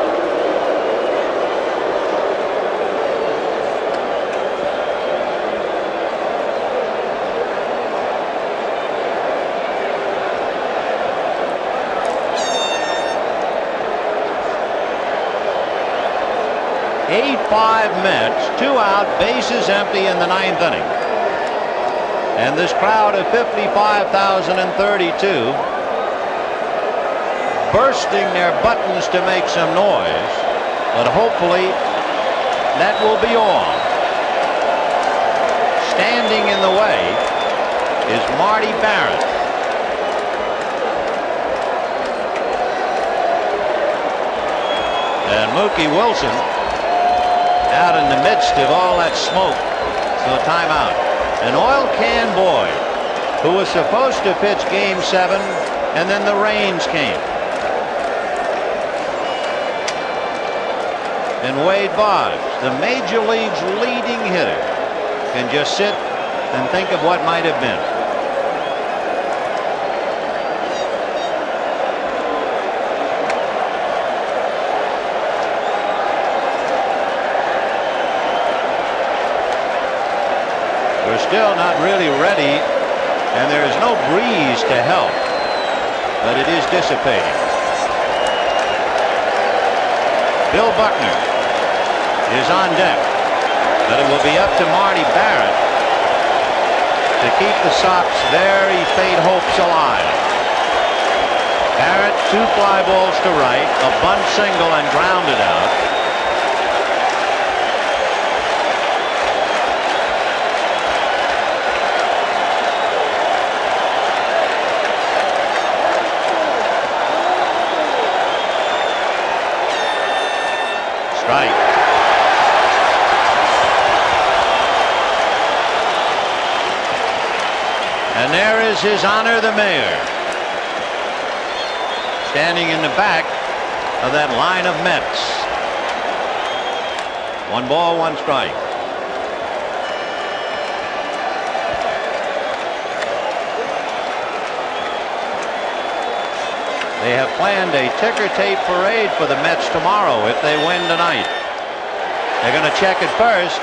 Eight-5 Mets, 2 out, bases empty in the 9th inning. And this crowd of 55,032 bursting their buttons to make some noise, but hopefully that will be all. Standing in the way is Marty Barrett. And Mookie Wilson out in the midst of all that smoke. So timeout. An oil can Boyd, who was supposed to pitch game 7, and then the rains came. And Wade Boggs, the major league's leading hitter, can just sit and think of what might have been. We're still not really ready, and there is no breeze to help, but it is dissipating. Bill Buckner is on deck, but it will be up to Marty Barrett to keep the Sox very faint hopes alive. Barrett, 2 fly balls to right, a bunt single, and grounded out. Strike. And there is His Honor the Mayor, standing in the back of that line of Mets. 1 ball, 1 strike. They have planned a ticker tape parade for the Mets tomorrow if they win tonight. They're going to check it first.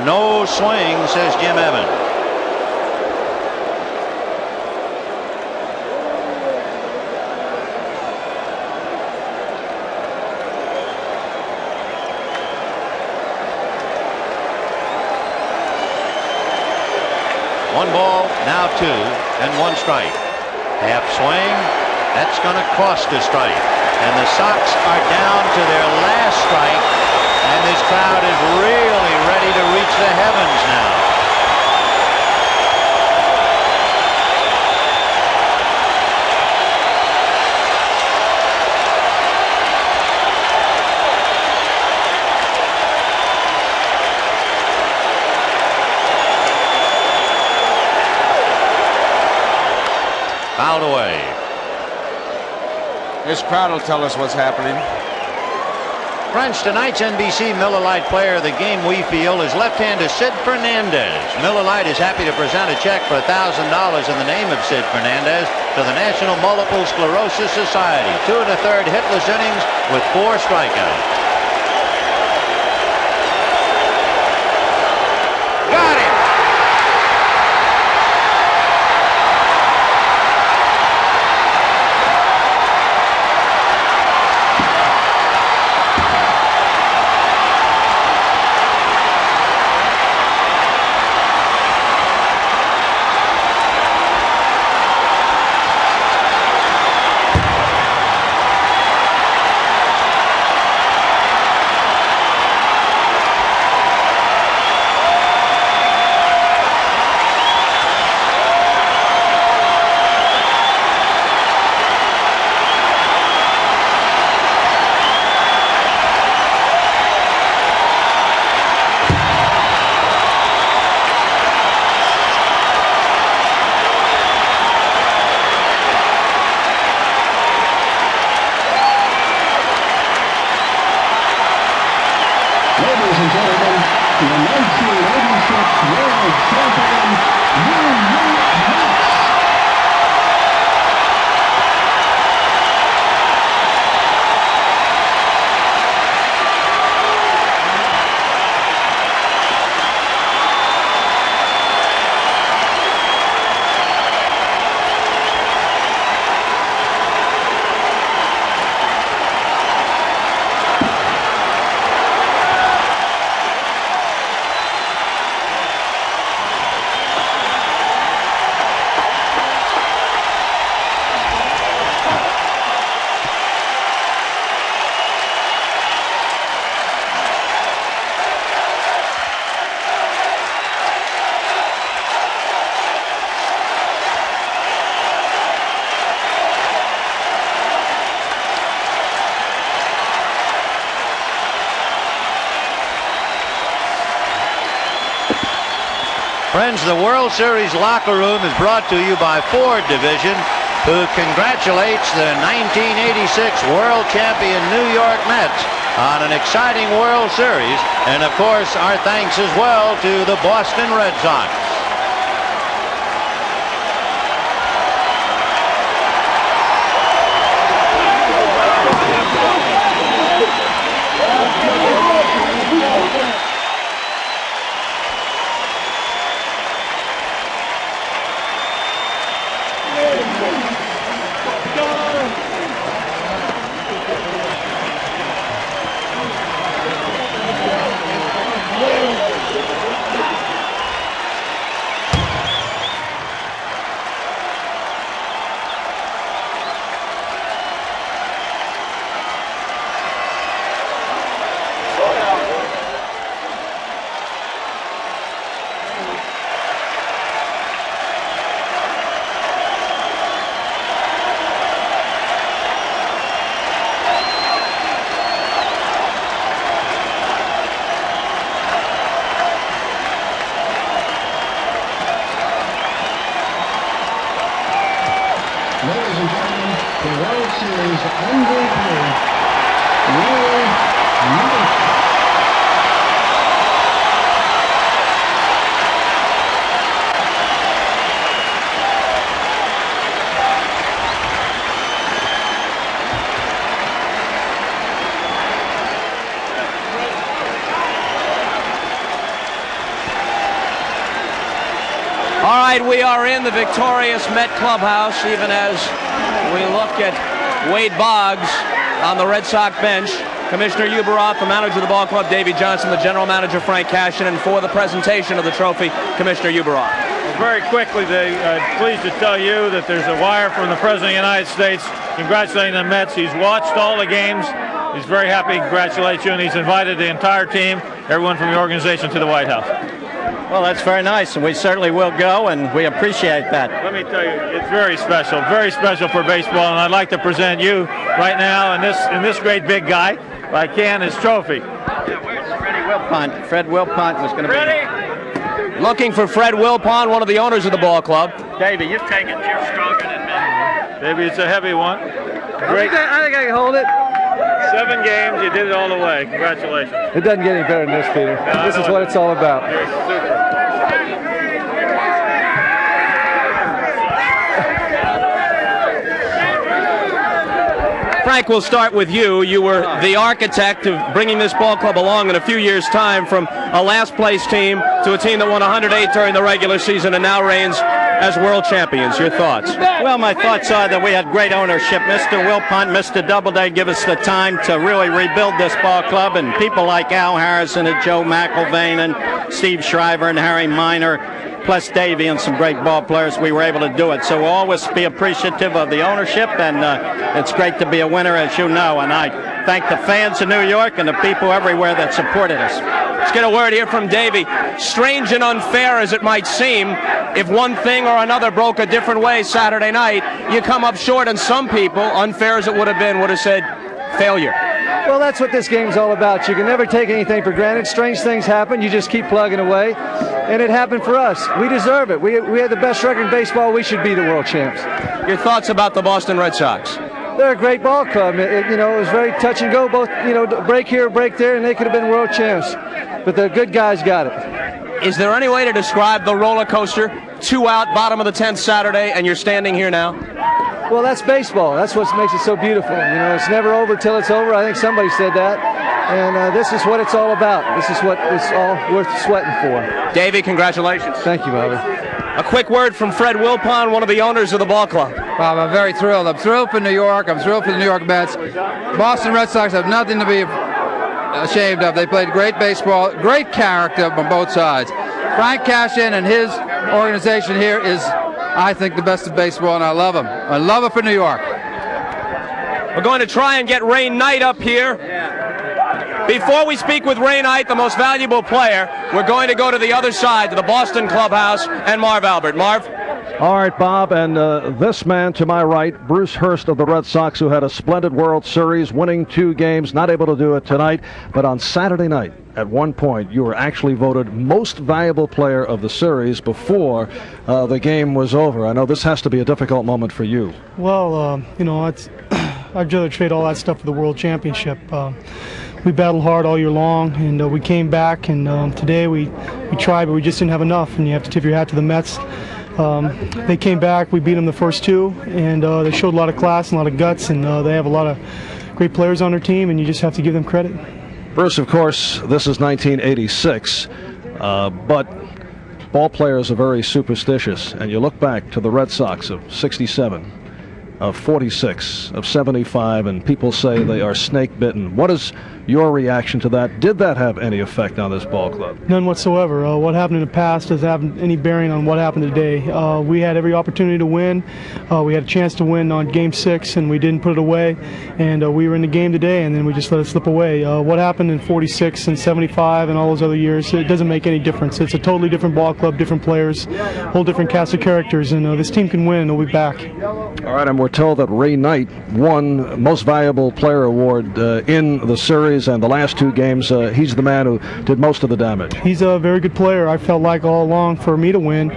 No swing, says Jim Evans. One ball, now 2, and 1 strike. Half swing. That's going to cost a strike. And the Sox are down to their last strike. And this crowd is really ready to reach the heavens now. This crowd will tell us what's happening. Friends, tonight's NBC Miller Lite player of the game, we feel, is left-hander Sid Fernandez. Miller Lite is happy to present a check for $1,000 in the name of Sid Fernandez to the National Multiple Sclerosis Society. 2 1/3 hitless innings with 4 strikeouts. Got him! Ladies and gentlemen, the 1986 World Champion New York Mets. Friends, the World Series locker room is brought to you by Ford Division, who congratulates the 1986 World Champion New York Mets on an exciting World Series. And, of course, our thanks as well to the Boston Red Sox. Ladies and gentlemen, the World Series MVP, Will Myers. All right, we are in the victorious Met clubhouse, even as we look at Wade Boggs on the Red Sox bench. Commissioner Ueberroth, the manager of the ball club, Davey Johnson, the general manager, Frank Cashin, and for the presentation of the trophy, Commissioner Ueberroth. Very quickly, I'm pleased to tell you that there's a wire from the President of the United States congratulating the Mets. He's watched all the games. He's very happy to congratulate you, and he's invited the entire team, everyone from the organization, to the White House. Well, that's very nice, and we certainly will go, and we appreciate that. Let me tell you, it's very special for baseball, and I'd like to present you right now and this great big guy, if I can, his trophy. Yeah, where's Freddie Wilpont? Fred Wilpont was going to be... Looking for Fred Wilpont, one of the owners of the ball club. Davey, you've taken it. You're stronger than me. Davey, it's a heavy one. Great. I think I can hold it. 7 games, you did it all the way. Congratulations. It doesn't get any better than this, Peter. This is what it's all about. You're super. Frank, we'll start with you. You were the architect of bringing this ball club along in a few years' time from a last-place team to a team that won 108 during the regular season and now reigns as world champions. Your thoughts? Well, my thoughts are that we had great ownership. Mr. Wilpont, Mr. Doubleday give us the time to really rebuild this ball club, and people like Al Harrison and Joe McIlvain and Steve Shriver and Harry Minor, plus Davey and some great ball players, we were able to do it. So we'll always be appreciative of the ownership, and it's great to be a winner, as you know. And I thank the fans of New York and the people everywhere that supported us. Let's get a word here from Davey. Strange and unfair as it might seem, if one thing or another broke a different way Saturday night, you come up short, and some people, unfair as it would have said failure. Well, that's what this game's all about. You can never take anything for granted. Strange things happen. You just keep plugging away. And it happened for us. We deserve it. We had the best record in baseball. We should be the world champs. Your thoughts about the Boston Red Sox? They're a great ball club. It was very touch and go. Both, break here, break there, and they could have been world champs. But the good guys got it. Is there any way to describe the roller coaster? 2 out, bottom of the 10th Saturday, and you're standing here now? Well, that's baseball. That's what makes it so beautiful. It's never over till it's over. I think somebody said that. And this is what it's all about. This is what it's all worth sweating for. Davey, congratulations. Thank you, Bobby. A quick word from Fred Wilpon, one of the owners of the ball club. Bob, I'm very thrilled. I'm thrilled for New York. I'm thrilled for the New York Mets. Boston Red Sox have nothing to be ashamed of. They played great baseball, great character on both sides. Frank Cashin and his organization here is, I think, the best of baseball, and I love him. I love it for New York. We're going to try and get Ray Knight up here. Before we speak with Ray Knight, the most valuable player, we're going to go to the other side, to the Boston clubhouse, and Marv Albert. Marv? All right, Bob, and this man to my right, Bruce Hurst of the Red Sox, who had a splendid World Series, winning 2 games, not able to do it tonight, but on Saturday night, at one point, you were actually voted most valuable player of the series before the game was over. I know this has to be a difficult moment for you. Well, I'd rather trade all that stuff for the World Championship. We battled hard all year long, and we came back, and today we tried, but we just didn't have enough, and you have to tip your hat to the Mets. They came back, we beat them the first 2, and they showed a lot of class and a lot of guts, and they have a lot of great players on their team, and you just have to give them credit. Bruce, of course, this is 1986, but ball players are very superstitious, and you look back to the Red Sox of 67, of 46, of 75, and people say they are snake-bitten. What is your reaction to that? Did that have any effect on this ball club? None whatsoever. What happened in the past doesn't have any bearing on what happened today. We had every opportunity to win. We had a chance to win on Game 6, and we didn't put it away. And we were in the game today, and then we just let it slip away. What happened in 46 and 75 and all those other years, it doesn't make any difference. It's a totally different ball club, different players, whole different cast of characters, and this team can win, and we'll be back. All right, and we're told that Ray Knight won Most Valuable Player Award in the series, and the last 2 games, he's the man who did most of the damage. He's a very good player. I felt like all along for me to win,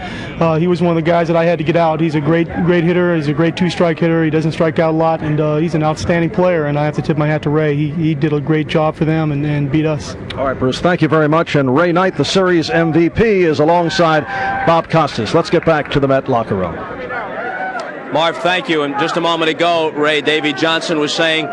he was one of the guys that I had to get out. He's a great hitter. He's a great 2-strike hitter. He doesn't strike out a lot, and he's an outstanding player, and I have to tip my hat to Ray. He did a great job for them and beat us. All right, Bruce, thank you very much. And Ray Knight, the series MVP, is alongside Bob Costas. Let's get back to the Met locker room. Marv, thank you. And just a moment ago, Ray, Davey Johnson was saying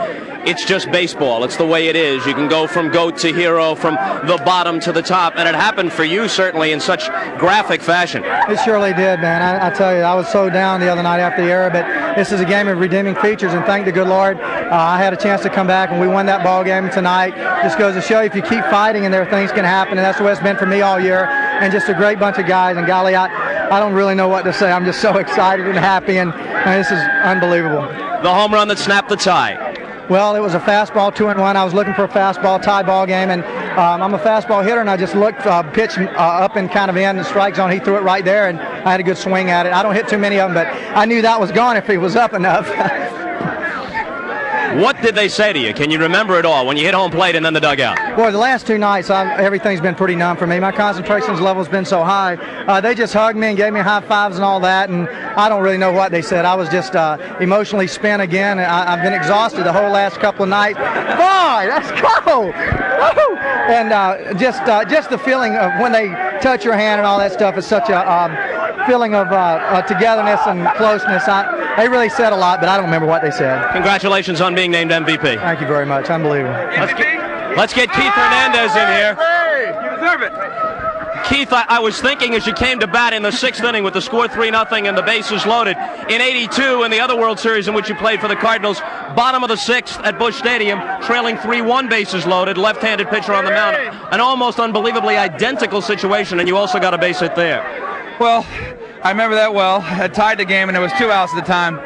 it's just baseball. It's the way it is. You can go from goat to hero, from the bottom to the top, and it happened for you certainly in such graphic fashion. It surely did, man. I tell you, I was so down the other night after the era, but this is a game of redeeming features, and thank the good Lord, I had a chance to come back, and we won that ball game tonight. Just goes to show you, if you keep fighting in there, things can happen, and that's the way it's been for me all year, and just a great bunch of guys, and golly, I don't really know what to say. I'm just so excited and happy, and this is unbelievable. The home run that snapped the tie. Well, it was a fastball, 2-1. I was looking for a fastball tie ball game, and I'm a fastball hitter, and I just looked pitch up and kind of in the strike zone. He threw it right there, and I had a good swing at it. I don't hit too many of them, but I knew that was gone if he was up enough. What did they say to you? Can you remember it all when you hit home plate and then the dugout? Boy, the last 2 nights, everything's been pretty numb for me. My concentration level's been so high. They just hugged me and gave me high fives and all that, and I don't really know what they said. I was just emotionally spent again. I've been exhausted the whole last couple of nights. Boy, let's go! Woo! And just the feeling of when they touch your hand and all that stuff is such a feeling of togetherness and closeness. They really said a lot, but I don't remember what they said. Congratulations on being named MVP. Thank you very much. Unbelievable. Let's get Keith Hernandez in here. You deserve it. Keith, I was thinking as you came to bat in the 6th inning with the score 3-0 and the bases loaded. In '82, in the other World Series in which you played for the Cardinals, bottom of the 6th at Busch Stadium, trailing 3-1 bases loaded, left-handed pitcher on the mound. An almost unbelievably identical situation, and you also got a base hit there. Well, I remember that well. I tied the game, and there was 2 outs at the time.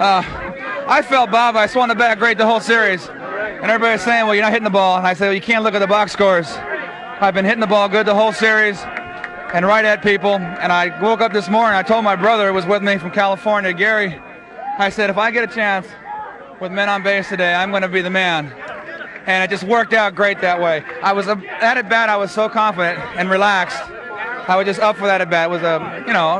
I felt, Bob, I swung the bat great the whole series. And everybody was saying, well, you're not hitting the ball. And I said, well, you can't look at the box scores. I've been hitting the ball good the whole series and right at people. And I woke up this morning, I told my brother who was with me from California, Gary, I said, if I get a chance with men on base today, I'm going to be the man. And it just worked out great that way. I was at bat, I was so confident and relaxed. I was just up for that at bat. It was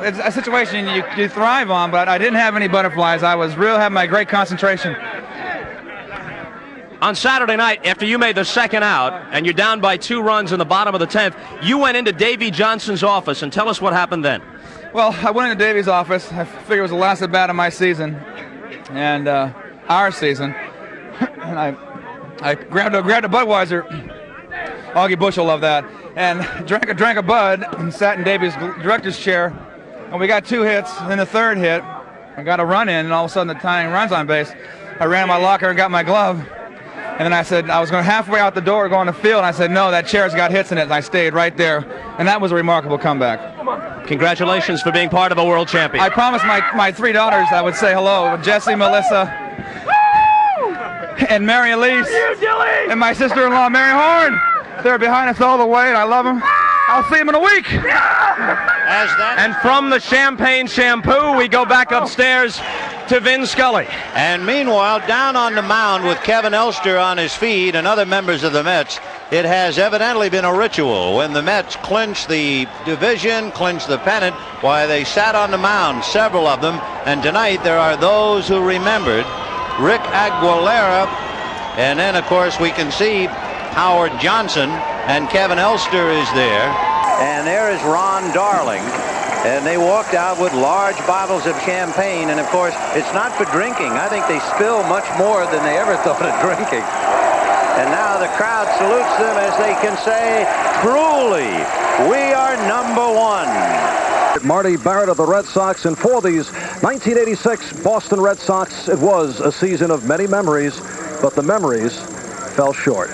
it's a situation you thrive on, but I didn't have any butterflies. I was having my great concentration. On Saturday night, after you made the 2nd out, and you're down by 2 runs in the bottom of the 10th, you went into Davey Johnson's office, and tell us what happened then. Well, I went into Davey's office. I figured it was the last at bat of my season, and our season. And I grabbed a Budweiser. Augie Bush will love that. And drank a Bud and sat in Davey's director's chair. And we got 2 hits. And then the 3rd hit, I got a run in, and all of a sudden the tying runs on base. I ran to my locker and got my glove. And then I said, I was going halfway out the door going to field, and I said, no, that chair's got hits in it, and I stayed right there. And that was a remarkable comeback. Congratulations for being part of a world champion. I promised my 3 daughters I would say hello, Jessie, Melissa, and Mary Elise, and my sister-in-law, Mary Horn. They're behind us all the way, and I love them. I'll see them in a week. And from the champagne shampoo, we go back upstairs to Vin Scully. And meanwhile, down on the mound with Kevin Elster on his feet and other members of the Mets, it has evidently been a ritual. When the Mets clinched the division, clinched the pennant, why they sat on the mound, several of them. And tonight there are those who remembered Rick Aguilera. And then, of course, we can see Howard Johnson, and Kevin Elster is there. And there is Ron Darling. And they walked out with large bottles of champagne. And, of course, it's not for drinking. I think they spill much more than they ever thought of drinking. And now the crowd salutes them as they can say, truly, we are #1. Marty Barrett of the Red Sox, and for these 1986 Boston Red Sox, it was a season of many memories, but the memories fell short.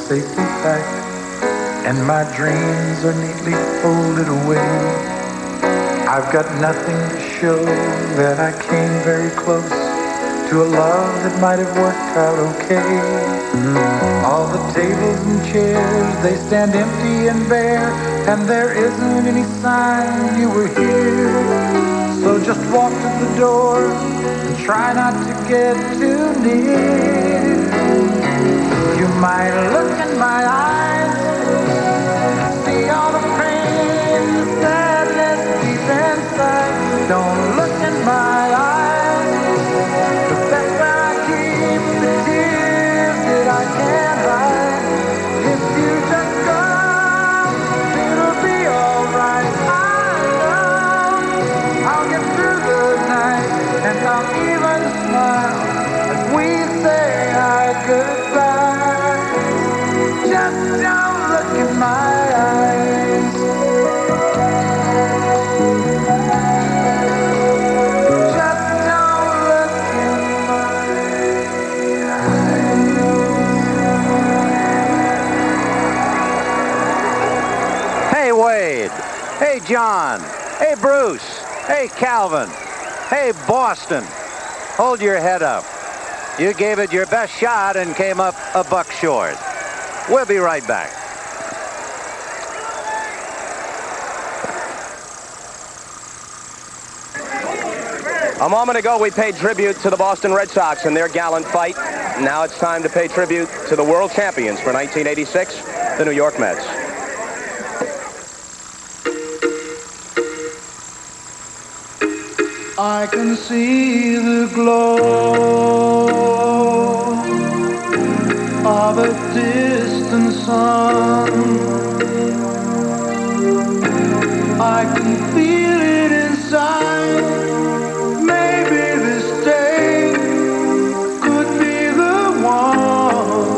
Safely packed, and my dreams are neatly folded away. I've got nothing to show that I came very close to a love that might have worked out okay. All the tables and chairs, they stand empty and bare, and there isn't any sign you were here. So just walk to the door and try not to get too near. You might look in my eyes, see all the pain, the sadness deep inside. Don't look in my eyes, 'cause that's where I keep the tears that I can't hide. If you just go, it'll be alright. I know I'll get through the night, and I'll even smile as we say our goodbye. Just don't look in my eyes. Just don't look in my eyes. Hey, Wade. Hey, John. Hey, Bruce. Hey, Calvin. Hey, Boston. Hold your head up. You gave it your best shot and came up a buck short. We'll be right back. A moment ago, we paid tribute to the Boston Red Sox in their gallant fight. Now it's time to pay tribute to the world champions for 1986, the New York Mets. I can see the glow of a distant sun. I can feel it inside. Maybe this day could be the one.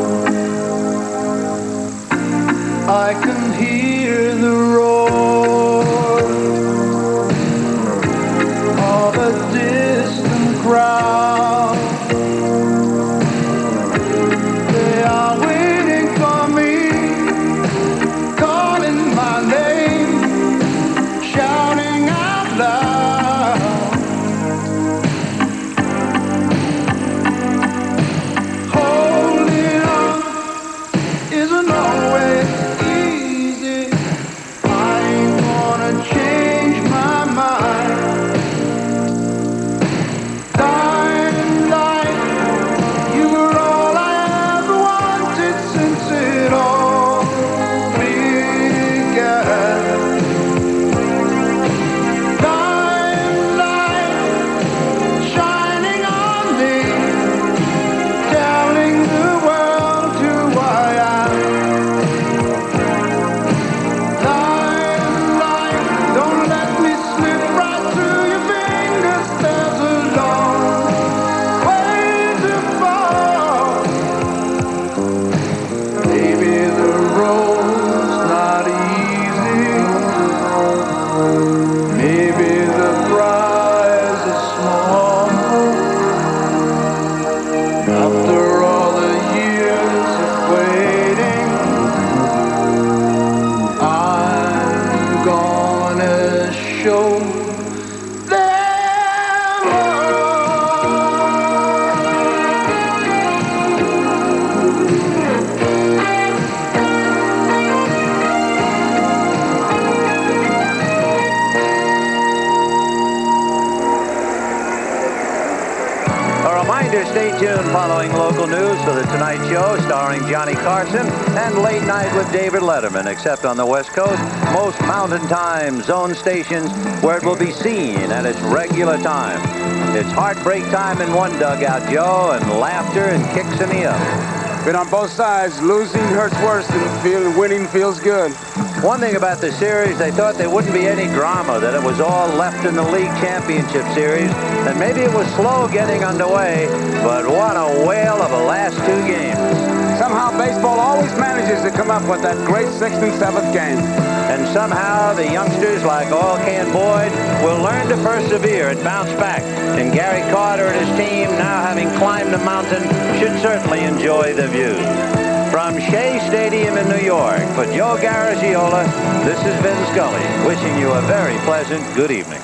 I can hear the roar of a distant crowd. They are waiting for me, calling my name, shouting out loud. Holding on isn't always easy. I ain't gonna change my mind. Dying light, you were all I ever wanted since it all began. Dying light, shining on me, telling the world who I am. Dying light, don't let me slip right through your fingers. There's a long way to fall. Maybe the road's not easy. Maybe the prize is small. After all the years of waiting, I'm gonna show them A reminder, stay tuned following local news for The Tonight Show starring Johnny Carson and Late Night with David Letterman, except on the West Coast, most Mountain Time zone stations where it will be seen at its regular time. It's heartbreak time in one dugout, Joe, and laughter and kicks in the other. Been on both sides. Losing hurts worse than winning feels good. One thing about the series, they thought there wouldn't be any drama, that it was all left in the league championship series, and maybe it was slow getting underway, but what a whale of a last two games. Somehow baseball always manages to come up with that great 6th and 7th game. And somehow the youngsters like All-Can Boyd will learn to persevere and bounce back. And Gary Carter and his team, now having climbed the mountain, should certainly enjoy the view. From Shea Stadium in New York, for Joe Garagiola, this is Vin Scully, wishing you a very pleasant good evening.